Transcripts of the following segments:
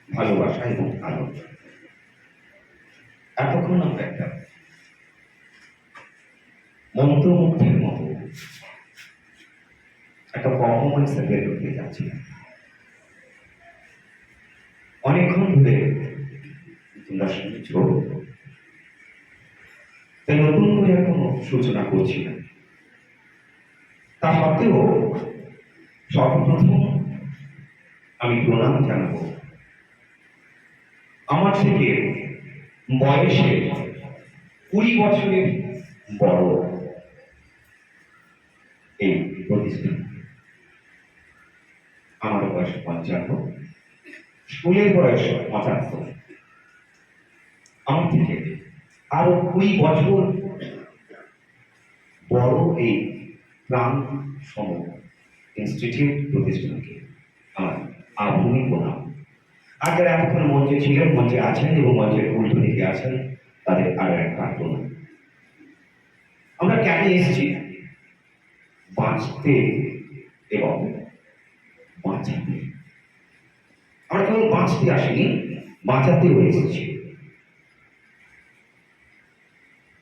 ভালোবাসা এবং আনন্দ। এতক্ষণ আমরা একটা মন্ত্রমুগ্ধের মতো একটা পারফরমেন্সে বের করতে যাচ্ছিলাম। অনেকক্ষণ ধরে তোমরা শুনছ, তাই নতুন করে আর কোনো সূচনা করছি না। তা সত্ত্বেও সর্বপ্রথম আমি প্রণাম জানাবো আমার থেকে বয়সে 20 বছরের বড় এই প্রতিষ্ঠান। আমার বয়স 55, স্কুলের বয়স 75। আমার থেকে আরো 20 বছর বড় এই প্রাণ সম ইনস্টিটিউট প্রতিষ্ঠানকে আমার আধুনিক প্রণাম। আর যারা এতক্ষণ মঞ্চে ছিলেন, মঞ্চে আছেন এবং মঞ্চের উল্টো দিকে আছেন, তাদের আরো একটা প্রণাম। আমরা কেন এসেছি? বাঁচতে এবং বাঁচাতে। আমরা কেবল বাঁচতে আসিনি, বাঁচাতেও এসেছি।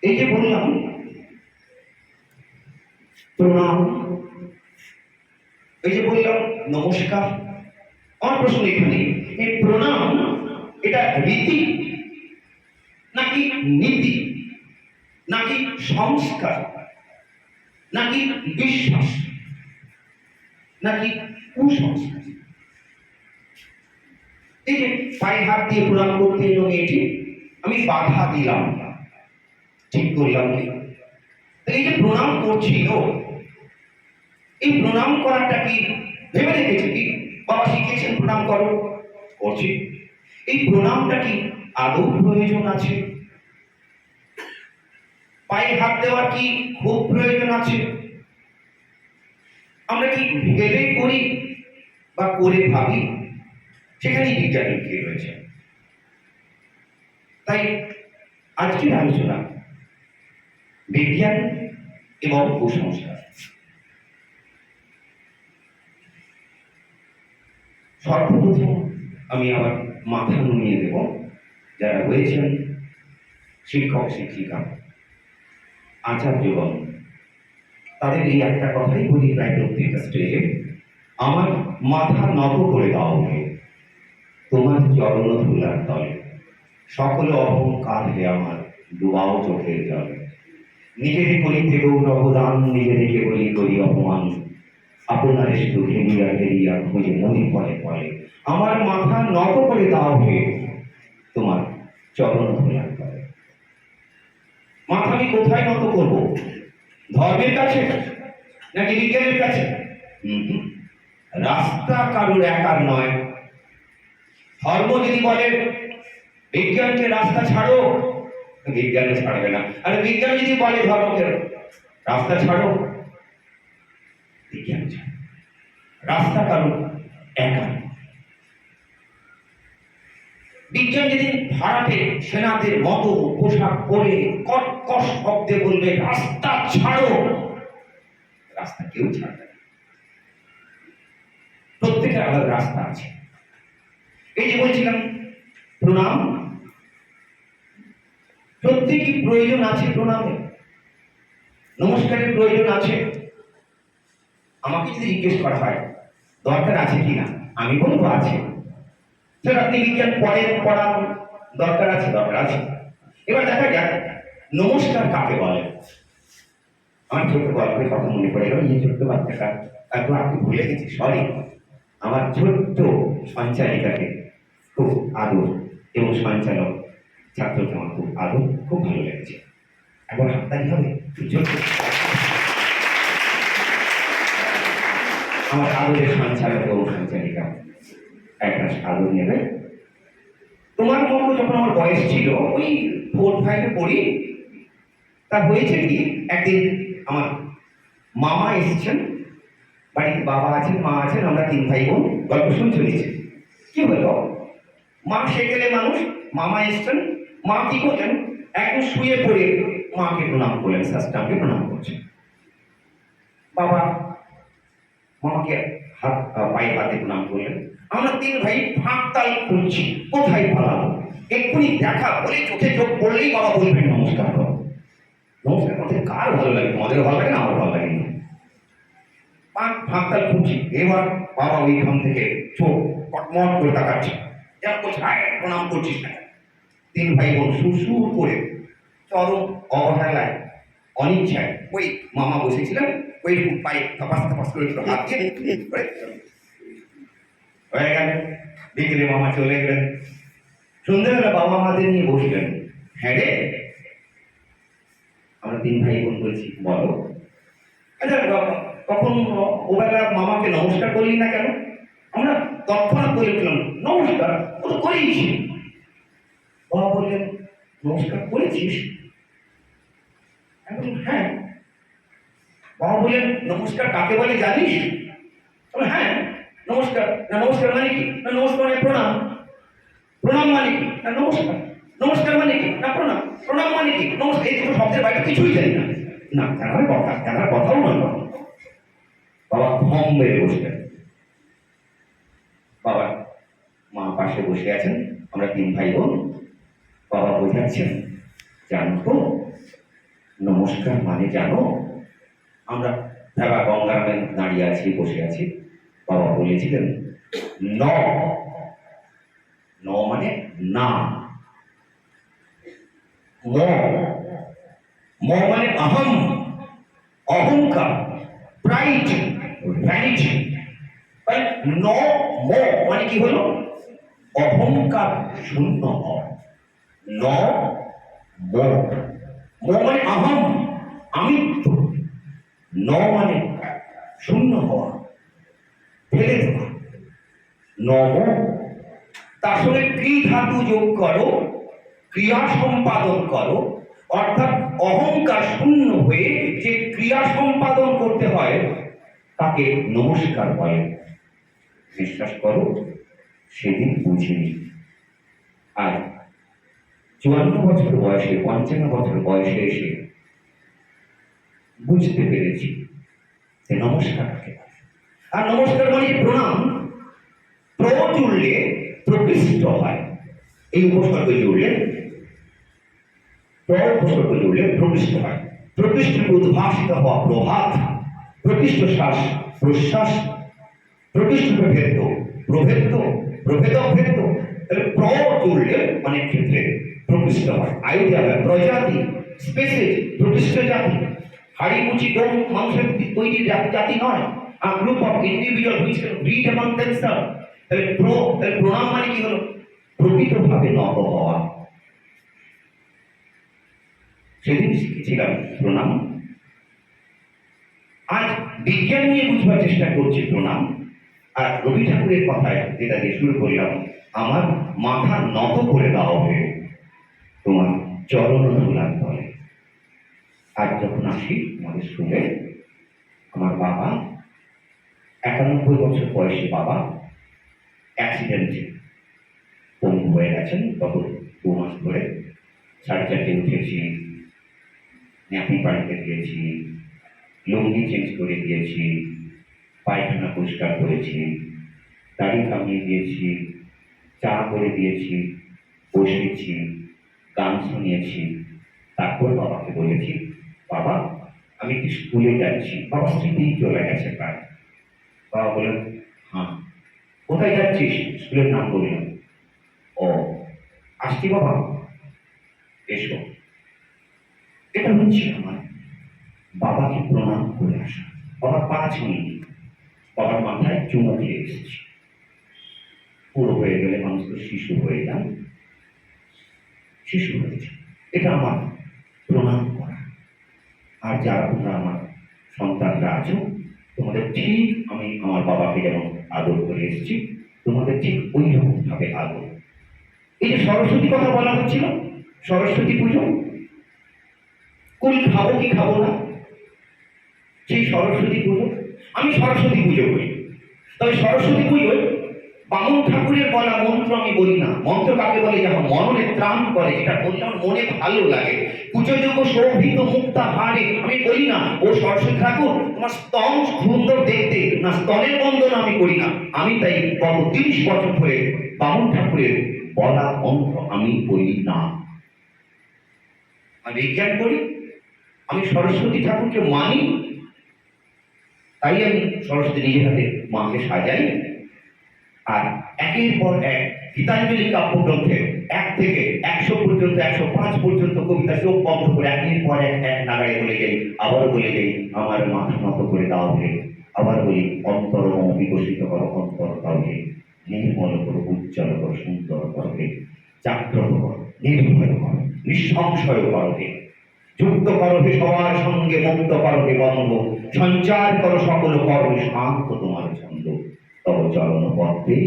এই যে বললাম প্রণাম, এই যে বললাম নমস্কার, আমার প্রশ্ন এখানে, এই প্রণাম এটা রীতি নাকি নীতি নাকি সংস্কার নাকি বিশ্বাস নাকি কুসংস্কার? এই যে পায়ে হাত দিয়ে প্রণাম করতে এলো মেয়েটি, আমি বাধা দিলাম, ঠিক করলাম কি? এই যে প্রণাম করছিল, এই প্রণাম করাটা কি ভেবে দেখেছে কি বাবা শিখিয়েছেন প্রণাম করো, করছি। এই প্রণামটা কি আদৌ প্রয়োজন আছে? পায়ে হাত দেওয়ার কি খুব প্রয়োজন আছে? আমরা কি ভেবে করি বা করে ভাবি? সেখানেই বিজ্ঞান লুকিয়ে রয়েছে। তাই আজকের আলোচনা বিজ্ঞান এবং কুসংস্কার। সর্বপ্রথম আমি আমার মাথা নুইয়ে দেব যারা রয়েছেন শিক্ষক শিক্ষিকা আচার্যগণ, তাদের এই একটা কথাই বলি প্রায় প্রত্যেকটা স্টেজে, আমার মাথা নত করে দাও হে তোমার চরণ ধুলার তলে, সকল অহংকার হে আমার ডুবাও চোখের জলে, নিজেকে করিতে গৌরব দান, নিজেকে বলি করি অপমান, আপনার শুধু ঘেরিয়া ঘেরিয়া খুঁজে মরি পরে পরে, আমার মাথা নত করে দাও হে তোমার চরণ ধুলার তলে। মাথা আমি কোথায় নত করবো? ধর্মের কাছে নাকি বিজ্ঞানের কাছে? রাস্তা কারোর একার নয়। ধর্ম যদি বলে বিজ্ঞানকে রাস্তা ছাড়ো, বিজ্ঞানে ছাড়বে না। আর বিজ্ঞান যদি বলে ধর্মকে রাস্তা ছাড়ো, বিজ্ঞান ছাড়ো। রাস্তা কারোর একা। বিজ্ঞান যেদিন ভাড়াটে সেনাদের মতো পোশাক পরে কর্কশ শব্দে বলবে রাস্তা ছাড়ো, রাস্তা কেউ ছাড়বে না। প্রত্যেকের আলাদা রাস্তা আছে। এই যে বলছিলাম প্রণাম, প্রত্যেকই প্রয়োজন আছে প্রণামে, নমস্কারের প্রয়োজন আছে। আমাকে যদি জিজ্ঞেস করা হয় দরকার আছে কিনা, আমি বলবো আছে। স্যার আপনি বিজ্ঞান পড়ান, দরকার আছে, দরকার আছে। এবার দেখা যাক নমস্কার কাকে বলে। আমার ছোট্ট গল্পের কথা মনে পড়ে গেল। এই ছোট্ট বাচ্চাটা, তারপর আপনি ভুলে গেছি, সরি। আমার ছোট্ট সঞ্চালিকাকে খুব আদর এবং সঞ্চালক ছাত্রকে আমার খুব আদর, খুব ভালো লেগেছে। এখন হাততালি হবে। আমার আদরের সঞ্চালক এবং সঞ্চালিকা একটা আদর নেবে। তোমার মতো যখন আমার বয়স ছিল, ওই 4-5 পড়ি, তা হয়েছে কি একদিন আমার মামা এসেছেন বাড়িতে, বাবা আছেন, মা আছেন, আমরা 3 ভাই বোন গল্প শুনতে নিয়েছি। কি হলো, মা সেকেলে মানুষ, মামা এসছেন, মা কি করলেন, একদম শুয়ে পড়ে মাকে প্রণাম করলেন, শাস্ত্রাকে প্রণাম করছেন। বাবা মামাকে পায়ে হাতে প্রণাম করলেন। আমরা তিন ভাই ফাঁক তাল করছি, কোথায় পালাবো, এক্ষুনি দেখা বলে চোখে চোখ পড়লেই বাবা বলবেন নমস্কার করো। নমস্কার করতে কার ভালো লাগে? তোমাদের ভালো লাগে না? আমার ভালো লাগে না। ফাঁক তাল খুঁজছি। এবার বাবা ওইখান থেকে চোখ কটমট করে তাকাচ্ছে, যা কোথায় প্রণাম করছিস না। তিন ভাই বোন সুর করে চরম অবহেলায় অনিচ্ছায় ওই মামা বসেছিলেন, ওই পায়ে থাপাস থাপাস করে একটু হাত দিয়ে হয়ে গেল। বিকেলে মামা চলে গেলেন। সন্ধ্যাবেলা বাবা আমাদের নিয়ে বসলেন। হ্যাঁ রে, আমরা তিন ভাই বোন বলছি বলো, আচ্ছা তখন ওবেলা মামাকে নমস্কার করলি না কেন? আমরা তৎক্ষণাৎ বলে দিলাম নমস্কার ও তো করিস। বাবা বললেন নমস্কার করেছিস? হ্যাঁ। বাবা বললেন নমস্কার কাকে বলে জানিস? হ্যাঁ। নমস্কার না, নমস্কার মানে কি? না নমস্কার মানে প্রণাম। প্রণাম মানে কি? না নমস্কার। নমস্কার মানে কি? না প্রণাম। প্রণাম মানে কি? নমস্কার। এই দুটো শব্দের বাইরে কিছুই জানি না। না জানার কথা, জানার কথাও নয়। বাবা থম মেরে বসলেন। বাবা মা পাশে বসে আছেন, আমরা তিন ভাই বোন। বাবা বোঝাচ্ছেন, জানো তো নমস্কার মানে জানো? আমরা ভেবা গঙ্গারামে দাঁড়িয়ে আছি, বসে আছি। বাবা বলেছিলেন ন, ন মানে না। ম, ম মানে অহম, অহংকার, প্রাইড, ভ্যানিটি। ন ম মানে কি হলো? অহংকার শূন্য হওয়া। ন ম, ম মানে অহম, আমিত্ব। ন মানে শূন্য হওয়া, ফেলে দেওয়া। নম, তার সঙ্গে ক্রি ধাতু যোগ করো, ক্রিয়া সম্পাদন করো, অর্থাৎ অহংকার শূন্য হয়ে যে ক্রিয়া সম্পাদন করতে হয় তাকে নমস্কার বলে। বিশ্বাস করো সেদিন বুঝিনি, আর 54 বছর বয়সে, 55 বছর বয়সে এসে বুঝতে পেরেছি যে নমস্কার কাকে বলে। আর নমস্কার মানে প্রণাম। প্র জুড়লে প্রকৃষ্ট হয়, এই উপসর্গ জুড়লে, উপসর্গ জুড়লে প্রকৃষ্ট হয়। প্রকৃষ্ট উদ্ভাসিত হওয়া প্রভাত, প্রকৃষ্ট শ্বাস প্রশ্বাস, প্রকৃষ্ট প্রভেদ্য প্রভেদ্য, প্রভেদ অভেদ্য। তাহলে প্র জুড়লে অনেক ক্ষেত্রে প্রকৃষ্ট হয়। আইডিয়া হয় প্রজাতি, স্পেসিস, প্রকৃষ্ট জাতি। হাড়ি মুচি ডোম মাংসের তৈরি জাতি নয়। A group of individual which can breed among themselves. তাহলে প্রণাম মানে কি হলো? প্রকৃতভাবে নত হওয়া। সেদিন শিখেছিলাম প্রণাম। আজ বিজ্ঞান নিয়ে বুঝবার চেষ্টা করছি প্রণাম। আর রবি ঠাকুরের কথায় যেটা দিয়ে শুরু করলাম, আমার মাথা নত করে দাও হে তোমার চরণ ধুলার তলে। আর যখন আসি আমাদের শুনে, আমার বাবা 91 বছর বয়সী বাবা অ্যাক্সিডেন্টে পঙ্গু হয়ে গেছেন গত 2 মাস ধরে। 4:30 উঠেছি, ন্যাপি বাড়িতে দিয়েছি, লুঙ্গি চেঞ্জ করে দিয়েছি, পায়খানা পরিষ্কার করেছি, দাড়ি কামিয়ে দিয়েছি, চা করে দিয়েছি, বসেছি, গান শুনিয়েছি। তারপর বাবাকে বলেছি, বাবা আমি কি স্কুলে যাচ্ছি। বাবা স্মৃতি চলে গেছে প্রায়। বাবা বললেন হ্যাঁ, কোথায় যাচ্ছিস? স্কুলের নাম বললাম। ও আসছি বাবা, এসো। এটা হচ্ছে আমার বাবাকে প্রণাম করে আসা। বাবার পা ছুঁইনি, বাবার মাথায় চুমো খেয়ে এসেছি। পুরো হয়ে গেলে মানুষ তো শিশু হয়ে যান, শিশু হয়েছে। এটা আমার প্রণাম করা। আর যারা তোমরা আমার সন্তানরা আছো, তোমাদের ঠিক আমি আমার বাবাকে যেমন আদর করে এসেছি, তোমাদের ঠিক ওই রকম ভাবে আদর। এই যে সরস্বতী কথা বলা হচ্ছিল, সরস্বতী পুজো, কুল খাবো কি খাবো না, সেই সরস্বতী পুজো। আমি সরস্বতী পুজো করি। তবে সরস্বতী পুজোয় বামুন ঠাকুরের বলা মন্ত্র আমি বলি না। মন্ত্র কাকে বলে? যখন মননে ত্রাণ করে, যেটা বললে আমার মনে ভালো লাগে। কুচযোগ্য শোভিত মুক্তা হারে আমি বলি না ও সরস্বতী ঠাকুর তোমার স্তন সুন্দর দেখতে, না স্তনের বন্দনা আমি করি না। আমি তাই গত 30 বছর ধরে বামুন ঠাকুরের বলা মন্ত্র আমি বলি না। আমি বিজ্ঞান করি, আমি সরস্বতী ঠাকুরকে মানি, তাই আমি সরস্বতী নিজের হাতে মাকে সাজাই। আর একের পর এক গীতাঞ্জলি কাব্যগ্রন্থে 1 থেকে 100 পর্যন্ত, 105 পর্যন্ত কবিতা চোখ বন্ধ করে একের পর এক নাগাড়ে বলে যাই, আবার বলে যাই আমার মাথা নত করে দাও হে, আবার বলি অন্তরম বিকশিত করো অন্তর দাও হে, নির্মল করো উজ্জ্বল করো সুন্দর করো হে, জাগ্রত করো নির্ভয় করো নিঃসংশয় করো হে, যুক্ত করো হে সবার সঙ্গে, মুক্ত করো হে বন্ধ, সঞ্চার করো সকল কর্ম শান্ত তোমার ছন্দ, তব চরণ পথে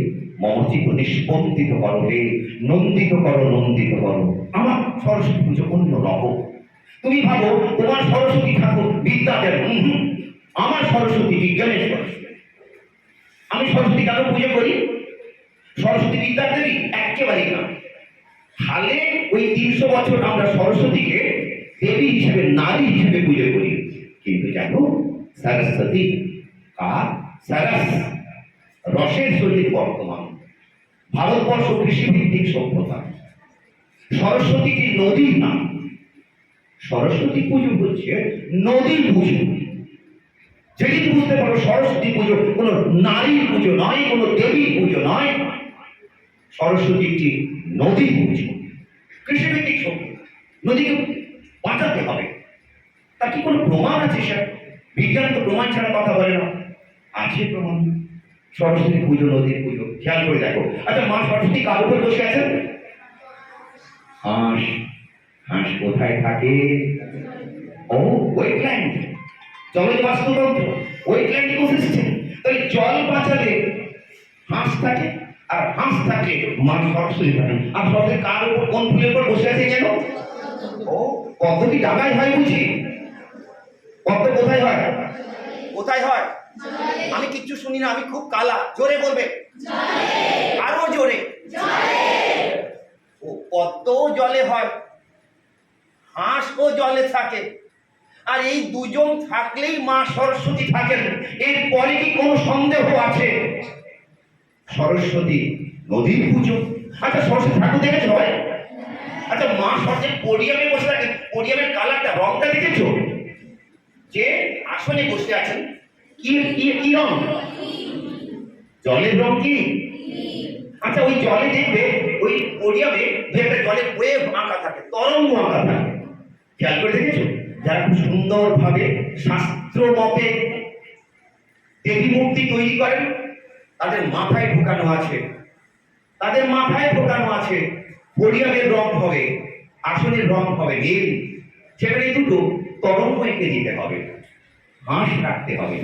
মমচিত নিষ্পন্দিত করো হে, নন্দিত করো নন্দিত করো। আমার সরস্বতী পুজো অন্য রকম। তুমি ভাবো তোমার সরস্বতী ঠাকুর বিদ্যাদের, আমার সরস্বতী বিজ্ঞানের সরস্বতী। আমি সরস্বতী কেন পুজো করি? সরস্বতী বিদ্যাদেবী একেবারেই না। হালে ওই 300 বছর আমরা সরস্বতীকে দেবী হিসেবে, নারী হিসেবে পুজো করি। কিন্তু জানো সরস্বতী কার? সরস, রসের সহিত বর্তমান। ভারতবর্ষ কৃষিভিত্তিক সভ্যতা। সরস্বতীটি নদীর নাম। সরস্বতী পুজো হচ্ছে নদীর পুজো। যেদিন বুঝতে পারো সরস্বতী পুজো কোনো নারীর পুজো নয়, কোনো দেবীর পুজো নয়, সরস্বতী একটি নদীর পুজো। কৃষিভিত্তিক সভ্যতা, নদীকে বাঁচাতে হবে। তার কি কোনো প্রমাণ আছে? স্যার বিজ্ঞান তো প্রমাণ ছাড়া কথা বলে না। আছে প্রমাণ। সরস্বতী পুজো নদীর পুজো, খেয়াল করে দেখো। আচ্ছা, মা সরস্বতী কার উপর বসে আছেন? হাঁস। হাঁস কোথায় থাকে? ও ওয়েটল্যান্ড, জলজ বাস্তুতন্ত্র, ওয়েটল্যান্ড ইকোসিস্টেম। তাহলে জল বাঁচালে হাঁস থাকে, আর হাঁস থাকে মা সরস্বতী থাকে। আর সরস্বতী কার উপর, কোন ফুলের উপর বসে আছে যেন? ও পদ্ধতি ডাঙায় হয় বুঝি? পদ্ম কোথায় হয়? কোথায় হয়? আমি কিচ্ছু শুনি না, আমি খুব কালা। জোরে বলবে, আরো জোরে। ও পদ্মও জলে হয়, হাঁসও জলে থাকে। আর এই দুজন থাকলেই মা সরস্বতী থাকেন। এরপরে কি কোনো সন্দেহ আছে? সরস্বতী নদীর পুজো। আচ্ছা, সরস্বতী ঠাকুর দেখেছো হয়? আচ্ছা, মা সরস্বতী পোডিয়ামে বসে থাকেন, পোডিয়ামের কালারটা, রংটা দেখেছো? যে আসনে বসে আছেন কি কি কি রং? জলের রং কি? আচ্ছা, ওই জলে দেখবে ওই পোডিয়ামে দু একটা জলের ওয়েভ আঁকা থাকে, তরঙ্গ আঁকা থাকে। খেয়াল করে দেখেছো? যারা খুব সুন্দরভাবে শাস্ত্র মতে দেবী মূর্তি তৈরি করেন, তাদের মাথায় ঢোকানো আছে, তাদের মাথায় ঢোকানো আছে পোডিয়ামের রং হবে, আসনের রং হবে নীল। সেখানে দুটো তরঙ্গ এঁকে দিতে হবে, হাঁস রাখতে হবে।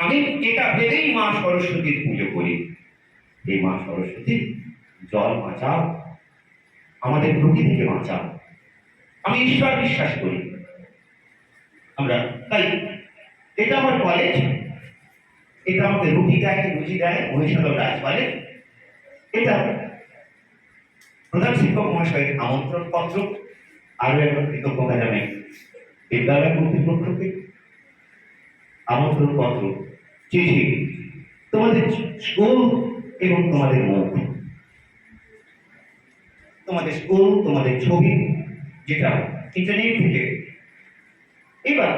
আমি এটা ভেবেই মা সরস্বতীর পুজো করি। এই মা সরস্বতী জল বাঁচাও, আমাদের প্রকৃতিকে বাঁচাও। আমি ঈশ্বর বিশ্বাস করি। আমরা তাই, এটা আমার কলেজ, এটা আমাকে রুটি দেয় মহিষাদল রাজ কলেজ। এটা প্রধান শিক্ষক মহাশয়ের আমন্ত্রণ পত্র। আরো একবার কৃতজ্ঞতা জানাই বিদ্যালয় কর্তৃপক্ষকে। আমন্ত্রণ পত্র, চিঠি, তোমাদের স্কুল এবং তোমাদের মুখ, তোমাদের স্কুল, তোমাদের ছবি, যেটা ইন্টারনেট থেকে। এবার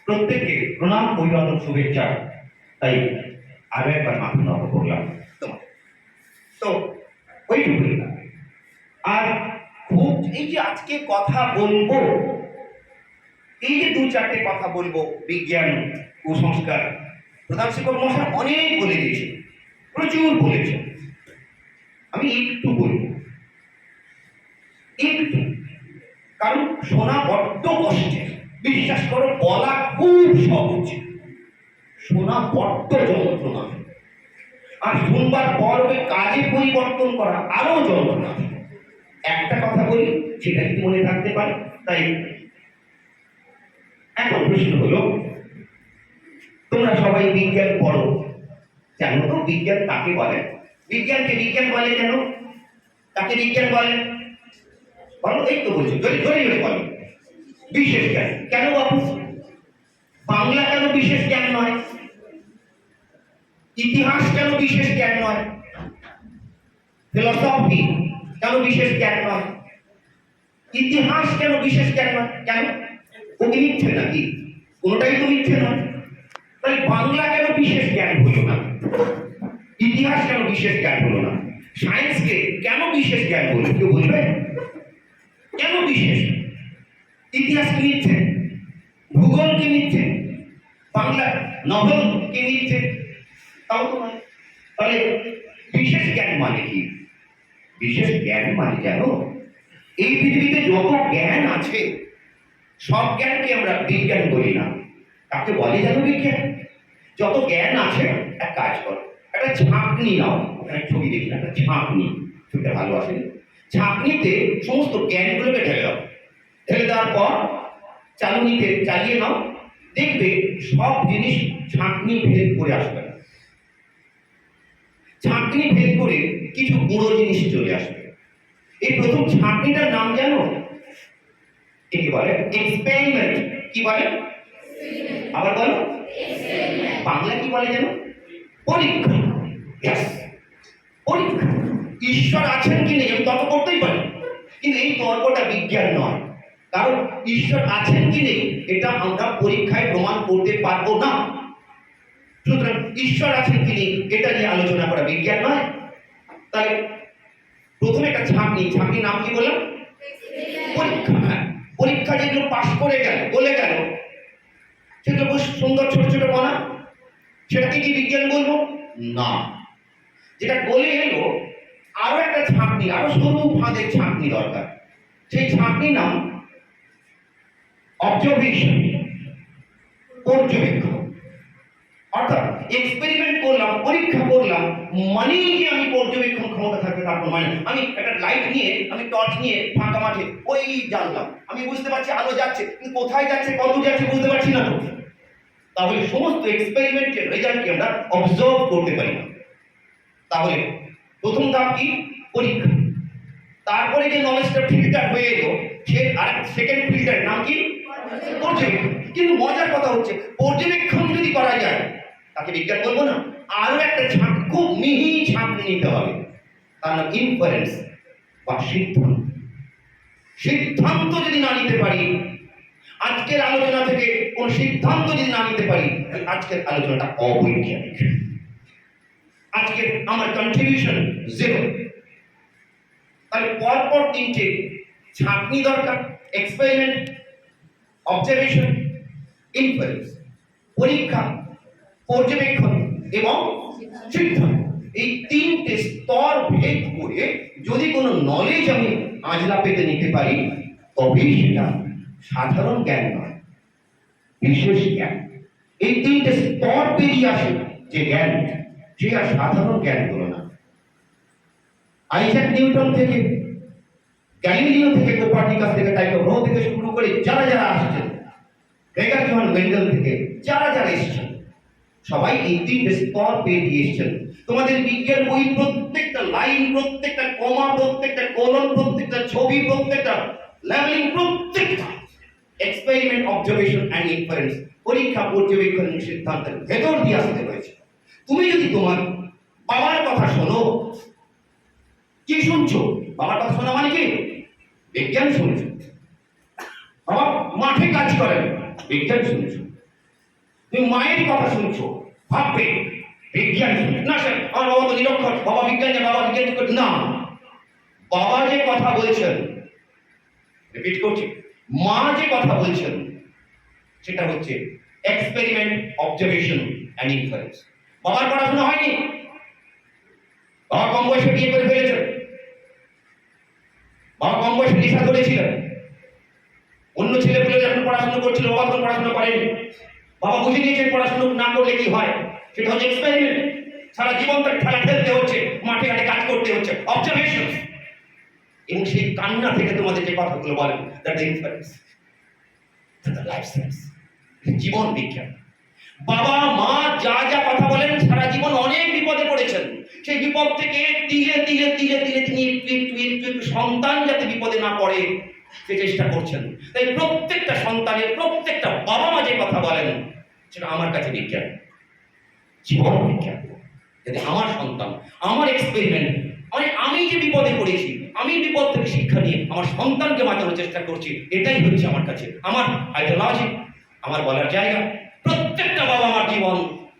প্রত্যেককে প্রণাম, অভিবাদন, শুভেচ্ছা। তাই আরো একবার মাথা নত করলাম তোমার। তো ওইটুকুই। আর খুব এই যে আজকে কথা বলবো, এই যে 2-4টে কথা বলবো, বিজ্ঞান, কুসংস্কার, প্রধান শিক্ষক মশাই অনেক বলে দিয়েছে, প্রচুর বলেছে। আমি একটু বলবো, একটু, কারণ শোনা বড্ড কষ্টের। বিশ্বাস করো, বলা খুব সহজ, শোনা বড্ড যন্ত্রণা। আর শুনবার পর ওই কাজে পরিবর্তন করা আরো যন্ত্রণা। একটা কথা বলি, সেটা কি মনে থাকতে পারে। তাই এখন প্রশ্ন হলো, তোমরা সবাই বিজ্ঞান পড়ো, জানো তো বিজ্ঞান কাকে বলে? বিজ্ঞানকে বিজ্ঞান বলে কেন? তাকে বিজ্ঞান বলে বলো, এই তো বলছো, জোরে জোরে জোরে বলো। বিশেষ জ্ঞান কেন বাবু? বাংলা কেন বিশেষ জ্ঞান নয়? ইতিহাস কেন বিশেষ জ্ঞান নয়? ফিলোসফি কেন বিশেষ জ্ঞান নয়? ইতিহাস কেন বিশেষ জ্ঞান নয়? কেন? ও কি মিথ্যে নাকি? কোনোটাই তো মিথ্যে নয়। তাহলে বাংলা কেন বিশেষ জ্ঞান হলো না? ইতিহাস কেন বিশেষ জ্ঞান হলো না? সায়েন্সকে কেন বিশেষ জ্ঞান হলো? কেউ বলবে কেন বিশেষ? ইতিহাস কি মিথ্যে? ভূগোল কি মিথ্যে? বাংলা নভেল কি মিথ্যে? তাও তো নয়। তাহলে বিশেষ জ্ঞান মানে কি? বিশেষ জ্ঞান মানে জানো, এই পৃথিবীতে যত জ্ঞান আছে সব জ্ঞানকে আমরা বিজ্ঞান বলি না। কাকে বলে জানো বিজ্ঞান? যত জ্ঞান আছে, এক কাজ করো, একটা ঝাঁকনি নাও, ওখানে ছবি দেখি না, একটা ঝাঁকনি, ছবিটা ভালো আসে, ঝাঁকনিতে সমস্ত জ্ঞানগুলোকে ঢেলে দাও। ঢেলে দেওয়ার পর চালুনিতে চালিয়ে নাও, দেখবে সব জিনিস ঝাঁকনি ভেদ করে আসবে না। ঝাঁকনি ভেদ করে কিছু গুঁড়ো জিনিস চলে আসবে। এই প্রথম ঝাঁকনিটার নাম জানো? কি বলে? এক্সপেরিমেন্ট। কি বলে? আবার বলো। বাংলা কি বলে জানো? পরীক্ষা। Yes, পরীক্ষা। ঈশ্বর আছেন কি নেই আমি তর্ক করতেই পারি, কিন্তু এই তর্কটা বিজ্ঞান নয়। কারণ ঈশ্বর আছেন কি নেই এটা আমরা পরীক্ষায় প্রমাণ করতে পারবো না। সুতরাং ঈশ্বর আছেন কি নেই এটা নিয়ে আলোচনা করা বিজ্ঞান নয়। তাই প্রথমে একটা ঝাঁকনি, ঝাঁকনির নাম কি বললাম? পরীক্ষা। হ্যাঁ, পরীক্ষা যেগুলো পাশ করে গেল, গলে গেল, সেগুলো খুব সুন্দর ছোট ছোট কণা, সেটাকে কি বিজ্ঞান বলবো? না। যেটা গলে এলো, আরো একটা ঝাঁকনি, আরো সরু ফাঁদের ঝাঁকনি দরকার। সেই ঝাঁকনির নাম অবজারভেশন, পর্যবেক্ষণ। অর্থাৎ এক্সপেরিমেন্ট করলাম, পরীক্ষা করলাম, মানেই যে আমি পর্যবেক্ষণ ক্ষমতা থাকবে তার মানে। আমি একটা লাইট নিয়ে, আমি টর্চ নিয়ে ফাঁকা মাঠে ওই জানলাম, আমি বুঝতে পারছি আলো যাচ্ছে, কিন্তু কোথায় যাচ্ছে, কত যাচ্ছে বুঝতে পারছি না তো। তাহলে সমস্ত এক্সপেরিমেন্টের রেজাল্টকে আমরা অবজার্ভ করতে পারি না। তাহলে প্রথম ধাপ কি? পরীক্ষা। তারপরে যে নলেজটা ফিল্টার হয়ে এলো, সে আর সেকেন্ড ফিল্টারের নাম কি? পর্যবেক্ষণ। কিন্তু মজার কথা হচ্ছে, পর্যবেক্ষণ যদি করা যায় তাকে বিজ্ঞান বলবো না। আরো একটা ঝাঁক, খুব মিহি ঝাঁকনি নিতে হবে, তার নাম ইনফারেন্স বা সিদ্ধান্ত। সিদ্ধান্ত যদি না নিতে পারি, আজকের আলোচনা থেকে কোন সিদ্ধান্ত যদি না নিতে পারি, আজকের আলোচনাটা অবৈজ্ঞানিক। আজকে আমার কন্ট্রিবিউশন জিরো। তাহলে পরপর তিনটে ঝাঁকনি দরকার: এক্সপেরিমেন্ট, অবজারভেশন, ইনফারেন্স। পরীক্ষা, পর্যবেক্ষণ এবং সিদ্ধান্ত। এই তিনটে স্তর ভেদ করে যদি কোনো নলেজ আমি আঁজলা পেতে নিতে পারি, তবেই সেটা সাধারণ জ্ঞান নয়, বিশেষ জ্ঞান। এই তিনটে স্তর পেরিয়ে আসে যে জ্ঞান, সে আর সাধারণ জ্ঞান হলো না। আইজ্যাক নিউটন থেকে, গ্যালিলিও থেকে, কোপার্নিকাস থেকে, টাইকো ব্রহ্ম থেকে শুরু করে যারা যারা আসছেন, গ্রেগার জোহান মেন্ডেল থেকে যারা যারা এসেছেন, সবাই এই তিনটে স্তর পেরিয়ে এসেছেন। তোমাদের বিজ্ঞান বই প্রত্যেকটা লাইন, প্রত্যেকটা কমা, প্রত্যেকটা কলম, প্রত্যেকটা ছবি, প্রত্যেকটা লেভেলিং, প্রত্যেকটা এক্সপেরিমেন্ট, অবজারভেশন অ্যান্ড ইনফারেন্স, পরীক্ষা, পর্যবেক্ষণ এবং সিদ্ধান্তের ভেতর দিয়ে আসতে হয়েছে। তুমি যদি তোমার বাবার কথা শোনো, কি শুনছো? বাবার কথা শোনা মানে কি? বিজ্ঞান শুনছো। বাবা মাঠে কাজ করেন, বিজ্ঞান শুনছো। তুমি মায়ের কথা শুনছো, ভাববে বিজ্ঞান শুনছো। না স্যার, আমার বাবা তো নিরক্ষর, বাবা বিজ্ঞান জানে, বাবা বিজ্ঞান করে না। বাবা যে কথা বলছেন, রিপিট করছি, মা যে কথা বলছেন, সেটা হচ্ছে এক্সপেরিমেন্ট, অবজারভেশন অ্যান্ড ইনফারেন্স। বাবার পড়াশোনা হয়নি, বাবা কম বয়সে বিয়ে করে ফেলেছেন, বাবা কম বয়সে নেশা ধরেছিলেন, অন্য ছেলেগুলো যখন পড়াশোনা করছিল বাবা তখন পড়াশোনা করেনি। বাবা বুঝে নিয়েছেন পড়াশোনা না করলে কি হয়, সেটা হচ্ছে এক্সপেরিমেন্ট। সারা জীবন তার খেলা খেলতে হচ্ছে, মাঠে ঘাটে কাজ করতে হচ্ছে, অবজারভেশন। এবং সেই কান্না থেকে তোমাদের যে কথাগুলো বলেন, that inference, that life science, জীবন বিজ্ঞান। বাবা মা যা যা কথা বলেন, সারা জীবন অনেক বিপদে পড়েছেন। সেই বিপদ থেকে তিলে তিলে তিলে তিলে তিনি একটু সন্তান যাতে বিপদে না পড়ে সে চেষ্টা করছেন। তাই প্রত্যেকটা সন্তানের, প্রত্যেকটা বাবা মা যে কথা বলেন সেটা আমার কাছে বিজ্ঞান, জীবন বিজ্ঞান। যাতে আমার সন্তান, আমার এক্সপেরিমেন্ট, মানে আমি যে বিপদে পড়েছি, আমি বিপদ থেকে শিক্ষা নিয়ে আমার সন্তানকে বাঁচানোর চেষ্টা করছি, এটাই হচ্ছে আমার কাছে আমার আইডিওলজি, আমার বলার জায়গা। প্রত্যেকটা বাবা মার জীবন,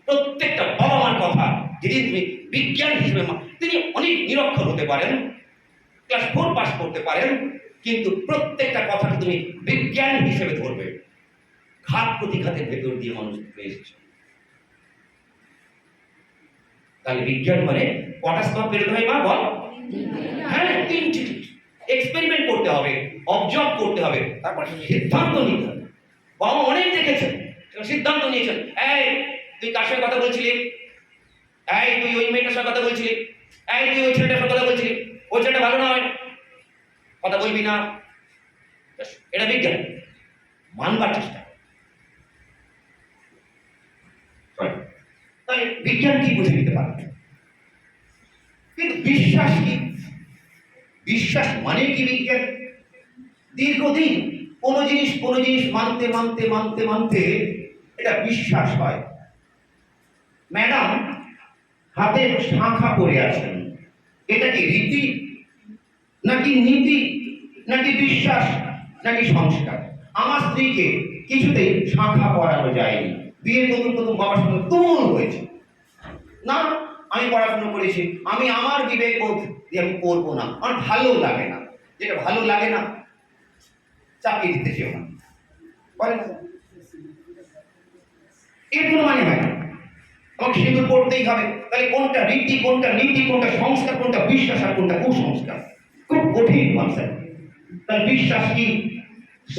প্রত্যেকটা বাবা মার কথা যেদিন তুমি বিজ্ঞান হিসেবে, তিনি অনেক নিরক্ষর হতে পারেন, ক্লাস 4 পাস করতে পারেন, কিন্তু প্রত্যেকটা কথাকে তুমি বিজ্ঞান হিসেবে ধরবে। ঘাত প্রতিঘাতের ভেতর দিয়ে মানুষ এসেছে। তাহলে বিজ্ঞান মানে কটা স্তর পেরোতে হয় মা বল? হ্যাঁ, 3টি। এক্সপেরিমেন্ট করতে হবে, অবজার্ভ করতে হবে, তারপর সিদ্ধান্ত নিতে হবে। বাবা অনেক দেখেছেন, সিদ্ধান্ত নিয়েছেন। এই তুই কার সঙ্গে কথা বলছিলি? এই তুই ওই মেয়েটার সঙ্গে কথা বলছিলি? এই তুই ওই ছেলেটার সঙ্গে কথা বলছিলি? ওই ছেলেটা ভালো নয়, কথা বলবি না। এটা বিজ্ঞান, মানবার চেষ্টা। তাহলে বিজ্ঞান কি বুঝে নিতে পারবে, কিন্তু বিশ্বাস কি? বিশ্বাস মানে কি বিজ্ঞান? দীর্ঘদিন কোন জিনিস মানতে মানতে মানতে মানতে এটা বিশ্বাস হয়। ম্যাডাম হাতে শাঁখা পরে আছেন, এটা কি রীতি নাকি নীতি নাকি বিশ্বাস নাকি সংস্কার? আমার স্ত্রীকে কিছুতেই শাঁখা পরানো যায়নি। বিয়ের নতুন নতুন বাবার সঙ্গে তুমুল হয়েছে, না আমি পড়াশোনা করেছি, আমি আমার বিবেক বোধ দিয়ে আমি করবো না, আমার ভালো লাগে না। যেটা ভালো লাগে না চাপিয়ে দিতে চেও না, বলে না এর কোনো মানে হয় না। আমাকে সিঁদুর পড়তেই হবে। তাহলে কোনটা রীতি, কোনটা নীতি, কোনটা সংস্কার, কোনটা বিশ্বাস আর কোনটা কুসংস্কার? খুব কঠিন কনসেপ্ট। তাহলে বিশ্বাস কি,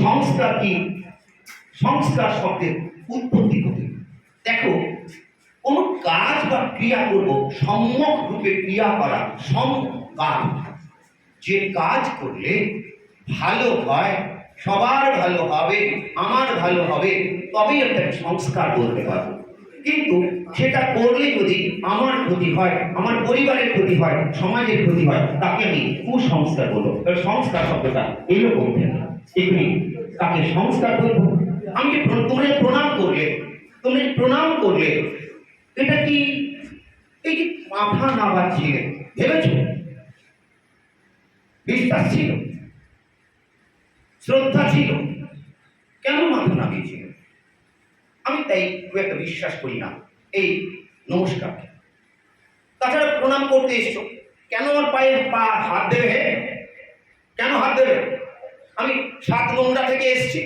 সংস্কার কি? সংস্কার শব্দের উৎপত্তি কোথায়? দেখো, কোন কাজ বা ক্রিয়া করব, সম্যক রূপে ক্রিয়া করা সংস্কার। যে কাজ করলে ভালো হয়, সবার ভালো হবে, আমার ভালো হবে, তবেই একটা সংস্কার বলতে পারবো। কিন্তু সেটা করলে যদি আমার ক্ষতি হয়, আমার পরিবারের ক্ষতি হয়, সমাজের ক্ষতি হয়, তাকে আমি কুসংস্কার বলবো। সংস্কার শব্দটা এইরকম এগুলি তাকে সংস্কার বলবো। আমি তোমরা প্রণাম করলে, তুমি প্রণাম করলে, এটা কি এই যে মাথা নাড়া ছিল, ভেবেছ? বিশ্বাস ছিল, শ্রদ্ধা ছিল, কেন মাথা নামিয়েছিল? আমি তাই খুব একটা বিশ্বাস করি না এই নমস্কার। তাছাড়া প্রণাম করতে এসছো, কেন আমার পায়ে হাত দেবে? কেন হাত দেবে? আমি 7 নোংরা থেকে এসছি,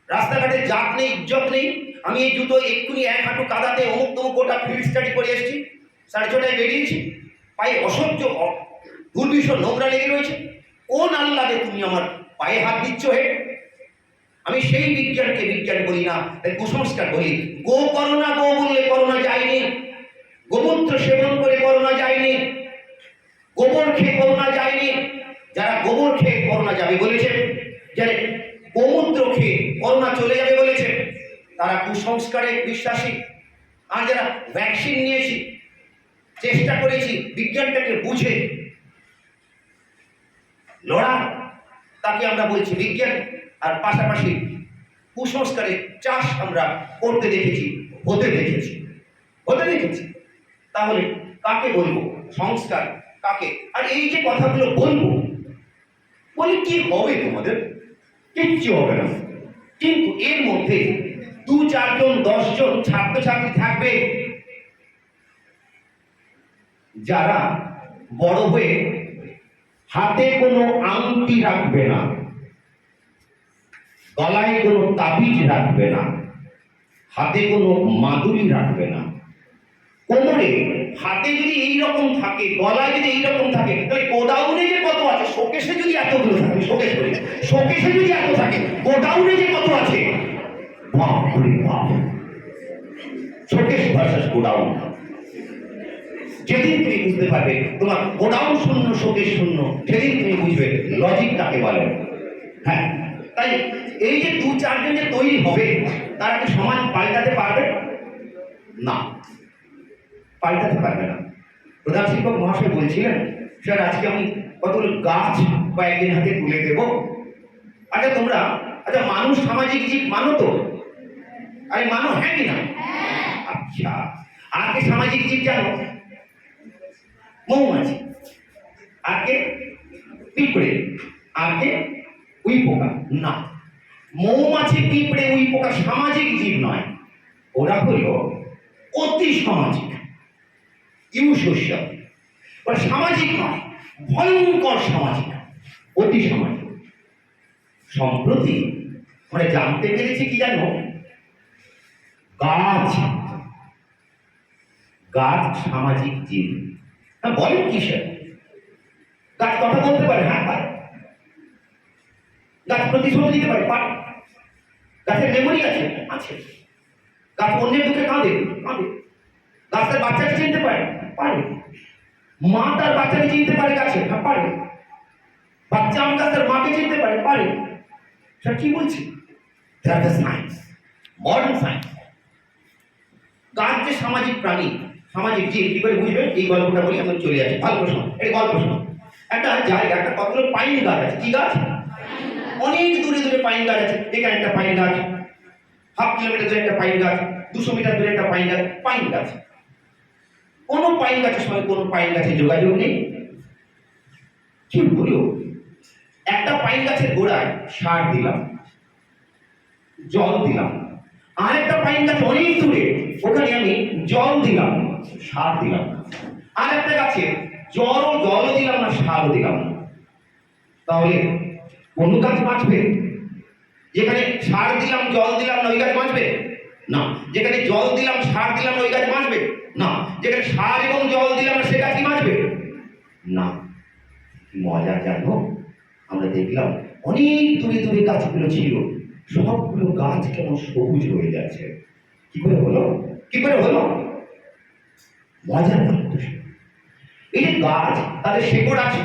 রাস্তাঘাটে জাত নেই, ইজ্জত নেই, আমি এই জুতো এক্ষুনি 1 হাঁটু কাদাতে অমুক তমুক গোটা ফিল্ড স্টাডি করে এসছি, 6:30টায় বেরিয়েছি, পায়ে অসহ্য দুর্বিষহ নোংরা লেগে রয়েছে। কোন আহ্লাদে তুমি আমার পায়ে হাত দিচ্ছ হে? আমি সেই বিজ্ঞানকে বিজ্ঞান বলি না, তাই কুসংস্কার বলি। গো করোনা, গো বললে করোনা যায়নি, গোমূত্র সেবন করে করোনা যায়নি, গোবর খেয়ে করোনা যায়নি। যারা গোবর খেয়ে করোনা যাবে বলেছে, যারা গোমূত্র খেয়ে করোনা চলে যাবে বলেছে, তারা কুসংস্কারে বিশ্বাসী। আর যারা ভ্যাকসিন নিয়েছি, চেষ্টা করেছি বিজ্ঞানটাকে বুঝে লড়া, তাকে আমরা বলছি বিজ্ঞান। আর পাশাপাশি কুসংস্কারের চাষ আমরা করতে দেখেছি, হতে দেখেছি। তাহলে কাকে বলবো সংস্কার, কাকে? আর এই যে কথাগুলো বলবো, বলে কি হবে? তোমাদের কিচ্ছু হবে না। কিন্তু এর মধ্যে 2-4 জন 10 জন ছাত্রছাত্রী থাকবে যারা বড় হয়ে হাতে কোনো আংটি রাখবে না, গলায় কোনো তাবিজ রাখবে না, হাতে কোনো মাদুরি রাখবে না। কোমরে হাতে যদি এইরকম থাকে, গলায় যদি এইরকম থাকে, তাহলে গোডাউনে যে কত আছে, শোকেসে যদি এতগুলো থাকে, শোকেসে যদি এত থাকে, গোডাউনে যে কত আছে, বাপ রে বাপ। Showcase versus godown. যেদিন তুমি বুঝতে পারবে তোমার গোডাউন শূন্য, শোকেস শূন্য, সেদিন তুমি বুঝবে লজিক কাকে বলে। হ্যাঁ, তাই এই যে 2-4 জন যে তৈরি হবে, তারা কি সমাজ পাল্টাতে পারবে? না, পাল্টাতে পারবে না। প্রধান শিক্ষক মহাশয় বলছিলেন, স্যার আজকে আমি কতগুলো গাছ কয়েকদিন হাতে তুলে দেবো। আচ্ছা তোমরা, আচ্ছা মানুষ সামাজিক জীব মানো তো? আরে মানো, হ্যাঁ কি না? আচ্ছা, আর কে সামাজিক জীব জানো? মৌমাছি, আর কে পিঁপড়ে, আর কে উই পোকা। না, মৌমাছি পিঁপড়ে উই পোকা সামাজিক জীব নয়, ওরা হলো অতি সামাজিক, ইউসোশিয়াল। ওরা সামাজিক নয়, ভয়ঙ্কর সামাজিক, অতি সামাজিক। সম্প্রতি আমরা জানতে পেরেছি কি জানো, গাছ গাছ সামাজিক জীব। হ্যাঁ বলেন কিসের? গাছ কথা বলতে পারে, হ্যাঁ পারে। গাছ প্রতিশোধ দিতে পারে, পারে। গাছের মেমোরি আছে, আছে। গাছ অন্যের দুঃখে কাঁদে, কাঁদে। গাছ তার বাচ্চাকে চিনতে পারে, পারে। মা তার বাচ্চাকে চিনতে পারে গাছে, হ্যাঁ পারে। বাচ্চা আম গাছ তার মাকে চিনতে পারে, পারে। স্যার কি বলছি? That is science, modern science. গাছ যে সামাজিক প্রাণী, সামাজিক জীব, কি করে বুঝবে? এই গল্পটা বলি, আমি চলে আসি। গল্প শোনো, এই গল্প শোনো। একটা জায়গা, একটা কতগুলো পাইন গাছ আছে। কি গাছ? অনেক দূরে দূরে পাইন গাছ আছে। এখানে একটা পাইন গাছ, 1/2 কিলোমিটার দূরে একটা পাইন গাছ, 200 মিটার দূরে একটা পাইন গাছ। পাইন গাছ, কোনো পাইন গাছের সঙ্গে কোনো পাইন গাছের যোগাযোগ নেই। কি বলো? একটা পাইন গাছের গোড়ায় সার দিলাম, জল দিলাম। আরেকটা পাইন গাছ অনেক দূরে, ওখানে আমি জল দিলাম, সার দিলাম। আর একটা গাছে জলও দিলাম না, সারও দিলাম না। তাহলে কোন গাছ বাঁচবে? যেখানে সার দিলাম, জল দিলাম না, ওই গাছ বাঁচবে না। যেখানে জল দিলাম, সার দিলাম না, ওই গাছ বাঁচবে না। যেখানে সার এবং জল দিলাম না, সে গাছ কি বাঁচবে না। মজা জানো, আমরা দেখলাম অনেক দূরে দূরে গাছগুলো ছিল, সবগুলো গাছ কেমন সবুজ হয়ে যাচ্ছে। কি করে হলো? কি করে হলো? মজার গল্প। এই যে গাছ, তাদের শেকড় আছে,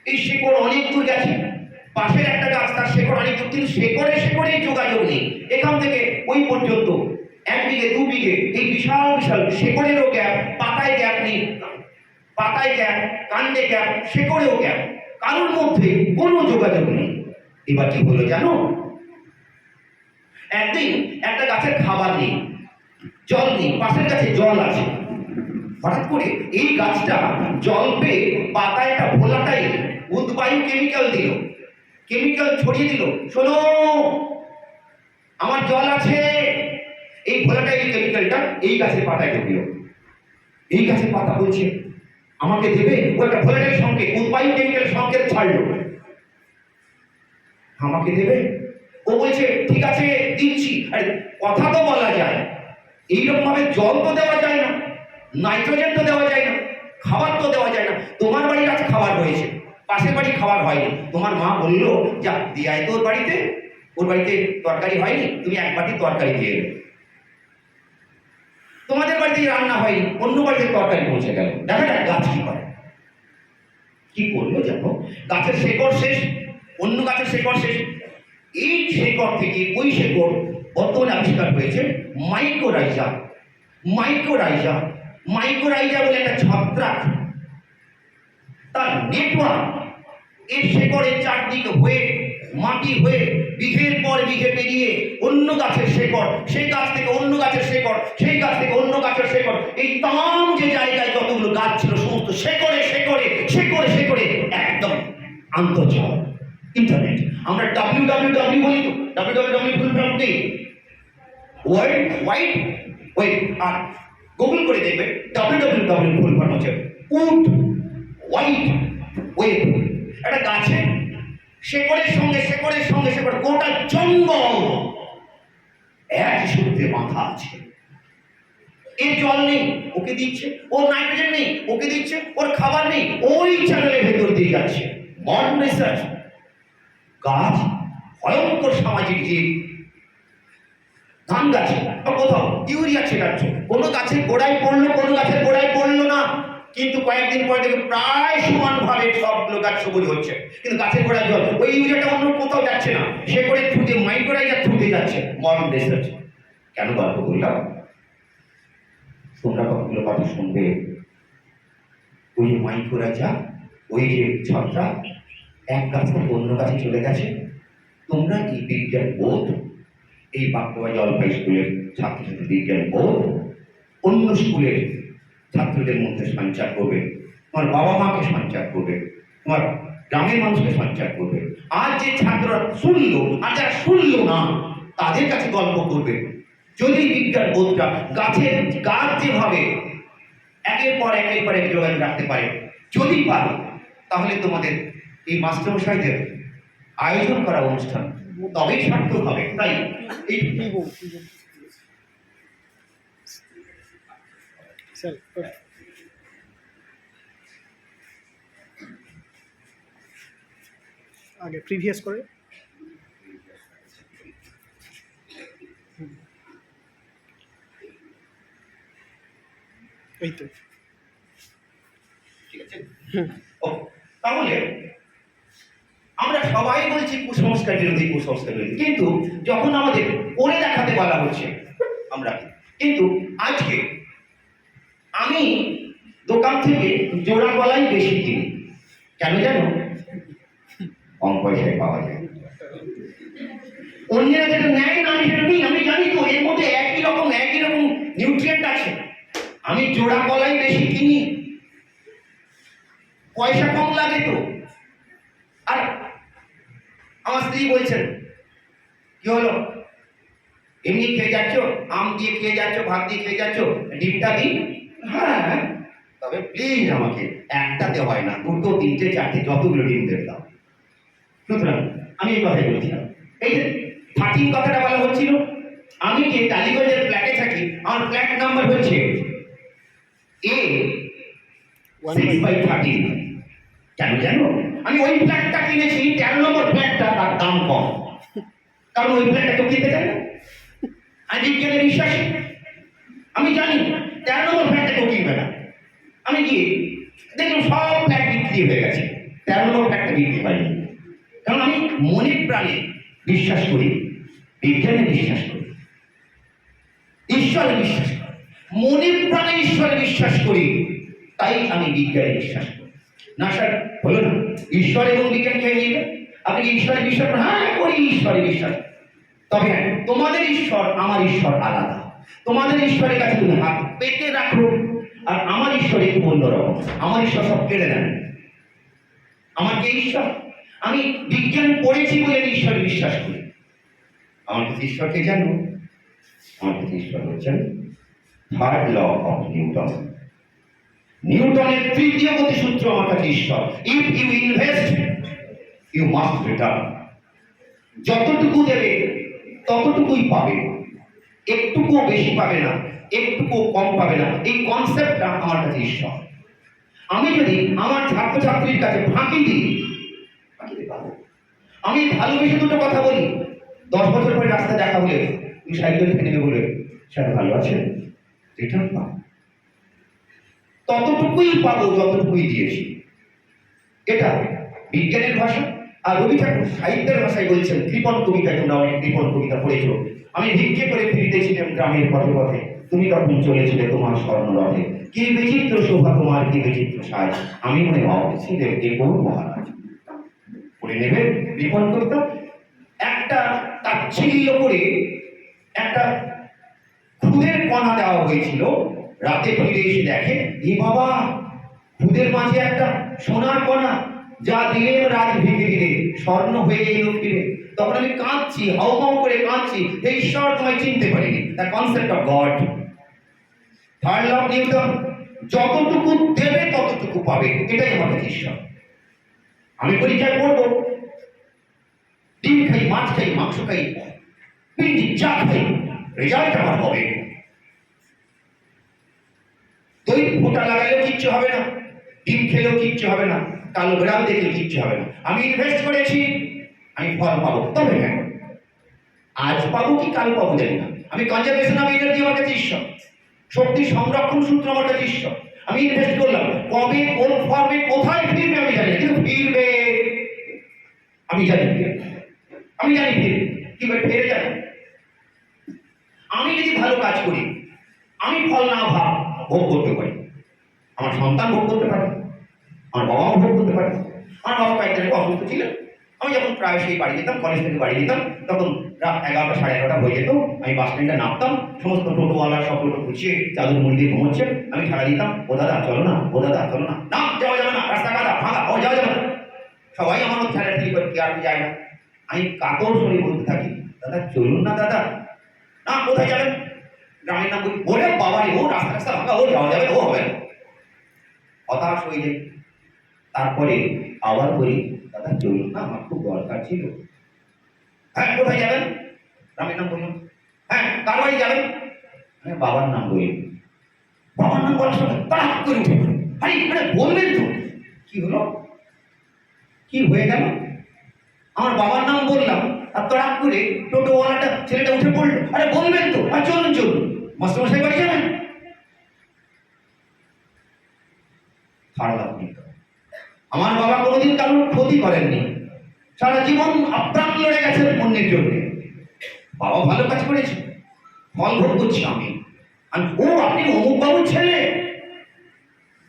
এই শেকড় অনেক দূর গেছে। পাশের একটা গাছ, তার শেকড় অনেক দূর, কিন্তু শেকড়ে যোগাযোগ নেই। এখান থেকে ওই পর্যন্ত 1 বিঘে 2 বিঘে, এই বিশাল বিশাল শেকড়েরও গ্যাপ, পাতায় গ্যাপ নেই। পাতায় গ্যাপ, কাণ্ডে গ্যাপ, শেকড়েও গ্যাপ, কারোর মধ্যে কোনো যোগাযোগ নেই। এবার কি হলো জানো? একদিন একটা গাছের খাবার নেই, জল নেই, পাশের গাছে জল আছে। হঠাৎ করে এই গাছটা জল পেয়ে পাতায় একটা ভোলাটাইল উদ্বায়ু কেমিক্যাল দিল, কেমিক্যাল ছড়িয়ে দিল। শোনো, আমার জল আছে। এই ভোলাটাইল কেমিক্যালটা এই গাছের পাতায় ঢুকলো। এই গাছের পাতা বলছে আমাকে দেবে। ও একটা ভোলাটাইল সংকেত, উদ্বায়ু কেমিক্যাল সংকেত ছাড়লো, আমাকে দেবে। ও বলছে ঠিক আছে দিচ্ছি। আরে কথা তো বলা যায়, এইরকম ভাবে জল তো দেওয়া যায় না, নাইট্রোজেন তো দেওয়া যায় না, খাবার তো দেওয়া যায় না। তোমার বাড়ির কাছে খাবার হয়েছে, পাশের বাড়ি খাবার হয়নি। তোমার মা বললো যা দিয়ে আয় তো ওর বাড়িতে, ওর বাড়িতে তরকারি হয়নি, তুমি 1 বাটি তরকারি দিয়ে এলো। তোমাদের বাড়িতে রান্না হয়নি, অন্য বাড়িতে তরকারি পৌঁছে গেল। দেখা যাক গাছ কি করে। কি করলো জানো? গাছের শেকড় শেষ, অন্য গাছের শেকড় শেষ। এই শেকড় থেকে ওই শেকড় বর্তমানে আবিষ্কার হয়েছে মাইকোরাইজা। মাইকোরাইজা, মাইকোরাইজা বলে একটা ছত্রাক, তার নেটওয়ার্ক এর শেকড়ের চারদিকে হয়ে, মাটি হয়ে, বিঘের পর বিঘে পেরিয়ে অন্য গাছের শেকড়, সেই গাছ থেকে অন্য গাছের শেকড়, সেই গাছ থেকে অন্য গাছের শেকড়, এই তাম যে জায়গায় যতগুলো গাছ ছিল সমস্ত শেকড়ে শেকড়ে শেকড়ে শেকড়ে একদম আন্তর্জাল, ইন্টারনেট। আমরা www বলি তো, www ফুল ফর্ম কি? World wide web. আর গুগল করে দেখবে www ফুল ফর্ম হচ্ছে উড ওয়াইড ওয়েব। একটা গাছে শেকড়ের সঙ্গে শেকড়ের সঙ্গে শেকড়, গোটা জঙ্গল একই সূত্রে বাঁধা আছে। এর জল নেই, ওকে দিচ্ছে। ওর নাইট্রোজেন নেই, ওকে দিচ্ছে। ওর খাবার নেই, ওই চ্যানেলের ভেতর দিয়ে যাচ্ছে। Modern research. গাছ ভয়ঙ্কর সামাজিক জীব। ধান গাছে বা কোথাও ইউরিয়া ছেটাচ্ছে, কোনো গাছের গোড়ায় পড়লো, কোনো গাছের গোড়ায় পড়লো না, কিন্তু কয়েকদিন পরে দেখবে প্রায় সমানভাবে সবগুলো গাছ সবুজ হচ্ছে, কিন্তু গাছের গোড়ায় জল। ওই ইউরিয়াটা অন্য কোথাও যাচ্ছে না, শেকড়ের থ্রুতে, মাইক্রোরাইজার থ্রুতে যাচ্ছে। Modern research. কেন গল্প বললাম? তোমরা কতগুলো কথা শুনবে। ওই যে মাইক রাজা, ওই যে ছত্রা এক গাছ থেকে অন্য গাছে চলে গেছে। তোমরা এই বিজ্ঞান বোধ, এই বাঁকুড়া জলপাই স্কুলের ছাত্রছাত্রী বিজ্ঞান বোধ অন্য স্কুলের ছাত্রদের মধ্যে সঞ্চার করবে, তোমার বাবা মাকে সঞ্চার করবে, তোমার গ্রামের মানুষকে সঞ্চার করবে। আর যে ছাত্ররা শুনলো আর যারা শুনলো না তাদের কাছে গল্প করবে। যদি বিজ্ঞান বোধটা গাছের গাছ যেভাবে একের পর এক যোগাযোগ রাখতে পারে, যদি পারো, তাহলে তোমাদের এই মাস্টারমশাইদের আয়োজন করা অনুষ্ঠান তবেই সার্থক হবে। তাই এই আগে প্রিভিয়াস করে এই তো ঠিক আছে। ও তাহলে আমরা সবাই বলছি কুসংস্কার বিরোধী, কুসংস্কার বিরোধী, কিন্তু যখন আমাদের করে দেখাতে বলা হচ্ছে আমরা, কিন্তু আজকে আমি দোকান থেকে জোড়া গলাই বেশি কিনি। কেন জানো? কম পয়সায় পাওয়া যায়। অন্যরা যেটা নেয় না আমি সেটা নিই। আমি জানি তো এর মধ্যে একই রকম নিউট্রিয়েন্ট আছে। আমি জোড়া গলাই বেশি কিনি, পয়সা কম লাগে তো। আর আমার স্ত্রী বলছেন, কি হলো, এমনি খেয়ে যাচ্ছ, আম দিয়ে খেয়ে যাচ্ছ, ভাত দিয়ে খেয়ে যাচ্ছ, ডিমটা দিই? হ্যাঁ, তবে প্লিজ আমাকে একটাতে হয় না, দুটো তিনটে চারটে যতগুলো ডিম দেবে দাও। সুতরাং আমি এই কথাই বলছিলাম। এই যে 13 কথাটা বলা হচ্ছিল, আমি যে টালিগঞ্জের ফ্ল্যাটে থাকি, আমার ফ্ল্যাট নাম্বার হচ্ছে A6/13। কেন জানো? আমি ওই ফ্ল্যাটটা কিনেছি, 13 নম্বর ফ্ল্যাটটা, তার দাম কম, কারণ ওই ফ্ল্যাটটা তো কিনতে চাই না। আমি বিজ্ঞানে বিশ্বাসী। আমি জানি 13 নম্বর ফ্ল্যাটটা কেউ কিনবে না। আমি গিয়ে দেখলাম সব ফ্ল্যাট বিক্রি হয়ে গেছে, 13 নম্বর ফ্ল্যাটটা বিক্রি হয়নি। কারণ আমি মনে প্রাণে বিশ্বাস করি, বিজ্ঞানে বিশ্বাস করি, ঈশ্বরে বিশ্বাস করি, মনে প্রাণে ঈশ্বরে বিশ্বাস করি, তাই আমি বিজ্ঞানে বিশ্বাস করি। না স্যার হলো না, ঈশ্বর এবং বিজ্ঞান খেয়ে নিয়ে আপনি কি ঈশ্বরে বিশ্বাস করেন? হ্যাঁ করি, ঈশ্বরে বিশ্বাস। তবে হ্যাঁ, তোমাদের ঈশ্বর আমার ঈশ্বর আলাদা। তোমাদের ঈশ্বরের কাছে তুমি হাত পেতে রাখো, আর আমার ঈশ্বর একটু অন্যরকম। আমার ঈশ্বর সব কেড়ে নেন। আমার কে ঈশ্বর? আমি বিজ্ঞান পড়েছি বলে ঈশ্বরে বিশ্বাস করি। আমার কাছে ঈশ্বরকে জানো? আমার কাছে ঈশ্বর হচ্ছেন থার্ড ল অফ নিউটন। নিউটনের তৃতীয় গতিসূত্র আমার কাছে ঈশ্বর। If you invest you must return. যতটুকু দেবে ততটুকুই পাবে, একটুকুও বেশি পাবে না, একটুকুও কম পাবে না। এই কনসেপ্টটা আমার কাছে ঈশ্বর। আমি যদি আমার ছাত্রছাত্রীর কাছে ফাঁকি দিই, পাবো। আমি ভালোবেসে দুটো কথা বলি, 10 বছর পরে রাস্তায় দেখা হলে তুমি সাইকেল থেকে নেবে বলে, স্যার ভালো আছেন, রিটার্ন পাবো। ততটুকুই পাবো যতটুকুই দিয়েছি। এটা বিজ্ঞানের ভাষা। আর রবি ঠাকুর সাহিত্যের ভাষায় বলছেন, কৃপণ কবিতা, তোমরা অনেক কৃপণ কবিতা পড়েছ। আমি ভিক্ষে করে ফিরতেছিলাম গ্রামের পথে পথে, তুমি তখন চলেছিলে তোমার স্বর্ণ রথে। কি বিচিত্র শোভা তোমার, কি বিচিত্র সাজ, আমি মনে ভাবছিলেন এ কোন মহারাজ। পড়ে নেবে কৃপণ কবিতা। একটা তাচ্ছিল্য করে একটা খুদের কণা দেওয়া হয়েছিল। রাতে ফিরে এসে দেখে, এ বাবা, খুদের মাঝে একটা সোনার কণা, যা দিলেন রাজ ভিড়ে দিলে স্বর্ণ হয়ে এলো ফিরে। তখন আমি কাঁদছি, হাউমাউ করে কাঁদছি, হে ঈশ্বর, তোমায় চিনতে পারিনি। The concept of God. Third law of Newton, যতটুকু দেবে ততটুকু পাবে, এটাই আমাদের ঈশ্বর। আমি পরীক্ষায় পড়বো, ডিম খাই, মাছ খাই, মাংস খাই, পিন্ডি যা খাই, রেজাল্ট আমার হবে। দই ফোঁটা লাগালেও কিচ্ছু হবে না, ডিম খেলেও কিচ্ছু হবে না, কালো বিড়াল দেখলেও কিচ্ছু হবে না। আমি ইনভেস্ট করেছি, আমি ফল পাবো। তবে হ্যাঁ, আজ পাবো কি কাল পাবো জানি না। আমি কনজারভেশন অফ এনার্জি আমার কাছে ঈশ্বর, শক্তি সংরক্ষণ সূত্র আমার কাছে ঈশ্বর। আমি ইনভেস্ট করলাম, কবে কোন ফর্মে কোথায় ফিরবে আমি জানি না, কিন্তু ফিরবে আমি জানি। আমি জানি ফিরবে, কি ফিরে যাবে। আমি যদি ভালো কাজ করি, আমি ফল না ভোগ করতে পারি, আমার সন্তান ভোগ করতে পারে, আমার বাবা মা ভোগ করতে পারে। আমার বাবা কয়েকদিন আগে অসুস্থ ছিলেন, আমি যখন প্রায় সেই বাড়ি যেতাম, কলেজ থেকে বাড়ি যেতাম, তখন রাত 11টা 11:30 হয়ে যেত। আমি বাস স্ট্যান্ডে নামতাম, সমস্ত টোটোওয়ালা সব টোটো গুছিয়ে চাদর মুড়ি দিয়ে ঘুমোচ্ছে, আমি সারা দিতাম, ও দাদা চলো না, ও দাদা চলো না, না যাওয়া যাবে না, রাস্তা কাদা ভাঙা, ও যাওয়া যাবে না। সবাই আমার মধ্যে ঠেলাঠেলি করে, কে আর যায় না। আমি কাতর স্বরে বলতে থাকি, দাদা চলুন না দাদা, না কোথায় যাবেন, গ্রামের নাম বলি, ওরে বাবা রে, ও রাস্তা রাস্তা ভাঙা, ও যাওয়া যাবে, ও হবে না। হতাশ হয়ে যায়। তারপরে আবার বলি, দাদা চলুন না, আমার খুব দরকার ছিল। হ্যাঁ কোথায় যাবেন, গ্রামের নাম বললাম। হ্যাঁ কার বাড়ি যাবেন, হ্যাঁ বাবার নাম বলি। বাবার নাম বলার সময় তাড়াক করে উঠে পড়ে, আরে মানে বলবেন তো কি হলো, কি হয়ে গেল? আমার বাবার নাম বললাম আর তড়াক করে টোটোওয়ালাটা ছেলেটা উঠে পড়লো, আরে বলবেন তো, আর চলুন চলুন, মাস্টারমশাই বাড়ি যাবেন। খারাপ আপনি, আমার বাবা কোনোদিন কারোর ক্ষতি করেননি, সারা জীবন আপ্রাণ লড়ে গেছেন অন্যের জন্য। বাবা ভালো কাজ করেছে, ফল ভোগ করছি আমি। আর ও আপনি অমুক বাবুর ছেলে।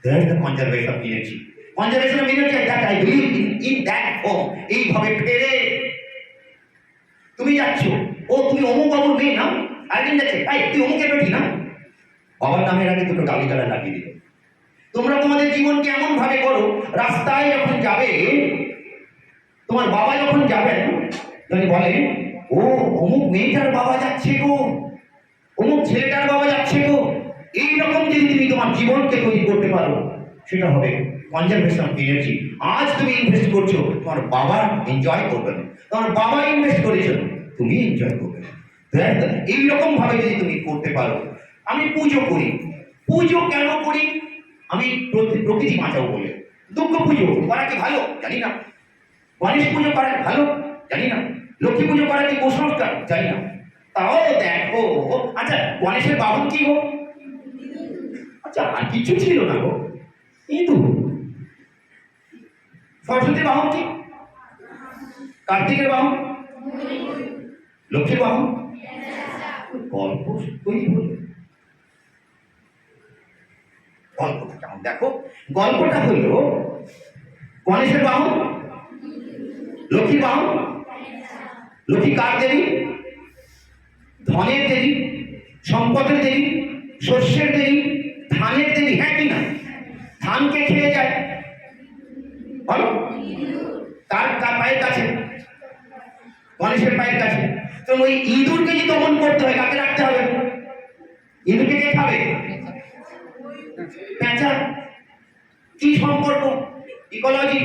There's the conservation of energy. Conservation of energy that I believe in that form. এইভাবে ফেরে তুমি যাচ্ছ, ও তুমি অমুক বাবুর মেয়ে না, আরেকদিন যাচ্ছে, তাই তুই অমুকের বেটি না, বাবার নামের আগে দুটো গালিগালা লাগিয়ে দিল। তোমরা তোমাদের জীবনকে এমন ভাবে করো, রাস্তায় যখন যাবে, তোমার বাবা যখন যাবেন, যদি বলে ও অমুক মেয়েটার বাবা যাচ্ছে গো, অমুক ছেলেটার বাবা যাচ্ছে গো, এইরকম যদি তুমি তোমার জীবনকে তৈরি করতে পারো, সেটা হবে কনজারভেশন অফ এনার্জি। আজ তুমি ইনভেস্ট করছো, তোমার বাবা এনজয় করবে না, তোমার বাবা ইনভেস্ট করেছো, তুমি এনজয় করবে না। এইরকম ভাবে যদি তুমি করতে পারো। আমি পুজো করি, পুজো কেন করি? আমি প্রকৃতি বাঁচাবো বলে। দুঃখ পুজো করা কি ভালো? জানি না। গণেশ পুজো করা কি ভালো? জানি না। লক্ষ্মী পুজো করা কি কুসংস্কার? জানি না। তাও দেখো, আচ্ছা গণেশের বাহন কি গো? আচ্ছা আর কিছু ছিল না গো, ইঁদুর। সরস্বতীর বাহন কি? কার্তিকের বাহন? লক্ষ্মীর বাহন? গল্প তৈরি হলো। গল্পটা কেমন দেখো, গল্পটা হলো গণেশের বাহন, লক্ষ্মীর বাহন। লক্ষ্মী কার দেবী? ধনের দেবী, সম্পদের দেবী, শস্যের দেবী, ধানের দেবী। হ্যাঁ কি না? ধানকে খেয়ে যায় বলো, তার পায়ের কাছে, গণেশের পায়ের কাছে। তো ওই ইঁদুরকে যদি দমন করতে হয়, কাকে রাখতে হবে? ইঁদুরকে কে খাবে? পেঁচা। কি সম্পর্ক? ইকোলজি,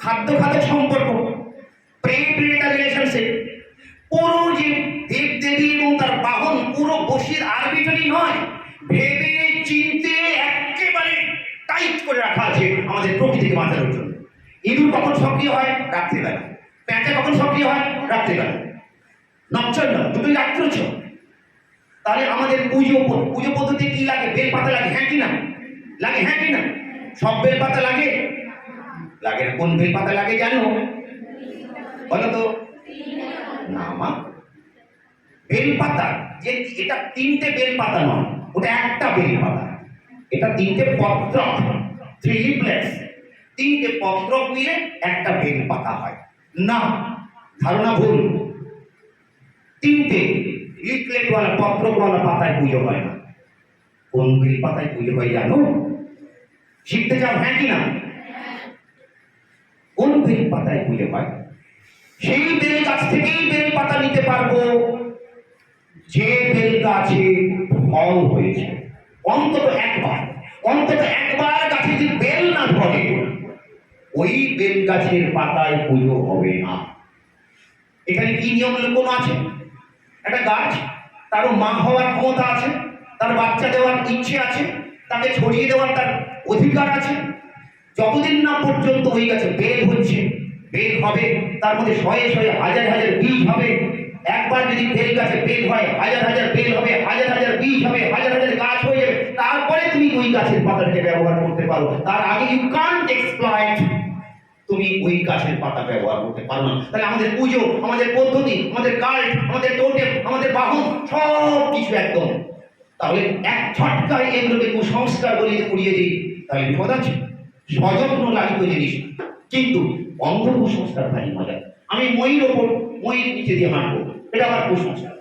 খাদ্য খাদ্য সম্পর্ক, প্রে-প্রেডেটর রিলেশনশিপ। পুরো যে দেব দেবী এবং তার বাহন পুরো বসির আরবিটারি নয়, ভেবে চিনতে একেবারে টাইট করে রাখা আছে আমাদের প্রকৃতিকে বাঁচানোর জন্য। ইঁদুর কখন সক্রিয় হয়? রাত্রিবেলা। পেঁচা কখন সক্রিয় হয়? রাত্রিবেলা। নচ্ছন্ন দুটোই রাত্রছ। তাহলে আমাদের পুজো পদ্ধতি কি লাগে? বেল পাতা লাগে, হ্যাঁ কি না? লাগে, হ্যাঁ কি না? সব বেল পাতা লাগে? লাগে না। কোন বেল পাতা লাগে জানো? বলো তো। না মা, বেল পাতা যে এটা তিনটে বেল পাতা নয়, ওটা একটা বেল পাতা। এটা তিনটে পত্রক, 3 leaflets, তিনটে পত্রক মিলে একটা বেল পাতা হয় না, ধারণা ভুল। তিনটে লিফলেটওয়ালা পত্রকওয়ালা পাতায় পুজো হয় না। কোন বেল পাতায় পুজো হয় জানো? শিখতে চাও, হ্যাঁ কি না? কোন বেল পাতায় পুজো হয়? সেই বেল গাছ থেকেই বেল পাতা নিতে পারবো যে বেল গাছে ফল হয়েছে। অন্তত একবার, অন্তত একবার গাছে যদি বেল না ধরে, ওই বেল গাছের পাতায় পুজো হবে না। এখানে কি নিয়ম কোনো আছে? একটা গাছ, তারও মা হওয়ার ক্ষমতা আছে, তার বাচ্চা দেওয়ার ইচ্ছে আছে, তাকে ছড়িয়ে দেওয়ার তার অধিকার আছে। যতদিন না পর্যন্ত ওই গাছে বেল হচ্ছে, বেল হবে, তার মধ্যে শয়ে শয়ে হাজার হাজার বীজ হবে। একবার যদি বেল গাছে বেল হয়, হাজার হাজার বেল হবে, হাজার হাজার বীজ হবে, হাজার হাজার গাছ হয়ে যাবে। তারপরে তুমি ওই গাছের পাতাটাকে ব্যবহার করতে পারো। তার আগে ইউ কান্ট এক্সপ্লয়েট তুমি ওই গাছের পাতা ব্যবহার করতে পারো না। তাহলে আমাদের পুজো, আমাদের পদ্ধতি, আমাদের কাল্ট, আমাদের টোটেম, আমাদের বাহন সব কিছু একদম, তাহলে এক ছটকায় এগুলোকে কুসংস্কার বলে উড়িয়ে দিই, তাহলে বিপদ আছে। সযত্ন লাগবে জিনিস, কিন্তু অন্ধ কুসংস্কার ভারী মজা। আমি ময়ূর ওপর ময়ূর নিচে দিয়ে হাঁটবো, এটা আমার কুসংস্কার।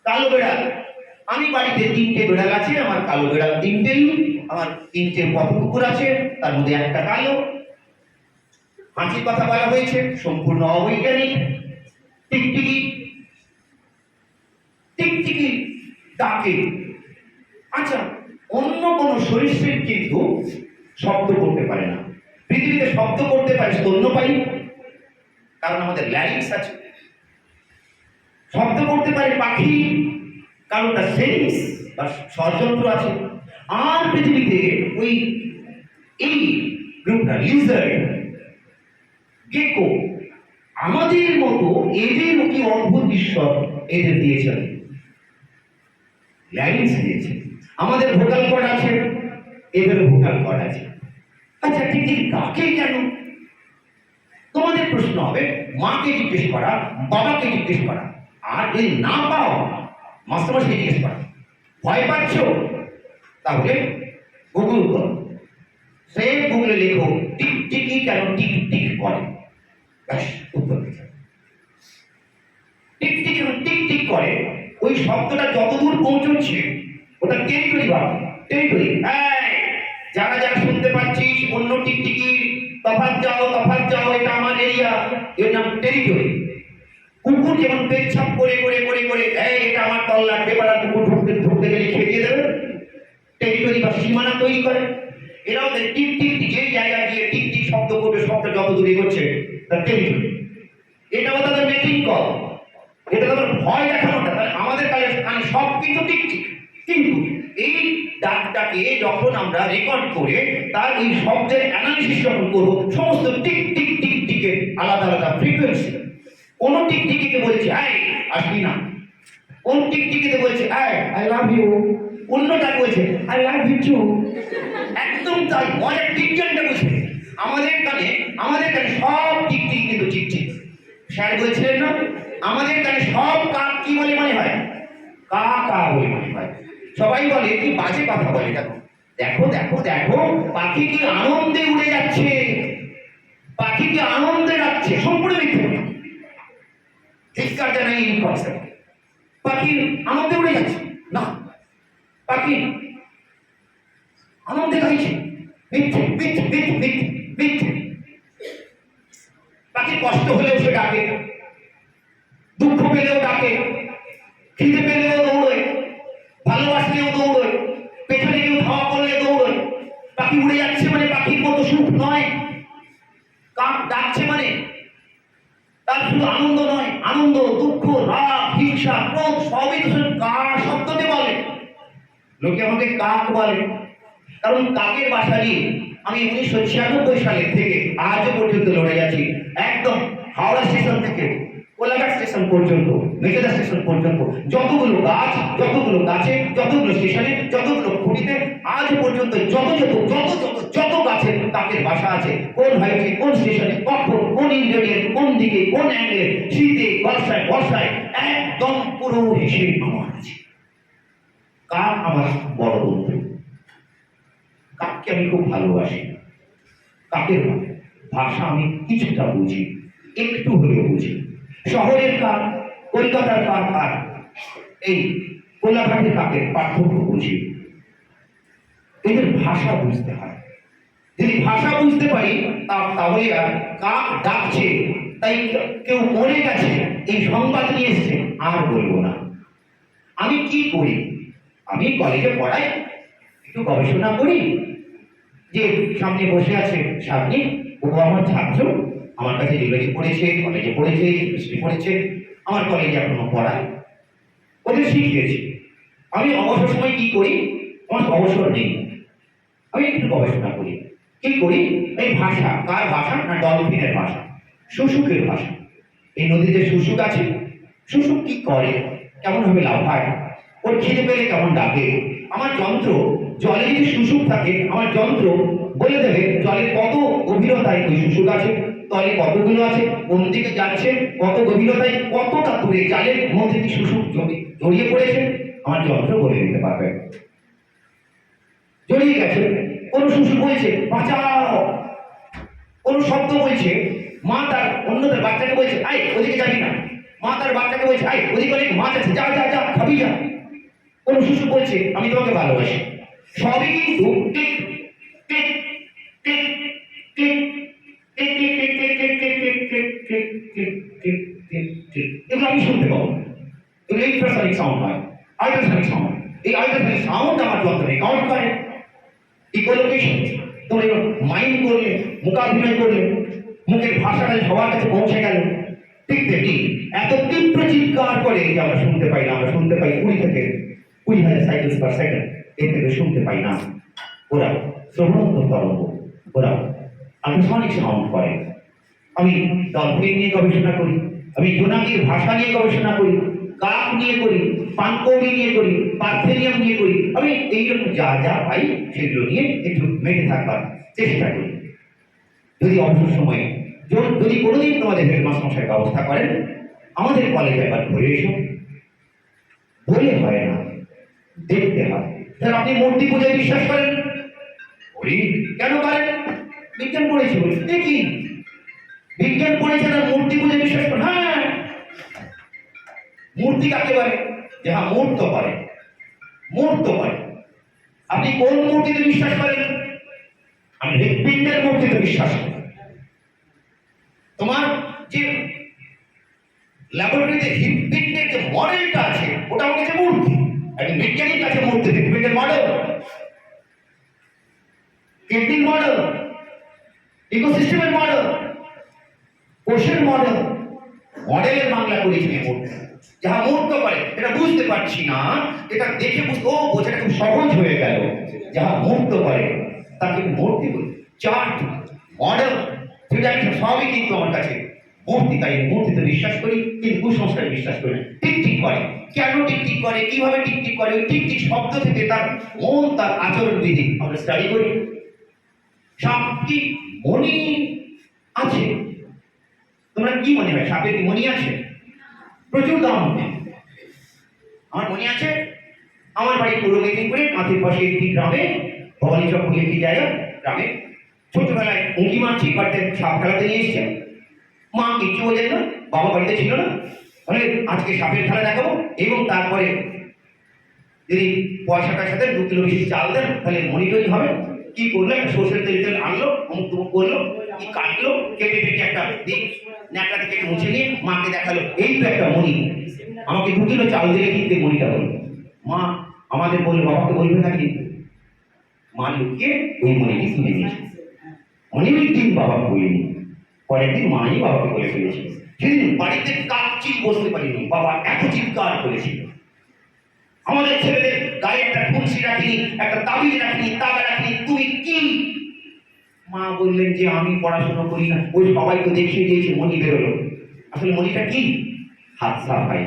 কালো বেড়াল, আমি বাড়িতে 3টে বেড়াল আছে, আমার কালো বেড়াল 3টেই, আমার 3টে পথকুকুর আছে, তার মধ্যে একটা কালো। হাঁচির কথা বলা হয়েছে, সম্পূর্ণ অবৈজ্ঞানিক। টিকটিকি, টিকটিকি ডাকে। আচ্ছা, অন্য কোন সরীসৃপ কিন্তু শব্দ করতে পারে না। পৃথিবীতে শব্দ করতে পারে স্তন্যপায়ী, কারণ আমাদের ল্যারিংস আছে। শব্দ করতে পারে পাখি, কারণ তার সেন্স বা ষড়যন্ত্র আছে। আর পৃথিবীতে ওই এই গ্রুপটা লিজার্ড, গেকো, আমাদের মতো এদেরও কি অদ্ভুত ঈশ্বর এদের দিয়েছেন, ল্যারিংস দিয়েছে। আমাদের ভোকাল কর্ড আছে, এদেরও ভোকাল কর্ড আছে। আচ্ছা, ঠিক কাকে কেন? তোমাদের প্রশ্ন হবে মাকে জিজ্ঞেস করা, বাবাকে জিজ্ঞেস করা, আর যদি না পাও মাস্টারমশাইকে জিজ্ঞেস করা। ভয় পাচ্ছ? তাহলে গুগল করো, সে গুগলে লেখো টিকটিকি কেন টিক টিক করে, ব্যাস উত্তর দিতে। টিকটিকি কেন টিক টিক করে, ওই শব্দটা যতদূর পৌঁছচ্ছে ওটা টেরিটরি ভাব, টেরিটরি। যারা যারা শুনতে পাচ্ছিস অন্য টিকটিকি, তফাৎ যাও, এটা আমার এরিয়া, এর নাম টেরিটরি। কুকুর যেমন পেচ্ছাপ করে করে করে করে এটা আমার তল লাগবে, পাড়া কুকুর ঢুকতে গেলে খেয়ে দিয়ে দেবে, টেরিটরি বা সীমানা তৈরি করে। এরাও টিক টিক যেই জায়গা দিয়ে টিক টিক শব্দ করবে, শব্দ যত দূরে এগোচ্ছে তার টেরিটরি। এটাও তাদের মেকিং কল, এটা তাদের ভয় দেখানোটা। তাহলে আমাদের কানে সব কিন্তু টিক টিক, কিন্তু এই ডাকটাকে যখন আমরা রেকর্ড করে তার এই শব্দের অ্যানালিসিস যখন করবো, সমস্ত টিক টিক টিক টিকে আলাদা আলাদা ফ্রিকোয়েন্সি। কোন টিকটিকিকে বলছে আসবি না, কোন টিকটিকিতে বলছে আই লাভ ইউ, অন্যটাকে বলছে আই লাভ ইউ টু। একদম তাই, মজার বিজ্ঞানটা বুঝে। আমাদের কানে সব টিকটিকি কিন্তু টিকটিক। স্যার বলছিলেন না, আমাদের কানে সব কাক কি বলে মনে হয়, কা কা বলে মনে হয়। সবাই বলে কি বাজে কথা বলে, দেখো দেখো দেখো, পাখি কি আনন্দে উড়ে যাচ্ছে, পাখি কি আনন্দে যাচ্ছে, সম্পূর্ণ মিথ্যে। ধিক্কার জানাই এই কনসেপ্ট। পাখি আনন্দে উড়ে যাচ্ছে না, পাখি আনন্দে গাইছে, মিথ্যে মিথ্যে মিথ্যে মিথ্যে মিথ্যে। পাখি কষ্ট হলেও সে ডাকে, দুঃখ পেলেও ডাকে, খিদে পেলেও দৌড়ে, ভালোবাসলেও দৌড়ে, পেছনে কেউ ধাওয়া করলে দৌড়ে। পাখি উড়ে যাচ্ছে মানে পাখির মতো সুখ নয়। কাক ডাকছে মানে তার শুধু আনন্দ নয়, আনন্দ, দুঃখ, রাগ, হিংসা, ক্রোধ সবই তো কার শব্দতে বলে। লোকে আমাকে কাক বলে, কারণ কাকের বাসা নিয়ে আমি 1996 সালের থেকে আজও পর্যন্ত লড়ে যাচ্ছি। একদম হাওড়া স্টেশন থেকে কোলাঘাট স্টেশন পর্যন্ত, মেচেদা স্টেশন পর্যন্ত যতগুলো গাছ, যতগুলো গাছে, যতগুলো স্টেশনে, যতগুলো খুঁটিতে আজ পর্যন্ত যত যত যত যত যত গাছের কাকের বাসা আছে, কোন হাইটে, কোন স্টেশনে, কখন, কোন ইঞ্জিনিয়ার, কোন দিকে, কোন অ্যাঙ্গেলে, শীতে, বর্ষায়, বর্ষায়, একদম পুরো হিসেবে আমার আছে। কাক আমার বড় বন্ধু, কাককে আমি খুব ভালোবাসি। কাকের ভাষা আমি কিছুটা বুঝি, একটু হলেও বুঝি। শহরের কাক, কলকাতার কাক আর এই কোলাঘাটের কাকের পার্থক্য বুঝি। এদের ভাষা বুঝতে হয়। যদি ভাষা বুঝতে পারি তাহলে আর কাক ডাকছে তাই কেউ মরে গেছে এই সংবাদ নিয়ে এসছে আর বলবো না। আমি কি করি, আমি কলেজে পড়াই, একটু গবেষণা করি। যে সামনে বসে আছে সামনে, ও আমার ছাত্র, আমার কাছে ইংরেজি পড়েছে, কলেজে পড়েছে, হিস্ট্রি পড়েছে, আমার কলেজে এখনো পড়ায়, ওদের শিখিয়েছি। আমি অবসর সময় কি করি, আমার অবসর নেই, আমি একটু গবেষণা করি। কি করি, এই ভাষা, কার ভাষা না ডলফিনের ভাষা, শুশুকের ভাষা। এই নদীতে শুশুক আছে, শুশুক কি করে, কেমন ভাবে লাফায়, ওর খিদে পেলে কেমন ডাকে। আমার যন্ত্র, জলে যদি শুশুক থাকে আমার যন্ত্র বলে দেবে জলে কত গভীরতা গভীরতায় ওই শুশু গাছে তলে কতগুলো আছে, কোন দিকে যাচ্ছে, কত গভীরতায়, কতটা দূরে জালের মধ্যে কি শুশু জড়িয়ে পড়েছে, আমার যন্ত্র বলে দিতে পারবে। জড়িয়ে গেছে, কোন শুশু বলছে বাঁচাও, কোন শব্দ বলছে, মা তার অন্যদের বাচ্চাকে বলছে আয় ওদিকে যাবি না, মা তার বাচ্চাকে বলছে আয় ওদিকে অনেক মাছ আছে, যা যা যা খাবি যা। কোন শিশু বলছে আমি তোমাকে ভালোবাসি। সবই কিন্তু tick tick tick tick tick tick tick tick tick tick tick tick tick tick tick tick, এগুলো আমি শুনতে পাবো। এগুলো ইন্ট্রাসনিক সাউন্ড হয়, আল্ট্রাসনিক সাউন্ড। এই আল্ট্রাসনিক সাউন্ড আমার যন্ত্রে কাউন্ট করে। ইকোলোকেশন, তোমরা মাইন্ড করলে, মুখাভিনয় করলে, মুখের ভাষাটা সবার কাছে পৌঁছে গেল। ঠিক তেমনি এত তীব্র চিৎকার করে যে আমরা শুনতে পাই না। আমরা শুনতে পাই 20,000 সাইকেল পার সেকেন্ড, এর থেকে শুনতে পাই না। ওরা শ্রবণাত্মক তরঙ্গ, ওরা আল্ট্রাসনিক সাউন্ড করে। আমি ডলফিন নিয়ে গবেষণা করি, আমি জোনাকির ভাষা নিয়ে গবেষণা করি, কাক নিয়ে করি, পানকৌড়ি নিয়ে করি, পার্থেনিয়াম নিয়ে করি। আমি এইরকম যা যা পাই সেগুলো নিয়ে একটু মেতে থাকবার চেষ্টা করি। যদি অবসর সময়ে যদি কোনোদিন তোমাদের হেডমাস্টার ব্যবস্থা করেন, আমাদের কলেজে একবার ঘুরে এসো। বলে হয় না, দেখতে হয়। স্যার আপনি মূর্তি পূজায় বিশ্বাস করেন? করি। কেন করেন? বিজ্ঞান পড়েছি বলে। দেখি বিজ্ঞান পড়েছেন আর মূর্তি পূজায় বিশ্বাস করেন? হ্যাঁ, মূর্তি কাকে বলে? যাহা মূর্ত করে, মূর্ত করে। আপনি কোন মূর্তিতে বিশ্বাস করেন? আমি হৃৎপিণ্ডের মূর্তিতে বিশ্বাস করি। তোমার যে ল্যাবরেটরিতে হৃৎপিণ্ডের যে মডেলটা আছে ওটা আমার কাছে মূর্তি। একজন বিজ্ঞানীর কাছে মূর্তি হৃৎপিণ্ডের মডেল, কিডনির মডেল, ইকোসিস্টেমের মডেল, কোষের মডেল, মডেলের বাংলা করেছি মূর্তি। যাহা মূর্ত করে এটা বুঝতে পারছি না, এটা দেখে বুঝতে ও বোঝাটা খুব সহজ হয়ে গেল। যাহা মূর্ত করে তাকে মূর্তি বলি। চার্ট, মডেল, সবই কিন্তু আমার কাছে মূর্তি। তাই মূর্তিতে বিশ্বাস করি, কিন্তু কুসংস্কারে বিশ্বাস করি। টিকটিক করে, কেন টিকটিক করে, কিভাবে টিকটিক করে, ওই টিকটিক শব্দ থেকে তার মন, তার আচরণ বিধি আমরা স্টাডি করি। সাপটি মনি আছে, তোমরা কি মনে হয় সাপের কি মনি আছে? প্রচুর দাম। আমার মনে আছে, আমার বাড়ি পূর্ব মেদিনীপুরে কাঁথির পাশে একটি গ্রামে, ভবানী চক বলে একটি জায়গা, গ্রামে ছোটবেলায় উঁকি মারছি, বাড়িতে সাপ খেলাতে নিয়ে এসছে। মা কিচ্ছু বোঝেন না, বাবা বাড়িতে ছিল না, মানে আজকে সাপের খেলা দেখাবো, এবং তারপরে যদি পয়সাটার সাথে 2 কিলো বেশি চাল দেন তাহলে মনিটরি হবে। কি করলো, একটা সর্ষের তেল তেল আনলো, অমুক তুমুক করলো, কি কাটলো, কেটে কেটে একটা দিক ন্যাকড়া থেকে মুছে নিয়ে মাকে দেখালো, এই তো একটা মণি, আমাকে 2 কিলো চাল দিলে কিন্তু মণিটা হলো। মা আমাদের বললো বাবাকে বলবে না, কিন্তু মা লুকিয়ে ওই মণিটি কিনে নিয়েছে। অনেক দিন বাবাকে বলিনি, পরের দিন মাই বাবাকে বলে ফেলেছিল। সেদিন বাড়িতে কাচ্চি বসতে পারিনি, বাবা এত চিৎকার করেছিল। আমাদের ছেলেদের গায়ে একটা খুনসি রাখিনি, একটা তাবিজ রাখিনি, তাগা রাখিনি, তুমি কি? মা বললেন যে আমি পড়াশোনা করি না, ওই সবাই তো দেখিয়ে দিয়েছে মণি বেরোলো। আসলে মণিটা কি? হাত সাফাই।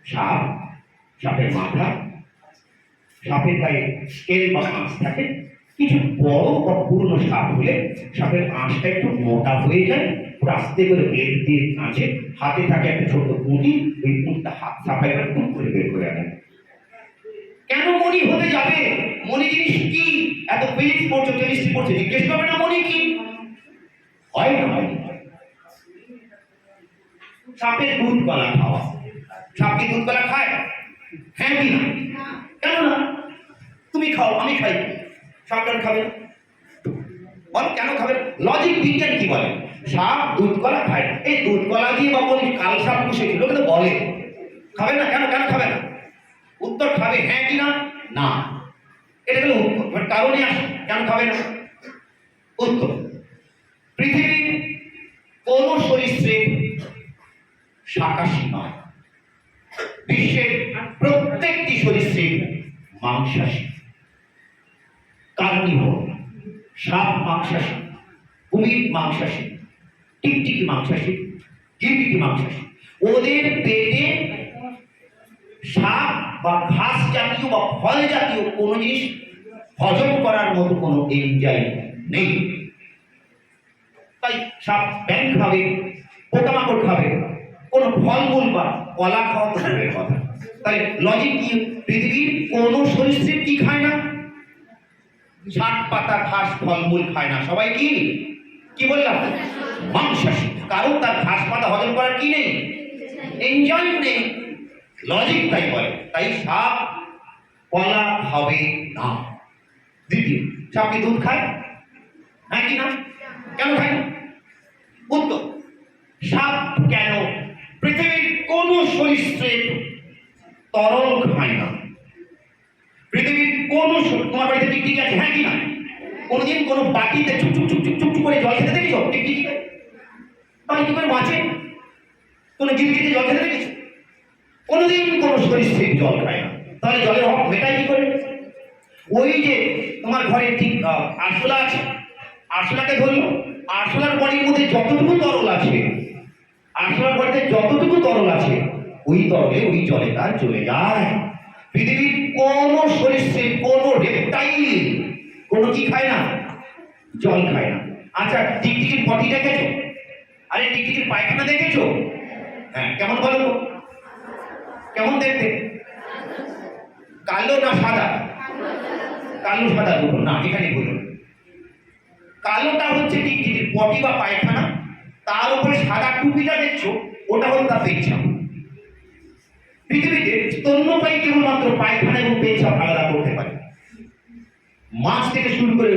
সাপ, সাপের মাথা, সাপের গায়ে স্কেল বা আঁশ থাকে। কিছু বড় বা পুরনো সাপ হলে সাপের আঁশটা একটু মোটা হয়ে যায়, ওটা আস্তে করে ব্লেড দিয়ে কাঁচে, হাতে থাকে একটা ছোট পুঁটি, ওই পুঁটটা হাত সাফাই করে টুক করে বের করে আনে। কেন মণি হতে যাবে? মণি জিনিস কি? এত ফিজিক্স পড়ছো, কেমিস্ট্রি পড়ছো, জিজ্ঞেস করবে না মণি কি? হয় না, হয় না। সাপের দুধ কলা খাওয়া, সাপ কি দুধ কলা খায়? হ্যাঁ কি না? কেন না? তুমি খাও, আমি খাই, সাপ কেন খাবে? বল কেন খাবে? লজিক বিজ্ঞান কি বলে? সাপ দুধ কলা খায়। এই দুধ কলা দিয়ে বাবু কাল সাপ পুষেছিল, কিন্তু বলে খাবে না। কেন কেন খাবে না? উত্তর খাবে, হ্যাঁ কি না? না। এটা গেল উত্তর। কারণে আসে কেন খাবে না। উত্তর, পৃথিবীর কোন সরীসৃপ শাকাশী নয়। বিশ্বের প্রত্যেকটি সরীসৃপ মাংসাশী। কার্নিভোর। সাপ মাংসাশী, কুমির মাংসাশী, টিকটিকি মাংসাশী, গিরগিটি মাংসাশী। ওদের পেটে সাপ বা ঘাস জাতীয় বা ফল জাতীয় কোনো জিনিস হজম করার মতো কোনো এনজাইম নেই। তাই সাপ ব্যাং খাবে, পোকামাকড় খাবে, কোনো ফলমূল বা কলা খাওয়া তো দূরের কথা। তাই লজিক কি, পৃথিবীর কোনো সরীসৃপ কি খায় না? ঝাট পাতা ঘাস ফলমূল খায় না, সবাই কি বললাম? মাংসাশী। কারণ তার ঘাস পাতা হজম করার কি নেই, এনজাইম নেই। লজিক তাই বলে। তাই সাপ কলা খাবে না। দ্বিতীয়, সাপ কি দুধ খায়? হ্যাঁ কি না? কেন খায় না? উত্তর, সাপ কেন পৃথিবীর কোন সরীসৃপ তরল খায় না। পৃথিবীর কোন তোমার বাড়িতে টিকটিকি আছে? হ্যাঁ কি না? কোনদিন কোনো বাটিতে চুপ চুপ চুপ চুপ চুপ চুপ করে জল খেতে দেখেছো? টিকটিকি বাড়িতে করে বাঁচে? কোনো গিরগিটিতে জল খেতে দেখেছো? কোনোদিন কোনো সরীসৃপ জল খায় না। তাহলে জলের অভাব মেটায় কি করে? ওই যে তোমার ঘরে ঠিক আরশোলা আছে, আরশোলাকে ধরলো, আরশোলার বডির মধ্যে যতটুকু তরল আছে, আরশোলার বডিতে যতটুকু তরল আছে, ওই তরলে ওই জলে তার চলে যায়। পৃথিবীর কোন সরীসৃপ, কোন রেপটাইল, কোন কি খায় না? জল খায় না। আচ্ছা, টিকটিকির পটি দেখেছো? আরে টিকটিকির পায়খানা দেখেছো? হ্যাঁ, কেমন বলো তো? কেমন দেখতে? কালো না সাদা? কালো সাদা দুটো না, এখানে বলুন। কালোটা হচ্ছে টিকটিকির পটি বা পায়খানা, তার উপরে সাদা টুপিটা দেখছো, ওটা হলো তার পেচ্ছাপ। পৃথিবীতে স্তন্যপায়ী কেবলমাত্র পায়খানা এবং পেচ্ছাপ আলাদা করতে পারে। মাছ থেকে শুরু করে,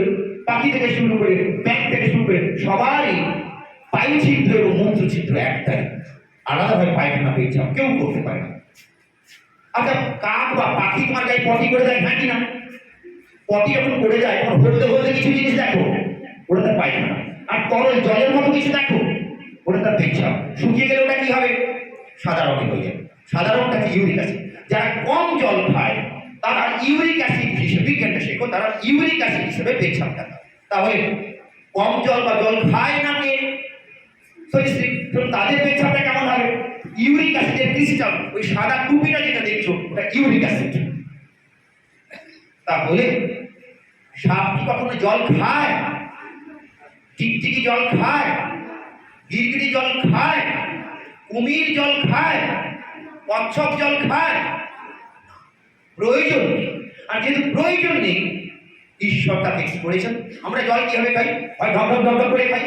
পাখি থেকে শুরু করে, ব্যাঙ থেকে শুরু করে সবারই পায়ুছিদ্র এবং মূত্রছিদ্র একটাই। আলাদাভাবে পায়খানা পেচ্ছাপ কেউ করতে পারে না। আচ্ছা, কাক বা পাখি তোমার গায়ে পটি করে দেয়, হ্যাঁ কি না? পটি যখন করে যায় তখন হলদে হলদে কিছু জিনিস দেখো, ওটা তার পায়খানা। আর তরল জলের মতো কিছু দেখো, ওটা তার পেচ্ছাপ। শুকিয়ে গেলে ওটা কি হবে? সাদা রঙের হয়ে যাবে। সাদা রঙটাকে ইউরিক অ্যাসিড। যারা কম জল খায় তারা ইউরিক অ্যাসিড হিসেবে, বিজ্ঞানটা শেখো, তারা ইউরিক অ্যাসিড হিসেবে পেচ্ছাপটা দেয়। তাহলে কম জল বা জল খায় না কে? সরীসৃপ। তাদের পেচ্ছাপটা কেমন হবে? ইউরিক অ্যাসিডের ক্রিস্টাল, ওই সাদা টুপিটা যেটা দেখছো ওটা ইউরিক অ্যাসিড। তাহলে সাপ কি কখনো জল খায়? টিকটিকি জল খায়? গিরগিটি জল খায়? কুমির জল খায়? কচ্ছপ জল খায়? প্রয়োজন নেই। আর যেহেতু প্রয়োজন নেই, ঈশ্বর তা ফিক্স করেছেন। আমরা জল কিভাবে খাই? হয় ঢক ঢক ঢক ঢক করে খাই,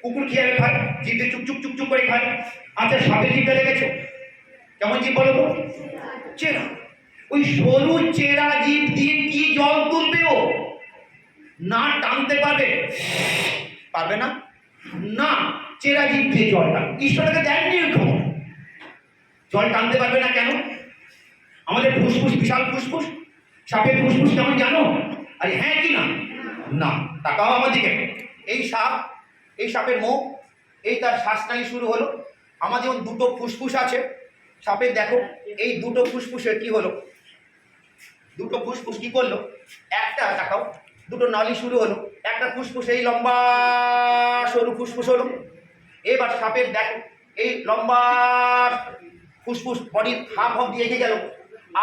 কুকুর কিভাবে খায়? জিভে চুপ চুপ চুপ চুপ করে খায়। আচ্ছা, সাপের জিভটা দেখেছো? কেমন জিভ বলো তো? চেরা। ওই সরু চেরা জিভ দিয়ে কি জল তুলবে ও? না টানতে পারবে? পারবে না। না, চেরা জিভ দিয়ে জলটা ঈশ্বরকে দেননি ওই ক্ষমতা। জল টানতে পারবে না কেন? আমাদের ফুসফুস বিশাল ফুসফুস। সাপের ফুসফুস কেমন জানো? আরে হ্যাঁ কি না? না, তাকাও আমার দিকে। এই সাপ, এই সাপের মুখ, এই তার শ্বাসনালী শুরু হলো। আমার যেমন দুটো ফুসফুস আছে, সাপের দেখো এই দুটো ফুসফুসের কি হলো? দুটো ফুসফুস কি করলো? একটা তাকাও, দুটো নালী শুরু হলো, একটা ফুসফুস এই লম্বা সরু ফুসফুস হলো। এবার সাপের দেখো এই লম্বা ফুসফুস বডির হাফ হাফ দিয়ে এগিয়ে গেল।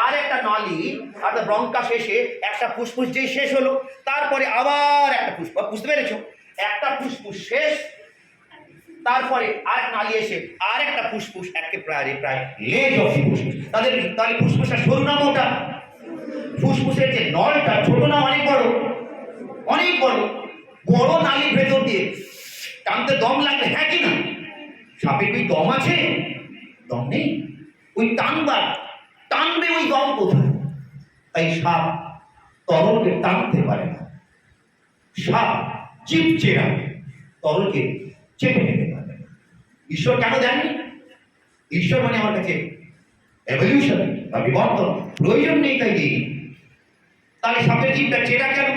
আর একটা নালী আর ব্রঙ্কা শেষে একটা ফুসফুস যেই শেষ হলো, তারপরে আবার একটা ফুসফুস, বুঝতে পেরেছো? একটা ফুসফুস শেষ, তারপরে আরেক নালী এসে আর একটা ফুসফুস, একে প্রায় লেজ অবধি ফুসফুস। তাহলে ফুসফুসটা সরু না মোটা? ফুসফুসের যে নলটা ছোট না অনেক বড়? অনেক বড়। বড় নালীর ভেতর দিয়ে টানতে দম লাগবে, হ্যাঁ কি না? সাপের কি দম আছে? দম নেই। ওই টানবে, ওই দম কোথায়? তাই সাপ তরলকে টানতে পারে না। সাপ জিভ চেরা তরলকে চেপে নিতে পারে না। ঈশ্বর কেন দেননি? ঈশ্বর মানে আমার কাছে এভলিউশন বা বিবর্তন, প্রয়োজন নেই তাই দিই। তাহলে সাপের জিভটা চেরা কেন?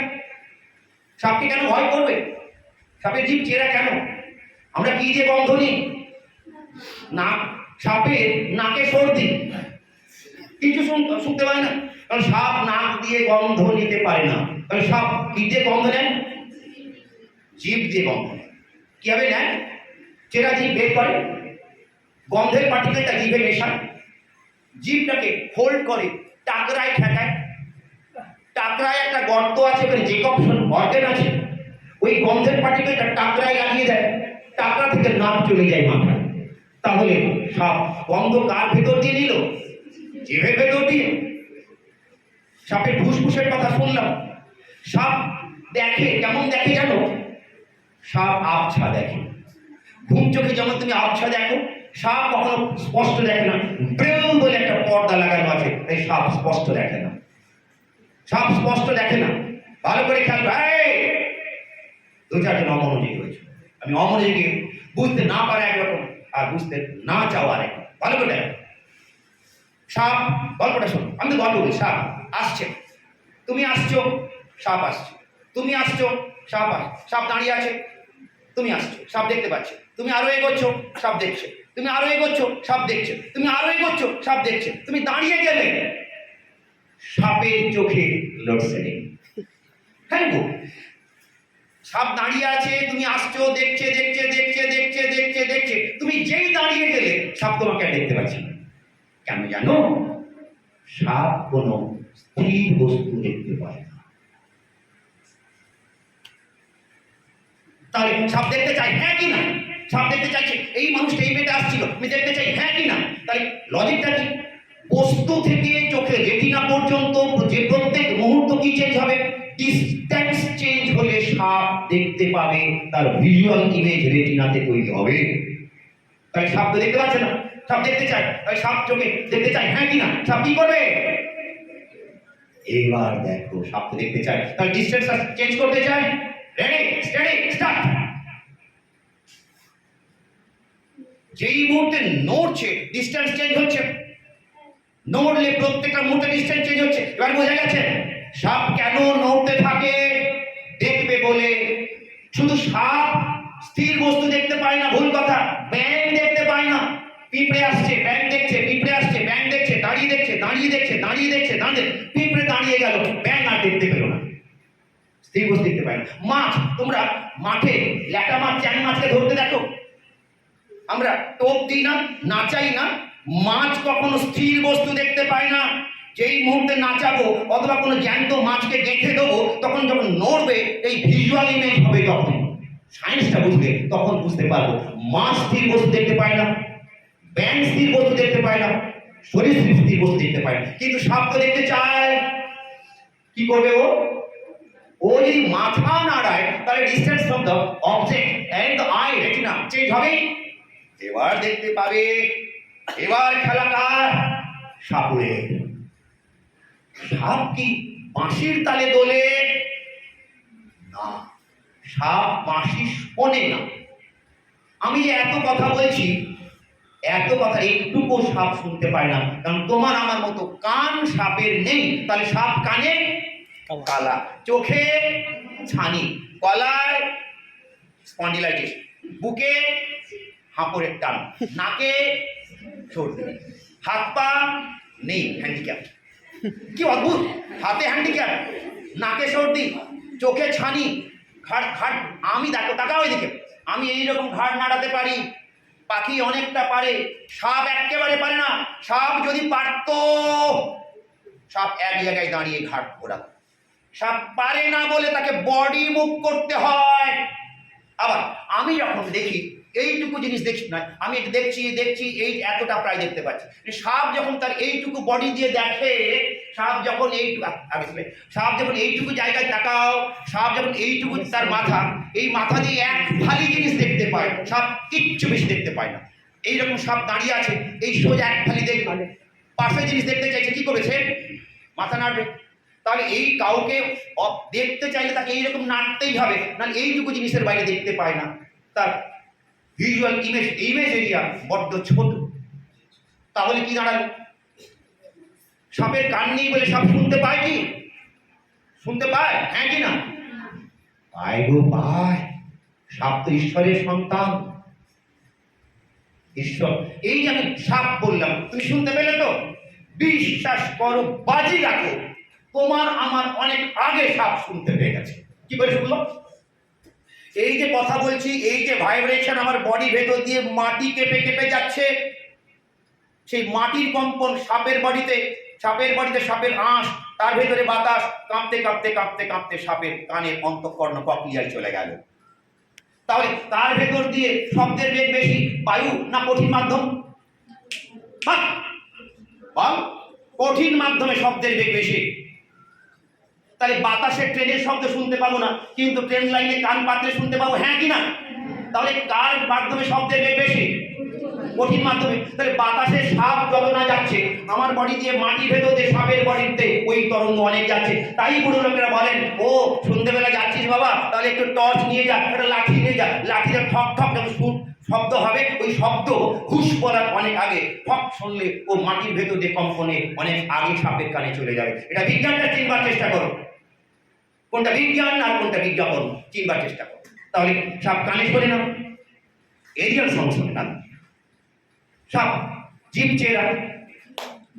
সাপকে কেন ভয় করবে? সাপের জিভ চেরা কেন? আমরা কি যে গন্ধ নিই? না, সাপের নাকে সর্দি, কিছু শুনতে পায় না, কারণ সাপ নাক দিয়ে গন্ধ নিতে পারে না। কারণ সাপ কি দিয়ে গন্ধ নেয়? জিভ দিয়ে গন্ধ নেয়। কিভাবে নেয়? চেরা জিভ বের করে, গন্ধের পার্টিকেলটা জিভে মেশায়, জিভটাকে ফোল্ড করে টাকরায় ঠেকায়। টাকরায় একটা গর্ত আছে, ওখানে জেকবসন অর্গান আছে, ওই গন্ধের পার্টিকেলটা টাকরায় লাগিয়ে দেয়। টাকা থেকে নাক চলে যায় মাথায়। তাহলে সাপ গন্ধ কার ভেতর দিয়ে নিল? জিভের ভেতর দিয়ে। সাপের ফুসফুসের কথা শুনলাম। সাপ দেখে, কেমন দেখে জানো? সাপ আবছা দেখে। ঘুম চোখে যেমন তুমি আবছা দেখো, সাপ কখনো স্পষ্ট দেখে না। ব্রেল বলে একটা পর্দা লাগানো আছে, তাই সাপ স্পষ্ট দেখে না। সাপ স্পষ্ট দেখে না। ভালো করে খেয়াল রাখ। দু চারজন অমনোযোগী হয়েছে। আমি অমনোযোগী, বুঝতে না পারে একরকম আর বুঝতে না চাওয়া আরেক। ভালো করে দেখো। সাপ, গল্পটা শোনো, আমি তো গল্প বলি। সাপ আসছে, তুমি আসছো, সাপ আসছে। তুমি আসছো, সাপ আসছে। সাপ দাঁড়িয়ে আছে, তুমি আসছো, সাপ দেখতে পাচ্ছে। তুমি আরো এগোচ্ছ, সাপ দেখছে। তুমি আরো এগোচ্ছ, সাপ দেখছে। তুমি আরো এগোচ্ছ, সাপ দেখছে। তুমি দাঁড়িয়ে গেলে, সাপের চোখে লোডশেডিং। হ্যাঁ গো, সাপ দাঁড়িয়ে আছে, তুমি আসছো, দেখছে দেখছে দেখছে দেখছে দেখছে দেখছে। তুমি যেই দাঁড়িয়ে গেলে, সাপ তোমাকে আর দেখতে পাচ্ছে না। কেন জানো? সাপ কোনো স্থির বস্তু দেখতে পায় না। তাহলে সাপ দেখতে চাই, হ্যাঁ কি না? সাপ দেখতে চাইছে, এই মানুষটা এই মেয়েটা আসছিল, আমি দেখতে চাই, হ্যাঁ কি না? তাহলে লজিকটা কি? বস্তু থেকে চোখে রেটিনা পর্যন্ত যে প্রত্যেক মুহূর্ত কি চেঞ্জ হবে? ডিস্টেন্স চেঞ্জ হলে সাপ দেখতে পাবে, তার ভিজুয়াল ইমেজ রেটিনাতে তৈরি হবে। তাই সাপ তো দেখতে পাচ্ছে না, সাপ দেখতে চায়, তাই সাপ চোখে দেখতে চায়, হ্যাঁ কি না? সাপ কি করবে? এবার দেখো, সাপ তো দেখতে চায়, তাহলে ডিস্টেন্স চেঞ্জ করতে চায়। Ready, steady, start. যেই মুহূর্তে নড়ছে, ডিস্টেন্স চেঞ্জ হচ্ছে। নড়লে প্রত্যেকটা মুহূর্তে ডিস্টেন্স চেঞ্জ হচ্ছে। এবার বোঝা গেছে সাপ কেন নড়তে থাকে? দেখবে বলে। শুধু সাপ স্থির বস্তু দেখতে পায় না, ভুল কথা। ব্যাঙ দেখতে পায় না। পিঁপড়ে আসছে, ব্যাঙ দেখছে, পিঁপড়ে আসছে, ব্যাঙ দেখছে, দাঁড়িয়ে দেখছে, দাঁড়িয়ে দেখছে, দাঁড়িয়ে দেখছে, দাঁড়িয়ে। পিঁপড়ে দাঁড়িয়ে গেল, ব্যাঙ আর দেখতে পেল না। স্থির বস্তু দেখতে পায় না। মাছ, তোমরা মাঠে ল্যাটা মাছ, চ্যাং মাছকে ধরতে দেখো, আমরা টোপ দিই না, নাচাই না। মাছ কখনো স্থির বস্তু দেখতে পায় না। যেই মুহূর্তে নাচাবো অথবা কোনো জ্যান্ত মাছকে গেঁথে দেবো, তখন যখন নড়বে, এই ভিজুয়াল ইমেজ হবে। তখন সায়েন্সটা বুঝলে তখন বুঝতে পারবো মাছ স্থির বস্তু দেখতে পায় না, ব্যাঙ স্থির বস্তু দেখতে পায় না, সরীসৃপ স্থির বস্তু দেখতে পায় না। কিন্তু সাপ তো দেখতে চায়। কি করবে ও? ও যদি মাথা নাড়ায়, তাহলে distance from the object and the eye retina change হবে। এবার দেখতে পাবে। এবার খেলা কার? সাপুরে। সাপ কি বাঁশির তালে দোলে? না, সাপ বাঁশি শোনে না। আমি যে এত কথা বলছি, এত কথা একটুকু সাপ শুনতে পায় না, কারণ তোমার আমার মতো কান সাপের নেই। তাহলে সাপ কানে কালা, চোখে ছানি, গলায় স্পন্ডিলাইটিস, বুকে হাঁপড়ের টান, নাকে সর্দি, হাত পা নেই, হ্যান্ডিক্যাপ। কি অদ্ভুত! হাতে হ্যান্ডিক্যাপ, নাকে সর্দি, চোখে ছানি, ঘাট ঘাট। আমি দেখো, তাকাও এদিকে, আমি এইরকম ঘাট নাড়াতে পারি। পাখি অনেকটা পারে, সাপ একেবারে পারে না। সাপ যদি পারত, সাপ এক জায়গায় দাঁড়িয়ে ঘাট ঘোরাত। সাপ পারে না বলে তাকে বডি মুভ করতে হয়। আবার আমি যখন দেখি, এইটুকু জিনিস দেখছি না, আমি দেখছি দেখছি এই এতটা প্রায় দেখতে পাচ্ছি। সাপ যখন তার এইটুকু বডি দিয়ে দেখে, সাপ যখন সাপ যখন এইটুকু জায়গায় তাকাও, সাপ যখন এইটুকু তার মাথা, এই মাথা দিয়ে এক ফালি জিনিস দেখতে পায়। সাপ কিচ্ছু বেশি দেখতে পায় না। এইরকম সাপ দাঁড়িয়ে আছে, এই সোজা এক ফালি দেখবে, পাশে জিনিস দেখতে চাইছে, কি করেছে? মাথা নাড়বে। তাহলে এই কাউকে দেখতে চাইলে তাকে এইরকম নাড়তেই হবে, নাহলে এইটুকু জিনিসের বাইরে দেখতে পায় না। তার ভিজুয়াল ইমেজ এরিয়া বড্ড ছোট। তাহলে কি দাঁড়ালো? সাপের কান নেই বলে সাপ শুনতে পায় কি? শুনতে পায়, হ্যাঁ কি না? পায় গো, পায়। সাপ তো ঈশ্বরের সন্তান। ঈশ্বর, এই যে আমি সাপ বললাম, তুমি শুনতে পেলে তো? বিশ্বাস করো, বাজি রাখো, তোমার আমার অনেক আগে সাপ শুনতে পেয়ে গেছে। কি করে শুনলো? এই যে কথা বলছি, এই যে ভাইব্রেশন আমার বডি ভেতর দিয়ে মাটি কেঁপে কেঁপে যাচ্ছে, সেই মাটির কম্পন সাপের বডিতে, সাপের আঁশ, তার ভেতরে বাতাস কাঁপতে কাঁপতে কাঁপতে কাঁপতে সাপের কানের অন্তঃকর্ণ ককলিয়ায় চলে গেল। তাহলে তার ভেতর দিয়ে শব্দের বেগ বেশি, বায়ু না কঠিন মাধ্যম? বল বল, কঠিন মাধ্যমে শব্দের বেগ বেশি। তাহলে বাতাসে ট্রেনের শব্দ শুনতে পাবো না, কিন্তু ট্রেন লাইনে কান পাতলে শুনতে পাবো, হ্যাঁ কি না? তাহলে কার মাধ্যমে শব্দের বেগ বেশি? কঠিন মাধ্যমে। তাহলে বাতাসে সাপ যত না যাচ্ছে, আমার বডি দিয়ে মাটির ভেতর দিয়ে সাপের বডিতে ওই তরঙ্গ অনেক যাচ্ছে। তাই বুড়ো লোকেরা বলেন, ও সন্ধ্যেবেলা যাচ্ছিস বাবা, তাহলে একটু টর্চ নিয়ে যা, একটা লাঠি নিয়ে যা, লাঠিটা ঠক ঠক যখন শব্দ হবে, ওই শব্দ হুশ বলার অনেক আগে ঠক শুনলে ও মাটির ভেতর দিয়ে কম্পনে অনেক আগে সাপের কানে চলে যাবে। এটা বিজ্ঞানটা চিনবার চেষ্টা করো, কোনটা বিজ্ঞান আর কোনটা বিজ্ঞাপন চিনবার চেষ্টা করো। তাহলে সাপ কানে শোনে না, এরিয়াল সাউন্ড শোনে না। সাপ জিভ চেরা,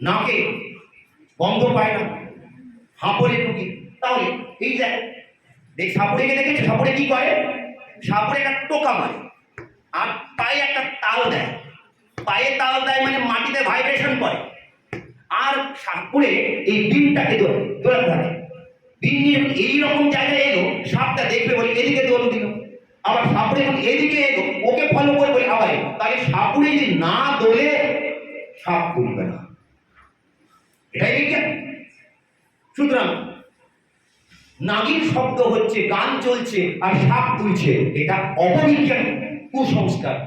নাকে গন্ধ পায় না, হাঁপড়ে ঢুকি। তাহলে এই দেখ সাপুড়েকে দেখেছো? সাপুড়ে কি করে? সাপুড়ে একটা টোকা মারে আর পায়ে একটা তাল দেয়। পায়ে তাল দেয় মানে মাটিতে ভাইব্রেশন করে। আর সাপুড়ে এই ডিমটাকে দোলাতে থাকে। ডিম নিয়ে এইরকম জায়গায় এলো, সাপটা দেখবে বলে এদিকে দোল দিল, আবার সাপুড়ে যখন এদিকে এলো ওকে ফলো করে বলে আবার এলো। তাহলে সাপুড়ে যদি না দোলে সাপ তুলবে না, এটাই বিজ্ঞান। সুতরাং নাগিন শব্দ হচ্ছে গান চলছে আর সাপ তুলছে, এটা অপবিজ্ঞান, কুসংস্কার।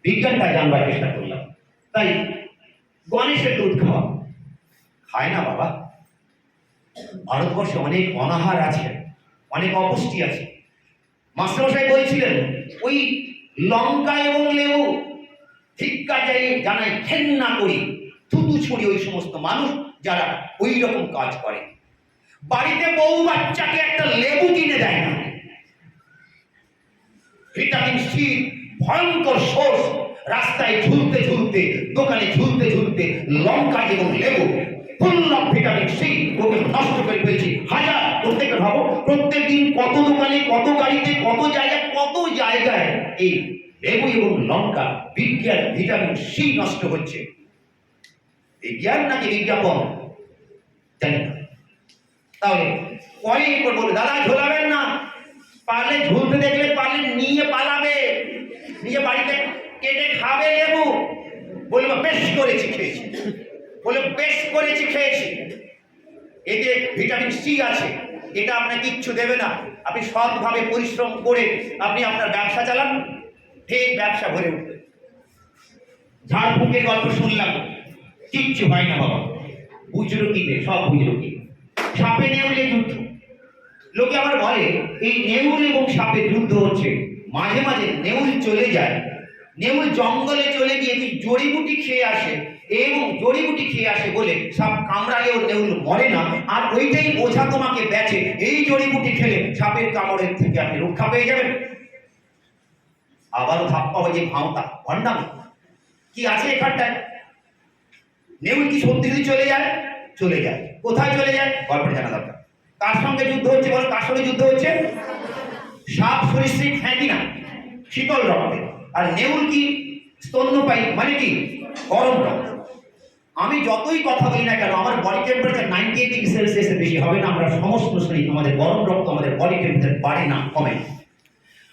বিজ্ঞানটা জানবার চেষ্টা করলাম। তাই গণেশের দুধ খাওয়া খায় না বাবা। ভারতবর্ষে অনেক অনাহার আছে, অনেক অপুষ্টি আছে। মাস্টারমশাই বলছিলেন, ওই লঙ্কা এবং লেবু ভিক্ষা জানাই ঘেন্না করি, থুতু ছুড়ি ওই সমস্ত মানুষ যারা ওই রকম কাজ করে। বাড়িতে বউ বাচ্চাকে একটা লেবু কিনে দেয় না। ভিটামিন সি ভয়ঙ্কর সোর্স, রাস্তায় ঝুলতে ঝুলতে, দোকানে ঝুলতে ঝুলতে লঙ্কা এবং লেবু ফুল অফ ভিটামিন সি ওকে নষ্ট করে ফেলছি। হাজার প্রত্যেকে ভাবো, প্রত্যেক দিন কত দোকানে, কত গাড়িতে, কত জায়গায় এই লেবু এবং লঙ্কা বিজ্ঞান ভিটামিন সি নষ্ট হচ্ছে। বিজ্ঞান নাকি বিজ্ঞাপন জানি না। তাহলে পরে বলবে, দাদা ঝোলাবেন না, পারলে ঝুলতে দেখলে পারলে নিয়ে পালাবে, নিয়ে বাড়িতে কেটে খাবে লেবু। বলবো বেশ করেছি খেয়েছি, বলে বেশ করেছি খেয়েছি, এতে ভিটামিন সি আছে, এটা আপনাকে কিচ্ছু দেবে না। আপনি সৎভাবে পরিশ্রম করে আপনি আপনার ব্যবসা চালান, ঠিক ব্যবসা ভরে উঠবে। ঝাড়ফুঁকের গল্প শুনলাম, কিচ্ছু হয় না বাবা, বুজরুকিতে সব বুজরুকি। সাপে নেউলে যুদ্ধ, লোকে আবার বলে এই নেউল এবং সাপের যুদ্ধ হচ্ছে। মাঝে মাঝে নেউল চলে যায়, নেউল জঙ্গলে চলে গিয়ে তুই জড়িবুটি খেয়ে আসে, এবং জড়িবুটি খেয়ে আসে বলে সাপ কামড়ালেও নেউল মরে না। আর ওইটাই ওঝা তোমাকে বেচে, এই জড়িবুটি খেলে সাপের কামড়ের থেকে আপনি রক্ষা পেয়ে যাবেন। আবারও ধাপ্পা হয়ে ভাঁওতা ভণ্ডামি কি আছে এখানটায়? নেউল কি সত্যি যদি চলে যায়? চলে যায়। কোথায় চলে যায়? গল্পটা জানা দরকার। কার সঙ্গে যুদ্ধ হচ্ছে বলো? কার সঙ্গে যুদ্ধ হচ্ছে? সাপ সরীসৃপ হ্যাঁ কিনা? শীতল রক্তে। আর নেউল কি? স্তন্যপায়ী, মানে কি? গরম রক্ত। আমি যতই কথা বলি না কেন, আমার বডি টেম্পারেচার 98 ডিগ্রি সেলসিয়াসের বেশি হবে না। আমরা সমস্ত শরীর, আমাদের গরম রক্ত আমাদের বডি টেম্পারেচার বাড়ে না, কমে।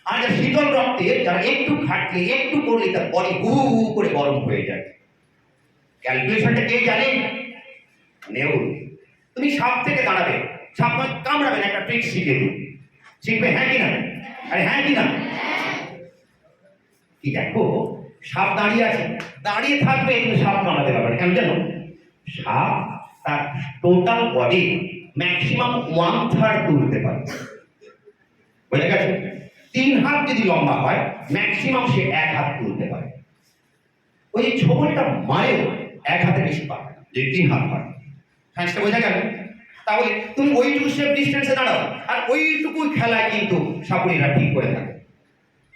আর শীতল রক্তে যারা একটু খাটলে, একটু করলে তার বডি হু হু করে গরম হয়ে যায়। ক্যালকুলেশনটা কে জানে? নেউল। তুমি সাপ থেকে দাঁড়াবে, সাপ কামড়াবে না, একটা ট্রিক শিখে দিই, শিখবে হ্যাঁ কিনা? আরে হ্যাঁ কিনা? কি দেখো, সাপ দাঁড়িয়ে আছে, দাঁড়িয়ে থাকবে, কিন্তু সাপ কামড়াতে পারবে না। কেন জানো? সাপ তার টোটাল বডি ম্যাক্সিমাম 1/3 তুলতে পারে। বুঝে গেছে? 3 হাত যদি লম্বা হয়, ম্যাক্সিমাম সে 1 হাত তুলতে পারে। ওই ছবলটা মারেও 1 হাতে বেশি পাবে না, যদি 3 হাত হয়। সায়েন্সটা বোঝা গেল? তাহলে তুমি ওইটুকু সেফ ডিস্টেন্সে দাঁড়াও, আর ওইটুকু খেলায় কিন্তু সাপুড়িরা ঠিক করে থাকে।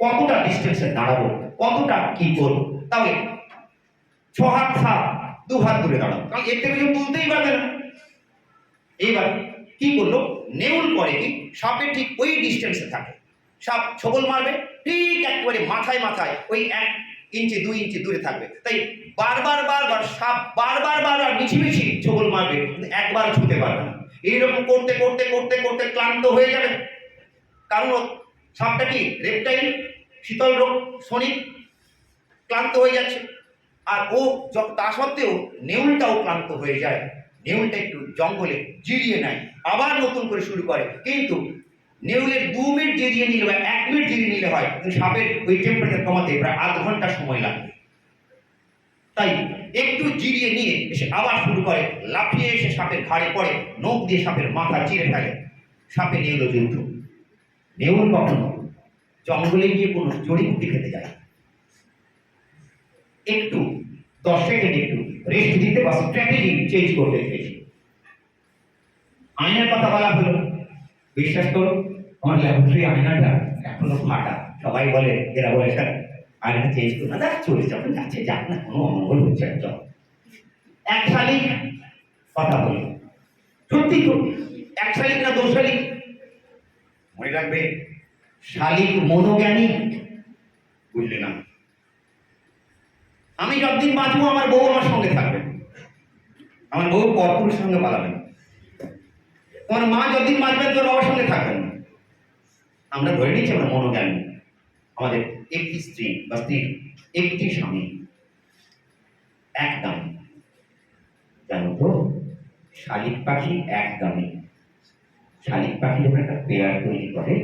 কতটা ডিস্টেন্সে দাঁড়াবো, কতটা কি করবো। তাহলে 6 হাত সাপ, 2 হাত দূরে দাঁড়াও, কারণ এর থেকে কেউ তুলতেই পারবে না। এইবার কি করলো? নেউল করে কি, সাপের ঠিক ওই ডিস্টেন্সে থাকে। সাপ ছবল মারবে, ঠিক একেবারে মাথায় মাথায় ওই 1 ইঞ্চি 2 ইঞ্চি দূরে থাকবে। তাই বারবার সাপ বারবার মিছিমিছি ছবল মারবে, কিন্তু একবার ছুঁতে পারবে না। এইরকম করতে করতে করতে করতে ক্লান্ত হয়ে যাবে। কারণ সাপটা কি রেপটাইল, শীতল রোগ, শনি ক্লান্ত হয়ে যাচ্ছে, আর ও তা সত্ত্বেও নেউলটাও ক্লান্ত হয়ে যায়। নেউলটা একটু জঙ্গলে জিরিয়ে নেয়, আবার নতুন করে শুরু করে। কিন্তু নেউলের 2 মিনিট জিরিয়ে নিলে বা 1 মিনিট জিরিয়ে নিলে হয়, কিন্তু সাপের ওই টেম্পারেচার কমাতে প্রায় আধ ঘন্টা সময় লাগে। তাই একটু জিরিয়ে নিয়ে এসে আবার শুরু করে, লাফিয়ে এসে সাপের ঘাড়ে পড়ে, নখ দিয়ে সাপের মাথা চিরে ফেলে। সাপে নেউল যুদ্ধ। নেউল কখনো জঙ্গলে গিয়ে কোনো জড়িবুটি খেতে যায়, একটু 10 সেকেন্ড একটু রেস্ট দিতে বা স্ট্র্যাটেজি চেঞ্জ করতে চেয়েছি। আয়নার কথা বলা হলো, বিশ্বাস করো আমার ল্যাবরেটরি আয়নাটা এখনো ফাটা। সবাই বলে, এরা বলে স্যার আয়নাটা চেঞ্জ করো না, দেখ চলে যখন যাচ্ছে যাক না, কোনো অমঙ্গল হচ্ছে না, চল। এক শালিক কথা বলি, সত্যি তো 1 শালিক না 2 শালিক? মনে রাখবে, শালিক মনোজ্ঞানী, বুঝলে না? আমি যতদিন বাঁচবো আমার বউ আমার সঙ্গে থাকবে, আমার বউ পরপুরুষের সঙ্গে পালাবেন। তোমার মা যতদিন বাঁচবেন তোর বাবার সঙ্গে থাকবেন। আমরা ধরে নিচ্ছি আমরা মনোজ্ঞানী, আমাদের একটি স্ত্রী বা স্ত্রীর একটি স্বামী, এক দামি। জানো তো, শালিক পাখি এক দামি। শালিক পাখি যখন একটা পেয়ার তৈরি করে,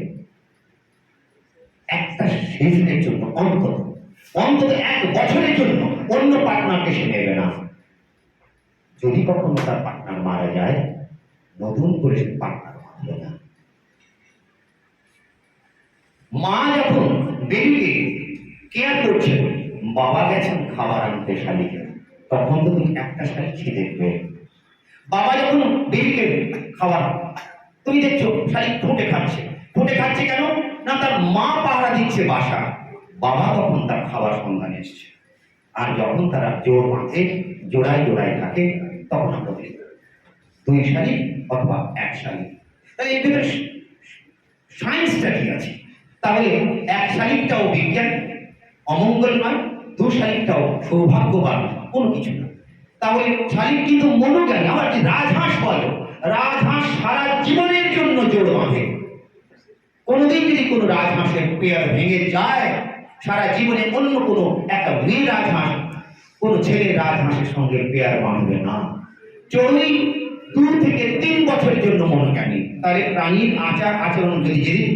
একটা সিজনের জন্য অন্তত 1 বছরের জন্য অন্য পার্টনারকে সে নেবে না। যদি কখনো তার পার্টনার মারা যায়, নতুন করে সে পার্টনার বাঁধবে না। মা যখন বেবিকে কেয়ার করছে, বাবা গেছেন খাবার আনতে শালিকে, তখন তো তুমি একটা শালিক খেয়ে দেখবে। বাবা যখন বেবিকে খাবার, তুমি দেখছো শালিক ফুটে খাচ্ছে। ফুটে খাচ্ছে কেন না, তার মা পাহারা দিচ্ছে বাসা, বাবা তখন তার খাবার সন্ধানে এসছে। আর যখন তারা জোর বাঁধে, জোড়ায় জোড়ায় থাকে, তখন আমরা বলি 2 শালিক অথবা 1 শালিক। তাহলে এর ভিতরে সায়েন্সটা কি আছে? তাহলে 1 শালিকটাও বিজ্ঞান, অমঙ্গল নয়, 2 শালিকটাও সৌভাগ্যবান, কোনো কিছু না। তাহলে শালিক কিন্তু মনোজ্ঞানী। আবার যে রাজহাঁস বলো, রাজহাঁস সারা জীবনের জন্য জোর বাঁধে। কোনোদিন যদি কোনো রাজহাঁসের পেয়ার ভেঙে যায়, সারা জীবনে অন্য কোনো একটা মেয়ে রাজহাঁস কোনো ছেলে রাজহাঁসের সঙ্গে পেয়ার বাঁধবে না। চড়ুই 2 থেকে 3 বছরের জন্য মনোজ্ঞানী। তাহলে প্রাণীর আচরণ যদি যেদিন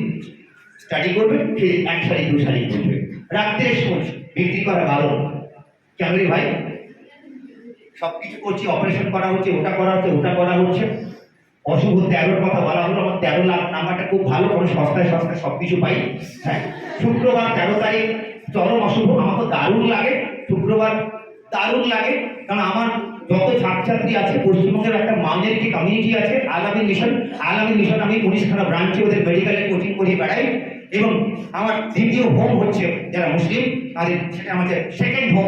স্টাডি করবে, সে 1 শালিক 2 শালিক বুঝবে। রাত্রের সময় বিক্রি করা ভালো কেন রে ভাই? সবকিছু করছি, অপারেশন করা হচ্ছে, ওটা করা হচ্ছে, ওটা করা হচ্ছে। অশুভ 13 কথা বলা হলো, আমার 13 লাখ নাম্বারটা খুব ভালো, কোনো সস্তায় সস্তায় সবকিছু পাই। হ্যাঁ, শুক্রবার 13 তারিখ চরম অশুভ। আমার তো দারুণ লাগে শুক্রবার, দারুণ লাগে। কারণ আমার যত ছাত্রছাত্রী আছে, পশ্চিমবঙ্গের একটা মানের যে কমিউনিটি আছে, আলামিন মিশন, আমি 19খানা ব্রাঞ্চে ওদের মেডিকেলের কোচিং করিয়ে বেড়াই। এবং আমার দ্বিতীয় হোম হচ্ছে যারা মুসলিম, তাদের সেটা আমাদের সেকেন্ড হোম।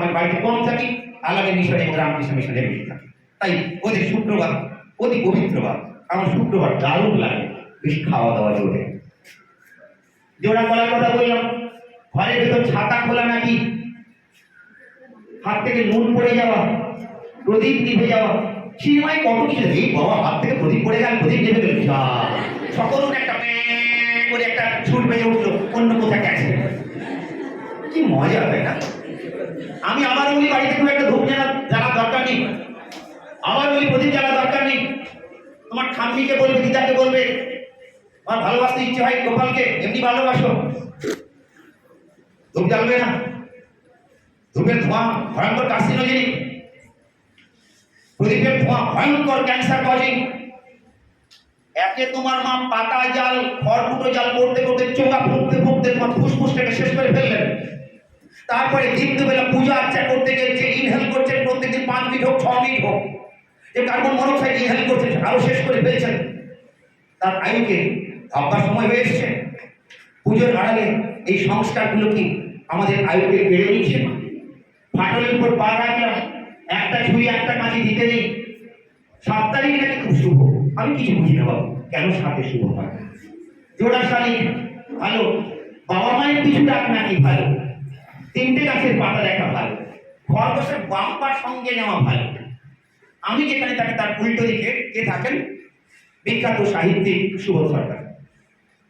আমি বাড়িতে কম থাকি, আলামিন মিশন এবং রামকৃষ্ণ মিশনে বেশি থাকি। তাই ওদের শুক্রবার অতি পবিত্রবার, আমার শুক্রবার দারুণ লাগে। বেশ খাওয়া দাওয়া জোরে। জোড়া কলার কথা বললাম, ঘরের ভেতর ছাতা খোলা নাকি, হাত থেকে নুন পড়ে যাওয়া, প্রদীপ নিভে যাওয়া, সিনেমায় কত কিছু। এই বাবা, হাত থেকে প্রদীপ পড়ে গেল, প্রদীপ নিভে গেল, সকল একটা করে একটা ছুট বেজে উঠলো, অন্য কোথায় গেছে। কি মজা, তাই না? আমি আবার বলি বাড়িতে খুব একটা ধূপ জ্বালা দরকার নেই, আবার বলি প্রদীপ জ্বালা দরকার নেই। তোমার ঠাম্মিকে বলবে, দিদাকে বলবে, আমার ভালোবাসতে ইচ্ছে হয় গোপালকে, এমনি ভালোবাসো, ধূপ জ্বালবে না। ধূপের ধোঁয়া ভয়ঙ্কর কার্সিনোজেনিক, প্রদীপের ধোঁয়া ভয়ঙ্কর ক্যান্সার কজিং। একে তোমার মা পাতা জাল, খড়কুটো জাল করতে করতে, চোখা ফুঁকতে ফুঁকতে তোমার ফুসফুসটাকে শেষ করে ফেললেন। তারপরে দিনবেলা পূজা আর্চা করতে গিয়ে যে ইনহেল করছেন, প্রত্যেকদিন 5 মিনিট হোক 6 মিনিট হোক, যে কার্বন মনোক্সাইড ইনহেল করছেন, আরো শেষ করে ফেলছেন। তার আয়ুকে ভাববার সময় হয়ে এসছে। পুজোর আড়ালে এই সংস্কারগুলো কি আমাদের আয়ুকে বেড়ে নিচ্ছে? ফাটলের উপর পা রাখলাম, একটা ছুরি একটা কাঁচি দিতে নেই। 7 তারিখ নাকি খুব শুভ, আমি কিছু বুঝি না বাবু, কেন 7-এ শুভ হয়? জোড়া শালিক ভালো, বাবা মায়ের কিছু ডাক নাকি ভালো, 3টে গাছের পাতা দেখা ভালো, খরগোশের বাম্পার সঙ্গে নেওয়া ভালো। আমি যেখানে থাকি তার উল্টো দিকে কে থাকেন? বিখ্যাত সাহিত্যিক সুবোধ সরকার।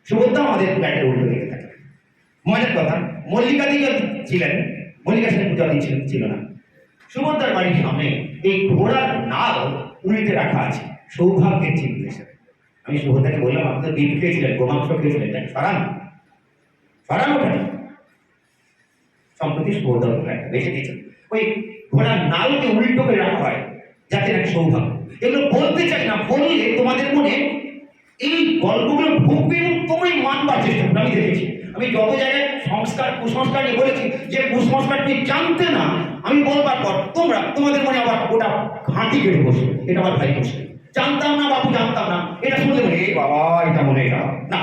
সুবোধটা আমাদের ফ্ল্যাটের উল্টো দিকে থাকে। মজার কথা, মল্লিকা দি ছিলেন, মল্লিকা সেন পূজা ছিল না। সুভদ্রার বাড়ির সামনে এই ঘোড়ার নাল উল্টে রাখা আছে, সৌভাগ্যের চিহ্ন হিসেবে। আমি সুভদ্রাকে বললাম, আপনি তো বিট খেয়েছিলেন, গোমাংস খেয়েছিলেন, এটা সরান সরান ওটা। সম্প্রতি সুভদ্রা একটা বেঁচে দিয়েছেন, ওই ঘোড়ার নালকে উল্টো করে রাখা হয় যাতে নাকি সৌভাগ্য। এগুলো বলতে চাই না, বললে তোমাদের মনে এই গল্পগুলো ঢুকবে এবং তোমরাই মানবার চেষ্টা করবে। আমি দেখেছি, আমি যত জায়গায় সংস্কার কুসংস্কার নিয়ে বলেছি যে কুসংস্কার তুমি জানতে না, আমি বলবার পর তোমরা তোমাদের মনে আবার ওটা ঘাঁটি কেটে বসে, এটা আমার ভাই বসে জানতাম না বাবু, জানতাম না, এটা শুনলে মনে এ বাবা এটা মনে এটা না।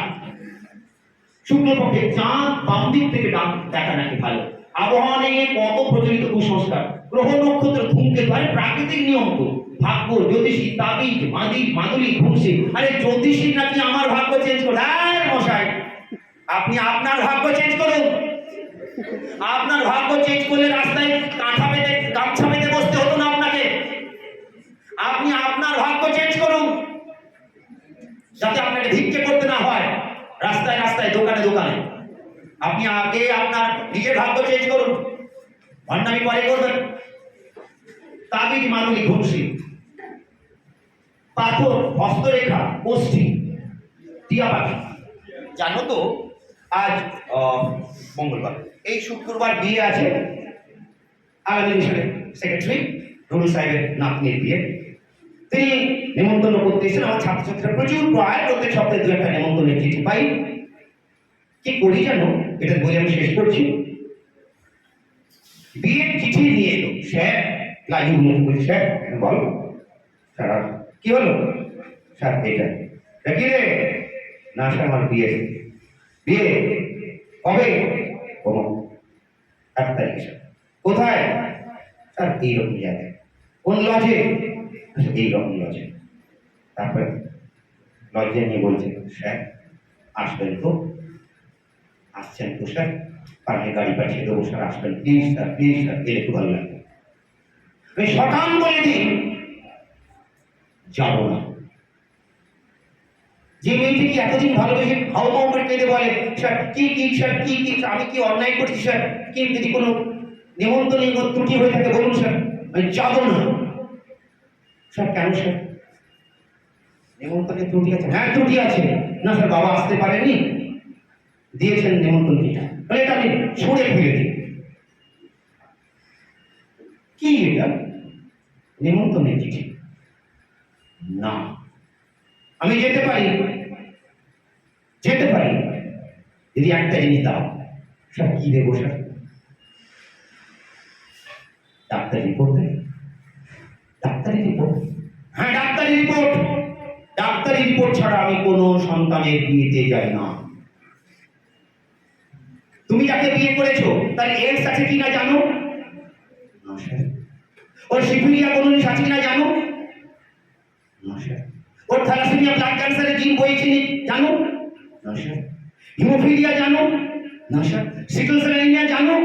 শুক্লপক্ষে চাঁদ বাম দিক থেকে ডান দেখা নাকি ভালো। আবহাওয়া নিয়ে কত প্রচলিত কুসংস্কার, গ্রহ নক্ষত্র ধূমকেতু, আরে প্রাকৃতিক নিয়ম তো। ভাগ্য, জ্যোতিষী, তাবিজ, মাদুলি, ঘুষি, আরে জ্যোতিষী নাকি আমার ভাগ্য চেঞ্জ করে। আরে মশাই, আপনি আপনার ভাগ্য চেঞ্জ করুন। আপনার ভাগ্য চেঞ্জ করলে রাস্তায় কাঁথা পেতে গামছা পেতে বসতে হতো না আপনাকে। আপনি আপনার ভাগ্য চেঞ্জ করুন যাতে আপনাকে ভিক্ষে করতে না হয় রাস্তায় রাস্তায়, দোকানে দোকানে। আপনি আগে আপনার নিজের ভাগ্য চেঞ্জ করুন, ভণ্ডামি পরে করবেন। তাবিজ, মাদুলি, ঘুষি, পাথর, হস্তরেখা, কোষ্ঠী, টিয়া পাখি। জানো তো আজ মঙ্গলবার, এই শুক্রবার বিয়ে আছে আগামী মিশনের সেক্রেটারি রুল সাহেবের নাতনির বিয়ে। তিনি নেমন্তন্ন করতে এসেছেন। আমার ছাত্রছাত্রীরা প্রচুর, প্রায় প্রত্যেক সপ্তাহে দু একটা নেমন্তন্নের চিঠি পাই। কি করি জানো, এটা বলে আমি শেষ করছি। বিয়ের চিঠি নিয়ে এলো স্যার, লাজু মুখ করে, স্যার বল স্যার কি হলো স্যার, এটা কি রে? না স্যার আমার বিয়ে। বিয়ে কবে? 8 তারিখে স্যার। কোথায় স্যার? এইরকম জায়গায়। কোন লজে? এইরকম লজে। তারপরে লজ্জা নিয়ে বলছে, স্যার আসবেন তো? আসছেন তো স্যার? পারলে গাড়ি পাঠিয়ে দেবো স্যার, আসবেন প্লিজ স্যার, প্লিজ স্যার, এলে একটু ভালো লাগবে। আমি সকাল বলে দিন যাবো না। যে মেয়েটিকে এতদিন ভালোবেসে হাও মাও করে কেঁদে বলে, স্যার কি কি স্যার, কি কি আমি কি অন্যায় করছি স্যার, কি যদি কোনো নিমন্ত্রণে ত্রুটি হয়ে থাকে বলুন স্যার, আমি যাবো না। স্যার কেন স্যার? নিমন্ত্রণে ত্রুটি আছে? হ্যাঁ ত্রুটি আছে। না স্যার বাবা আসতে পারেনি, দিয়েছেন নিমন্ত্রণ চিঠি, তাহলে এটা আমি ছুঁড়ে ফেলে দিই। কি এটা? নিমন্ত্রণের চিঠি না। আমি যেতে পারি, যেতে পারি যদি একটা জিনিস দাও। স্যার কি দেবো স্যার? ডাক্তারি রিপোর্ট দেয়। ডাক্তারি রিপোর্ট? হ্যাঁ ডাক্তারি রিপোর্ট। ডাক্তারি রিপোর্ট ছাড়া আমি কোনো সন্তানের বিয়েতে যাই না। তুমি যাকে বিয়ে করেছো তার এইডস আছে কিনা জানো? না স্যার। ওর সিফিলিয়া কোনোদিন আছে কিনা জানো? না স্যার। ওর থ্যালাসেমিয়া ব্লাড ক্যান্সারের জিন বইছে জানো? না স্যার। হিমোফিলিয়া জানো? না স্যার। সিকল সেল অ্যানিমিয়া জানো?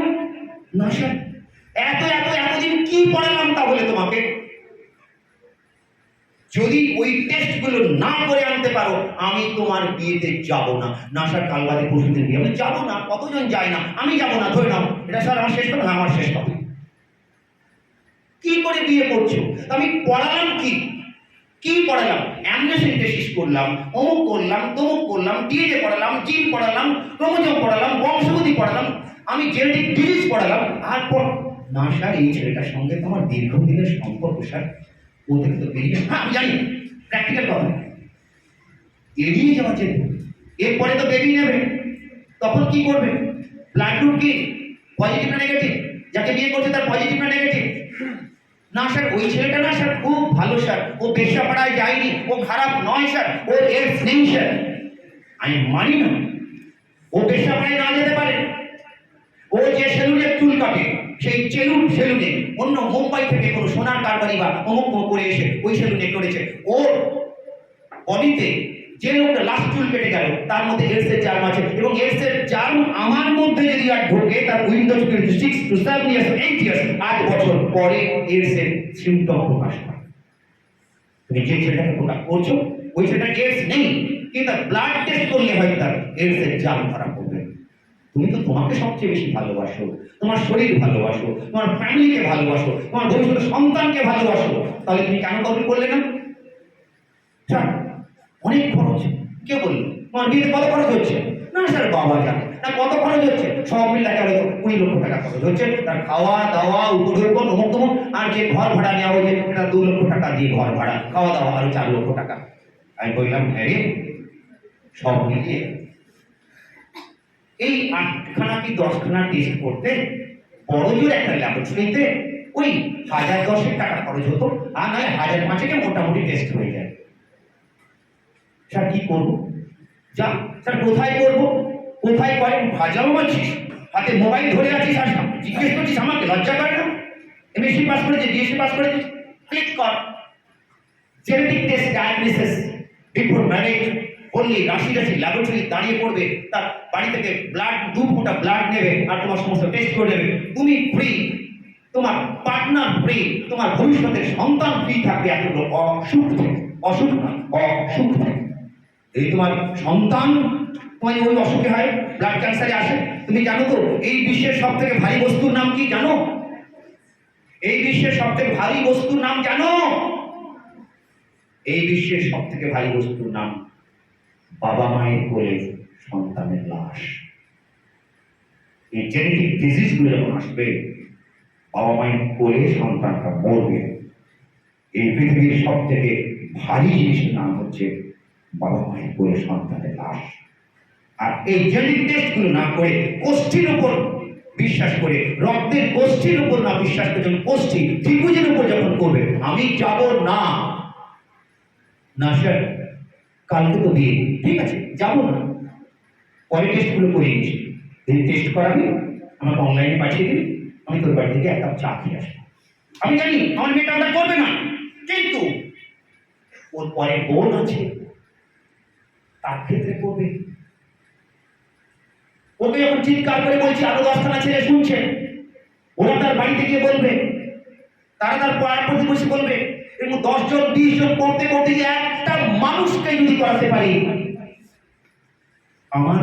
না স্যার। এতদিন কি পড়ালাম তাহলে তোমাকে? যদি ওই টেস্টগুলো না করে আনতে পারো আমি তোমার বিয়েতে যাব না। না স্যার কাল বাদে পরশুদিন বিয়ে, আমি যাবো না। কতজন যায় না, আমি যাব না, ধরে নাও। এটা স্যার আমার শেষ কথা? আমার শেষ কথা। কি করে বিয়ে করছো? আমি পড়ালাম কি? কি পড়ালাম? অ্যামনিওসিন্থেসিস করলাম, অমুক করলাম, তমুক করলাম, ডিএনএ পড়ালাম, জিন পড়ালাম, ক্রোমোজোম পড়ালাম, বংশগতি পড়ালাম, আমি জেনেটিক ডিজিজ পড়ালাম। আর পর না স্যার এই ছেলেটার সঙ্গে তো আমার দীর্ঘদিনের সম্পর্ক স্যার, ও থেকে তো বেরিয়ে, হ্যাঁ আমি জানি প্র্যাকটিক্যাল কথা, এড়িয়ে যাওয়া যেত। এরপরে তো বেবি নেবে, তখন কি করবে? ব্লাড গ্রুপ কি পজিটিভ না নেগেটিভ? যাকে বিয়ে করছে তার পজিটিভ না নেগেটিভ? না স্যার ওই ছেলেটা না স্যার খুব ভালো স্যার, ও বেশ্যাপাড়ায় যায়নি, ও খারাপ নয় স্যার, ও এডস নেই স্যার। আমি মানি না, ও বেশ্যাপাড়ায় না যেতে পারে। ও যে সেলুনে চুল কাটে সেই সেলুনে অন্য মুম্বাই থেকে কোনো সোনার কারবারি বা অমুক করে এসে ওই সেলুনে করেছে। ওর বডিতে যে লোকটা লাস্ট চুল কেটে গেল তার মধ্যে এডস এর জার্ম আছে, এবং এডস এর জার্ম আমার মধ্যে যদি আর ঢোকে তার উইন্ডোজ 6 to 7 years 8 years 8 বছর পরে এডস এর সিম্পটম প্রকাশ পায়। তুমি যে ছেলেটাকে প্রকাশ করছো ওই ছেলেটার এডস নেই, কিন্তু ব্লাড টেস্ট করলে হয়তো তার এডস এর জার্ম ধরা পড়বে। তুমি তো তোমাকে সবচেয়ে বেশি ভালোবাসো, তোমার শরীর ভালোবাসো, তোমার ফ্যামিলিকে ভালোবাসো, তোমার ভবিষ্যৎ সন্তানকে ভালোবাসো, তাহলে তুমি কেন কবুল করলে না? স্যার অনেক খরচ। কে বললো? তোমার বিয়েতে কত খরচ হচ্ছে? না স্যার বাবা জানে না। কত খরচ হচ্ছে? সব মিলে দেখা গেল 20 লক্ষ টাকা খরচ হচ্ছে। তার খাওয়া দাওয়া উপঢৌকন অমুক তমুক, আর যে ঘর ভাড়া নেওয়া হয়েছে এটা 2 লক্ষ টাকা দিয়ে ঘর ভাড়া, খাওয়া দাওয়া আরো 4 লক্ষ টাকা। আমি বললাম হ্যাঁ রে, সব মিলিয়ে এই 8খানা কি 10খানা টেস্ট করতে বড় জোর একটা ল্যাবরেটরিতে ওই 1010 টাকা খরচ হতো, আর নয় 1005 মোটামুটি টেস্ট হয়ে যায়। স্যার কি করবো? যা স্যার কোথায় করবো? কোথায় করে? ভাজাও বলছিস, হাতে মোবাইল ধরে আছিস আর জিজ্ঞেস করছিস আমাকে, লজ্জা করে না? এমএসসি পাস করেছিস, বিএসসি পাস করেছিস, ক্লিক কর genetic test diagnosis before marriage, বললি রাশি রাশি ল্যাবরেটরি দাঁড়িয়ে পড়বে, তার বাড়ি থেকে ব্লাড 2 ফোঁটা ব্লাড নেবে আর তোমার সমস্ত টেস্ট করে দেবে। তুমি ফ্রি, তোমার পার্টনার ফ্রি, তোমার ভবিষ্যতের সন্তান ফ্রি থাকবে। এতগুলো অসুখ থেকে, অসুখ না অসুখ থেকে এই তোমার সন্তান তোমার ওই অসুখে হয়, ব্লাড ক্যান্সারে আসে। তুমি জানো তো এই বিশ্বের সব থেকে ভারী বস্তুর নাম কি জানো? এই বিশ্বের সব থেকে ভারী বস্তুর নাম জানো? এই বিশ্বের সব থেকে ভারী বস্তুর নাম বাবা মায়ের কোলে সন্তানের লাশ। এই জেনেটিক ডিজিজ গুলো যখন আসবে, বাবা মায়ের কোলে সন্তানটা মরবে। এই পৃথিবীর সব থেকে ভারী জিনিসের নাম হচ্ছে বাবা মায়ের কোলে সন্তানের লাশ। আর এই জেনেটিক টেস্ট গুলো না করে কোষ্ঠীর উপর বিশ্বাস করে, রক্তের কোষ্ঠীর উপর না বিশ্বাস করে, যখন কোষ্ঠী ত্রিভুজের উপর যখন করবে, আমি যাব না। না স্যার কালকে তো বিয়ে, ঠিক আছে যাবো না, পরে টেস্ট গুলো করে নিচ্ছি, যদি টেস্ট করাবি আমাকে অনলাইনে পাঠিয়ে দিবি, আমি তোর বাড়ি থেকে 1 কাপ চা খেয়ে আসবো। আমি জানি আমার মেয়েটা ওটা করবে না, কিন্তু ওর পরে বোন আছে, তার ক্ষেত্রে করবে। ওকে যখন চিৎকার করে বলছি, আরো 10খানা ছেলে শুনছে, ওরা তার বাড়িতে গিয়ে বলবে, তারা তার পাড়ার প্রতিবেশী বলবে, এবং 10 জন 20 জন করতে করতে যে একটা মানুষকে যদি করাতে পারি, আমার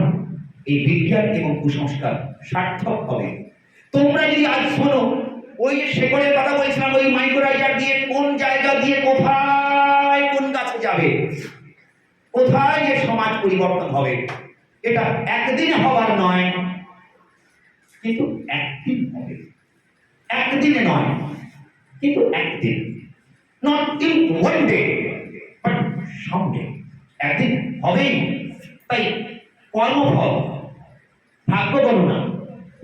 এই বিজ্ঞান এবং কুসংস্কার সার্থক হবে। তোমরা যদি আজ শোনো, ওই যে শেকড়ের কথা বলছিলাম, ওই মাইক্রোরাইজার দিয়ে কোন জায়গা দিয়ে কোথায় কোন গাছে যাবে, কোথায় যে সমাজ পরিবর্তন হবে, এটা একদিনে হবার নয়, কিন্তু একদিন হবে। একদিনে নয়, কিন্তু একদিন, not in one day but someday, একদিন হবেই। তাই কর্মফল, ভাগ্য গণনা,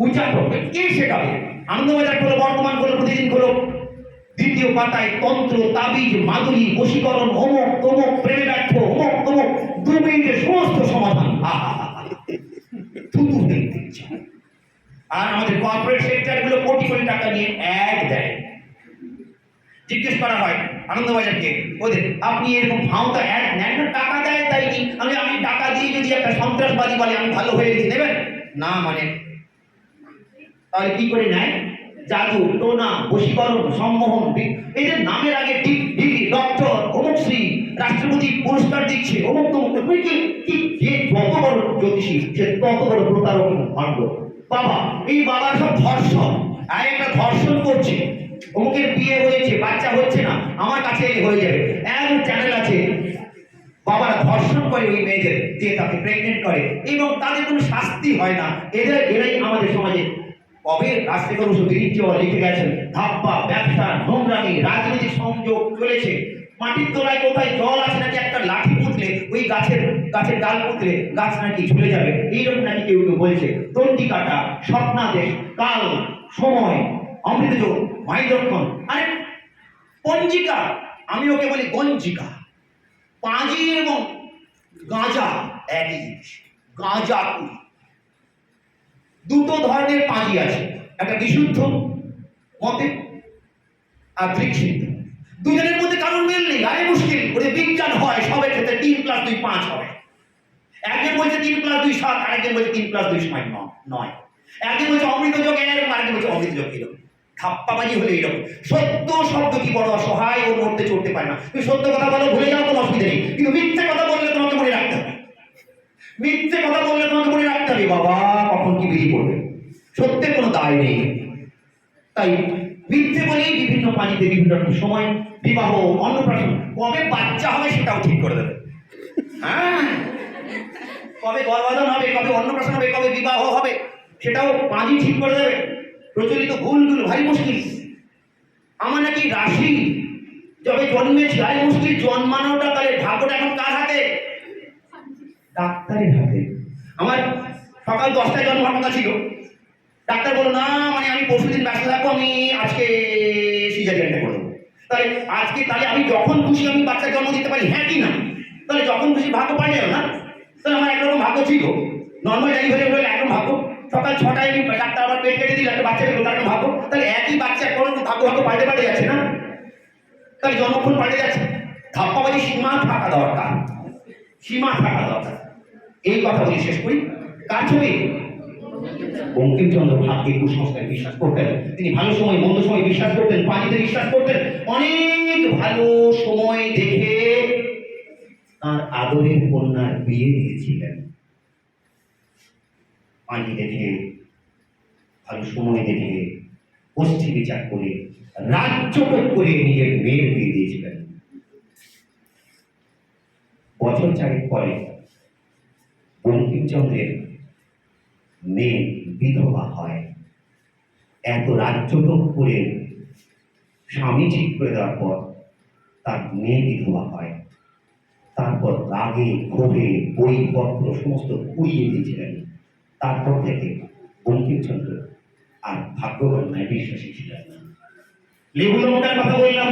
উচাট কে শেখাবে? আনন্দবাজার খোলো, বর্তমান খোলো, প্রতিদিন খোলো, দ্বিতীয় পাতায় তন্ত্র, তাবিজ, মাদুরি, বশীকরণ, অমুক তমুক, প্রেমে ব্যর্থ, অমুক তমুক, 2 মিনিটের সমস্ত সমাধান। থুতু ফেলতে ইচ্ছা। আর আমাদের কর্পোরেট সেক্টর গুলো কোটি কোটি টাকা নিয়ে অ্যাড দেয়। জিজ্ঞেস করা হয় আনন্দবাজারকে, ওদের আপনি এরকম ভাওতা অ্যাড নেন না, টাকা দেয় তাই কি? আমি টাকা দিয়ে যদি একটা সন্ত্রাসবাদী বলে আমি ভালো হয়ে গেছি, নেবেন না? মানে তাহলে কি করে নেয়? জাদু, টোনা, বশীকরণ, সম্মোহন, এদের নামের আগে ডিগ্রি, ডক্টর, অমুক শ্রী, রাষ্ট্রপতি পুরস্কার দিচ্ছে, অমুক তমুক। যে যত বড় জ্যোতিষী সে তত বড় প্রতারক এবং ভণ্ড। বাবা, এই বাবার সব ধর্ষণ, আর একটা ধর্ষণ করছে, অমুকের বিয়ে হয়েছে, বাচ্চা হচ্ছে না, আমার কাছে এলে হয়ে যাবে। এমন চ্যানেল আছে, বাবারা ধর্ষণ করে ওই মেয়েদের, যে তাকে প্রেগনেন্ট করে, এবং তাদের কোনো শাস্তি হয় না। এরাই আমাদের সমাজে কবে রাজশেখর বসু বিরিঞ্চ লিখে গেছেন, ধাপ্পা, ব্যবসা, নোংরামি, রাজনৈতিক সংযোগ চলেছে। মাটির তলায় কোথায় জল আছে নাকি একটা লাঠি পুঁতলে, ওই গাছের ডাল পুঁতলে গাছ নাকি ঝুলে যাবে, এইরকম নাকি কেউ কেউ বলছে। তন্ডি কাটা, স্বপ্নাদেশ, কাল, সময়, অমৃতযোগ, মাইলক্ষণ, আরে পঞ্জিকা, আমি ওকে বলি গঞ্জিকা। পাঁজি এবং গাঁজা একই জিনিস, গাঁজা কুড়ি। 2 ধরনের পাঁজি আছে, একটা বিশুদ্ধ মতে আর দৃকসিদ্ধ। দুজনের মধ্যে কারণ মিল নেই। আরে মুশকিল, ওদের বিজ্ঞান হয় সবের ক্ষেত্রে 3 + 2 5 হবে। একজন বলছে 3 + 2 7, আরেকজন বলছে 3 + 2 9। একজন বলছে অমৃতযোগ এরকম, আরেকজন বলছে অমৃতযোগ এরকম। ধাপ্পাবাজি হলে এরকম। সত্য শব্দ কি বড় অসহায়, ওর মধ্যে চড়তে পারে না। তুমি সত্য কথা বলো, ভুলে যাও, কোনো অসুবিধা নেই, কিন্তু মিথ্যে কথা বললে তোমাকে মনে রাখতে হবে। মিথ্যে কথা বললে তোমাকে মনে রাখতে হবে বাবা কখন কি বেরিয়ে পড়বে, সত্যের কোনো দায় নেই। তাই মিথ্যে বলেই বিভিন্ন পানিতে বিভিন্ন রকম সময় বিবাহ, অন্নপ্রাশন, কবে বাচ্চা হবে সেটাও ঠিক করে দেবে। হ্যাঁ, কবে গর্ভাধান হবে, কবে অন্নপ্রাশন হবে, কবে বিবাহ হবে সেটাও পাঁজি ঠিক করে দেবে। প্রচলিত ভুলগুলো ভারী মুশকিল। আমার নাকি রাশি যবে জন্মেছি, আরে মুশকিল জন্মানোটা, তাহলে ভাগ্যটা এখন কার হাতে? ডাক্তারের হাতে। আমার সকাল 10টায় জন্ম হওয়ার কথা ছিল, ডাক্তার বলল না মানে আমি পরশুদিন ব্যস্ত থাকবো, আমি আজকে সিজারিয়ানটা করে দেবো। তাহলে আজকে তাহলে আমি যখন খুশি আমি বাচ্চার জন্ম দিতে পারি, হ্যাঁ কি না? তাহলে যখন খুশি ভাগ্য পাল্টে গেল না? তাহলে আমার একরকম ভাগ্য ছিল, নর্মাল ডেলিভারি হলে একরকম ভাগ্য, সকাল 6টায় আমি ডাক্তার আবার পেট কেটে দিল, একটা বাচ্চা বেরোলো, তার একটা ভাগ্য। তাহলে একই বাচ্চা কোনো ভাগ্য ভাগ্য পাল্টে পাল্টে যাচ্ছে না? তাহলে জন্মক্ষণ পাল্টে যাচ্ছে। ধাপ্পাবাজি সীমা থাকা দরকার, সীমা থাকা দরকার। এই কথা বলে শেষ করি। কার ছবি? বঙ্কিমচন্দ্র ভাগ্যে কুসংস্কারে বিশ্বাস করতেন। তিনি ভালো সময় মন্দ সময় বিশ্বাস করতেন, পানিতে বিশ্বাস করতেন। অনেক ভালো সময় দেখে তার আদরের কন্যার বিয়ে দিয়েছিলেন। পানি দেখে, ভালো সময় দেখে, গোষ্ঠী বিচার করে, রাজ্যভোগ করে নিজের মেয়ের বিয়ে দিয়েছিলেন। বছর 4 পরে বঙ্কিমচন্দ্রের মেয়ে বিধবা হয়। এত রাজ্যভোগ করে স্বামী ঠিক করে দেওয়ার পর তার মেয়ে বিধবা হয়। তারপর রাগে ক্ষোভে বইপত্র সমস্ত পুড়িয়ে দিয়েছিলেন। তারপর থেকে বঙ্কিমচন্দ্র আর ভাগ্যগণনায় বিশ্বাসী ছিলেন না। লেবু লঙ্কার কথা বললাম,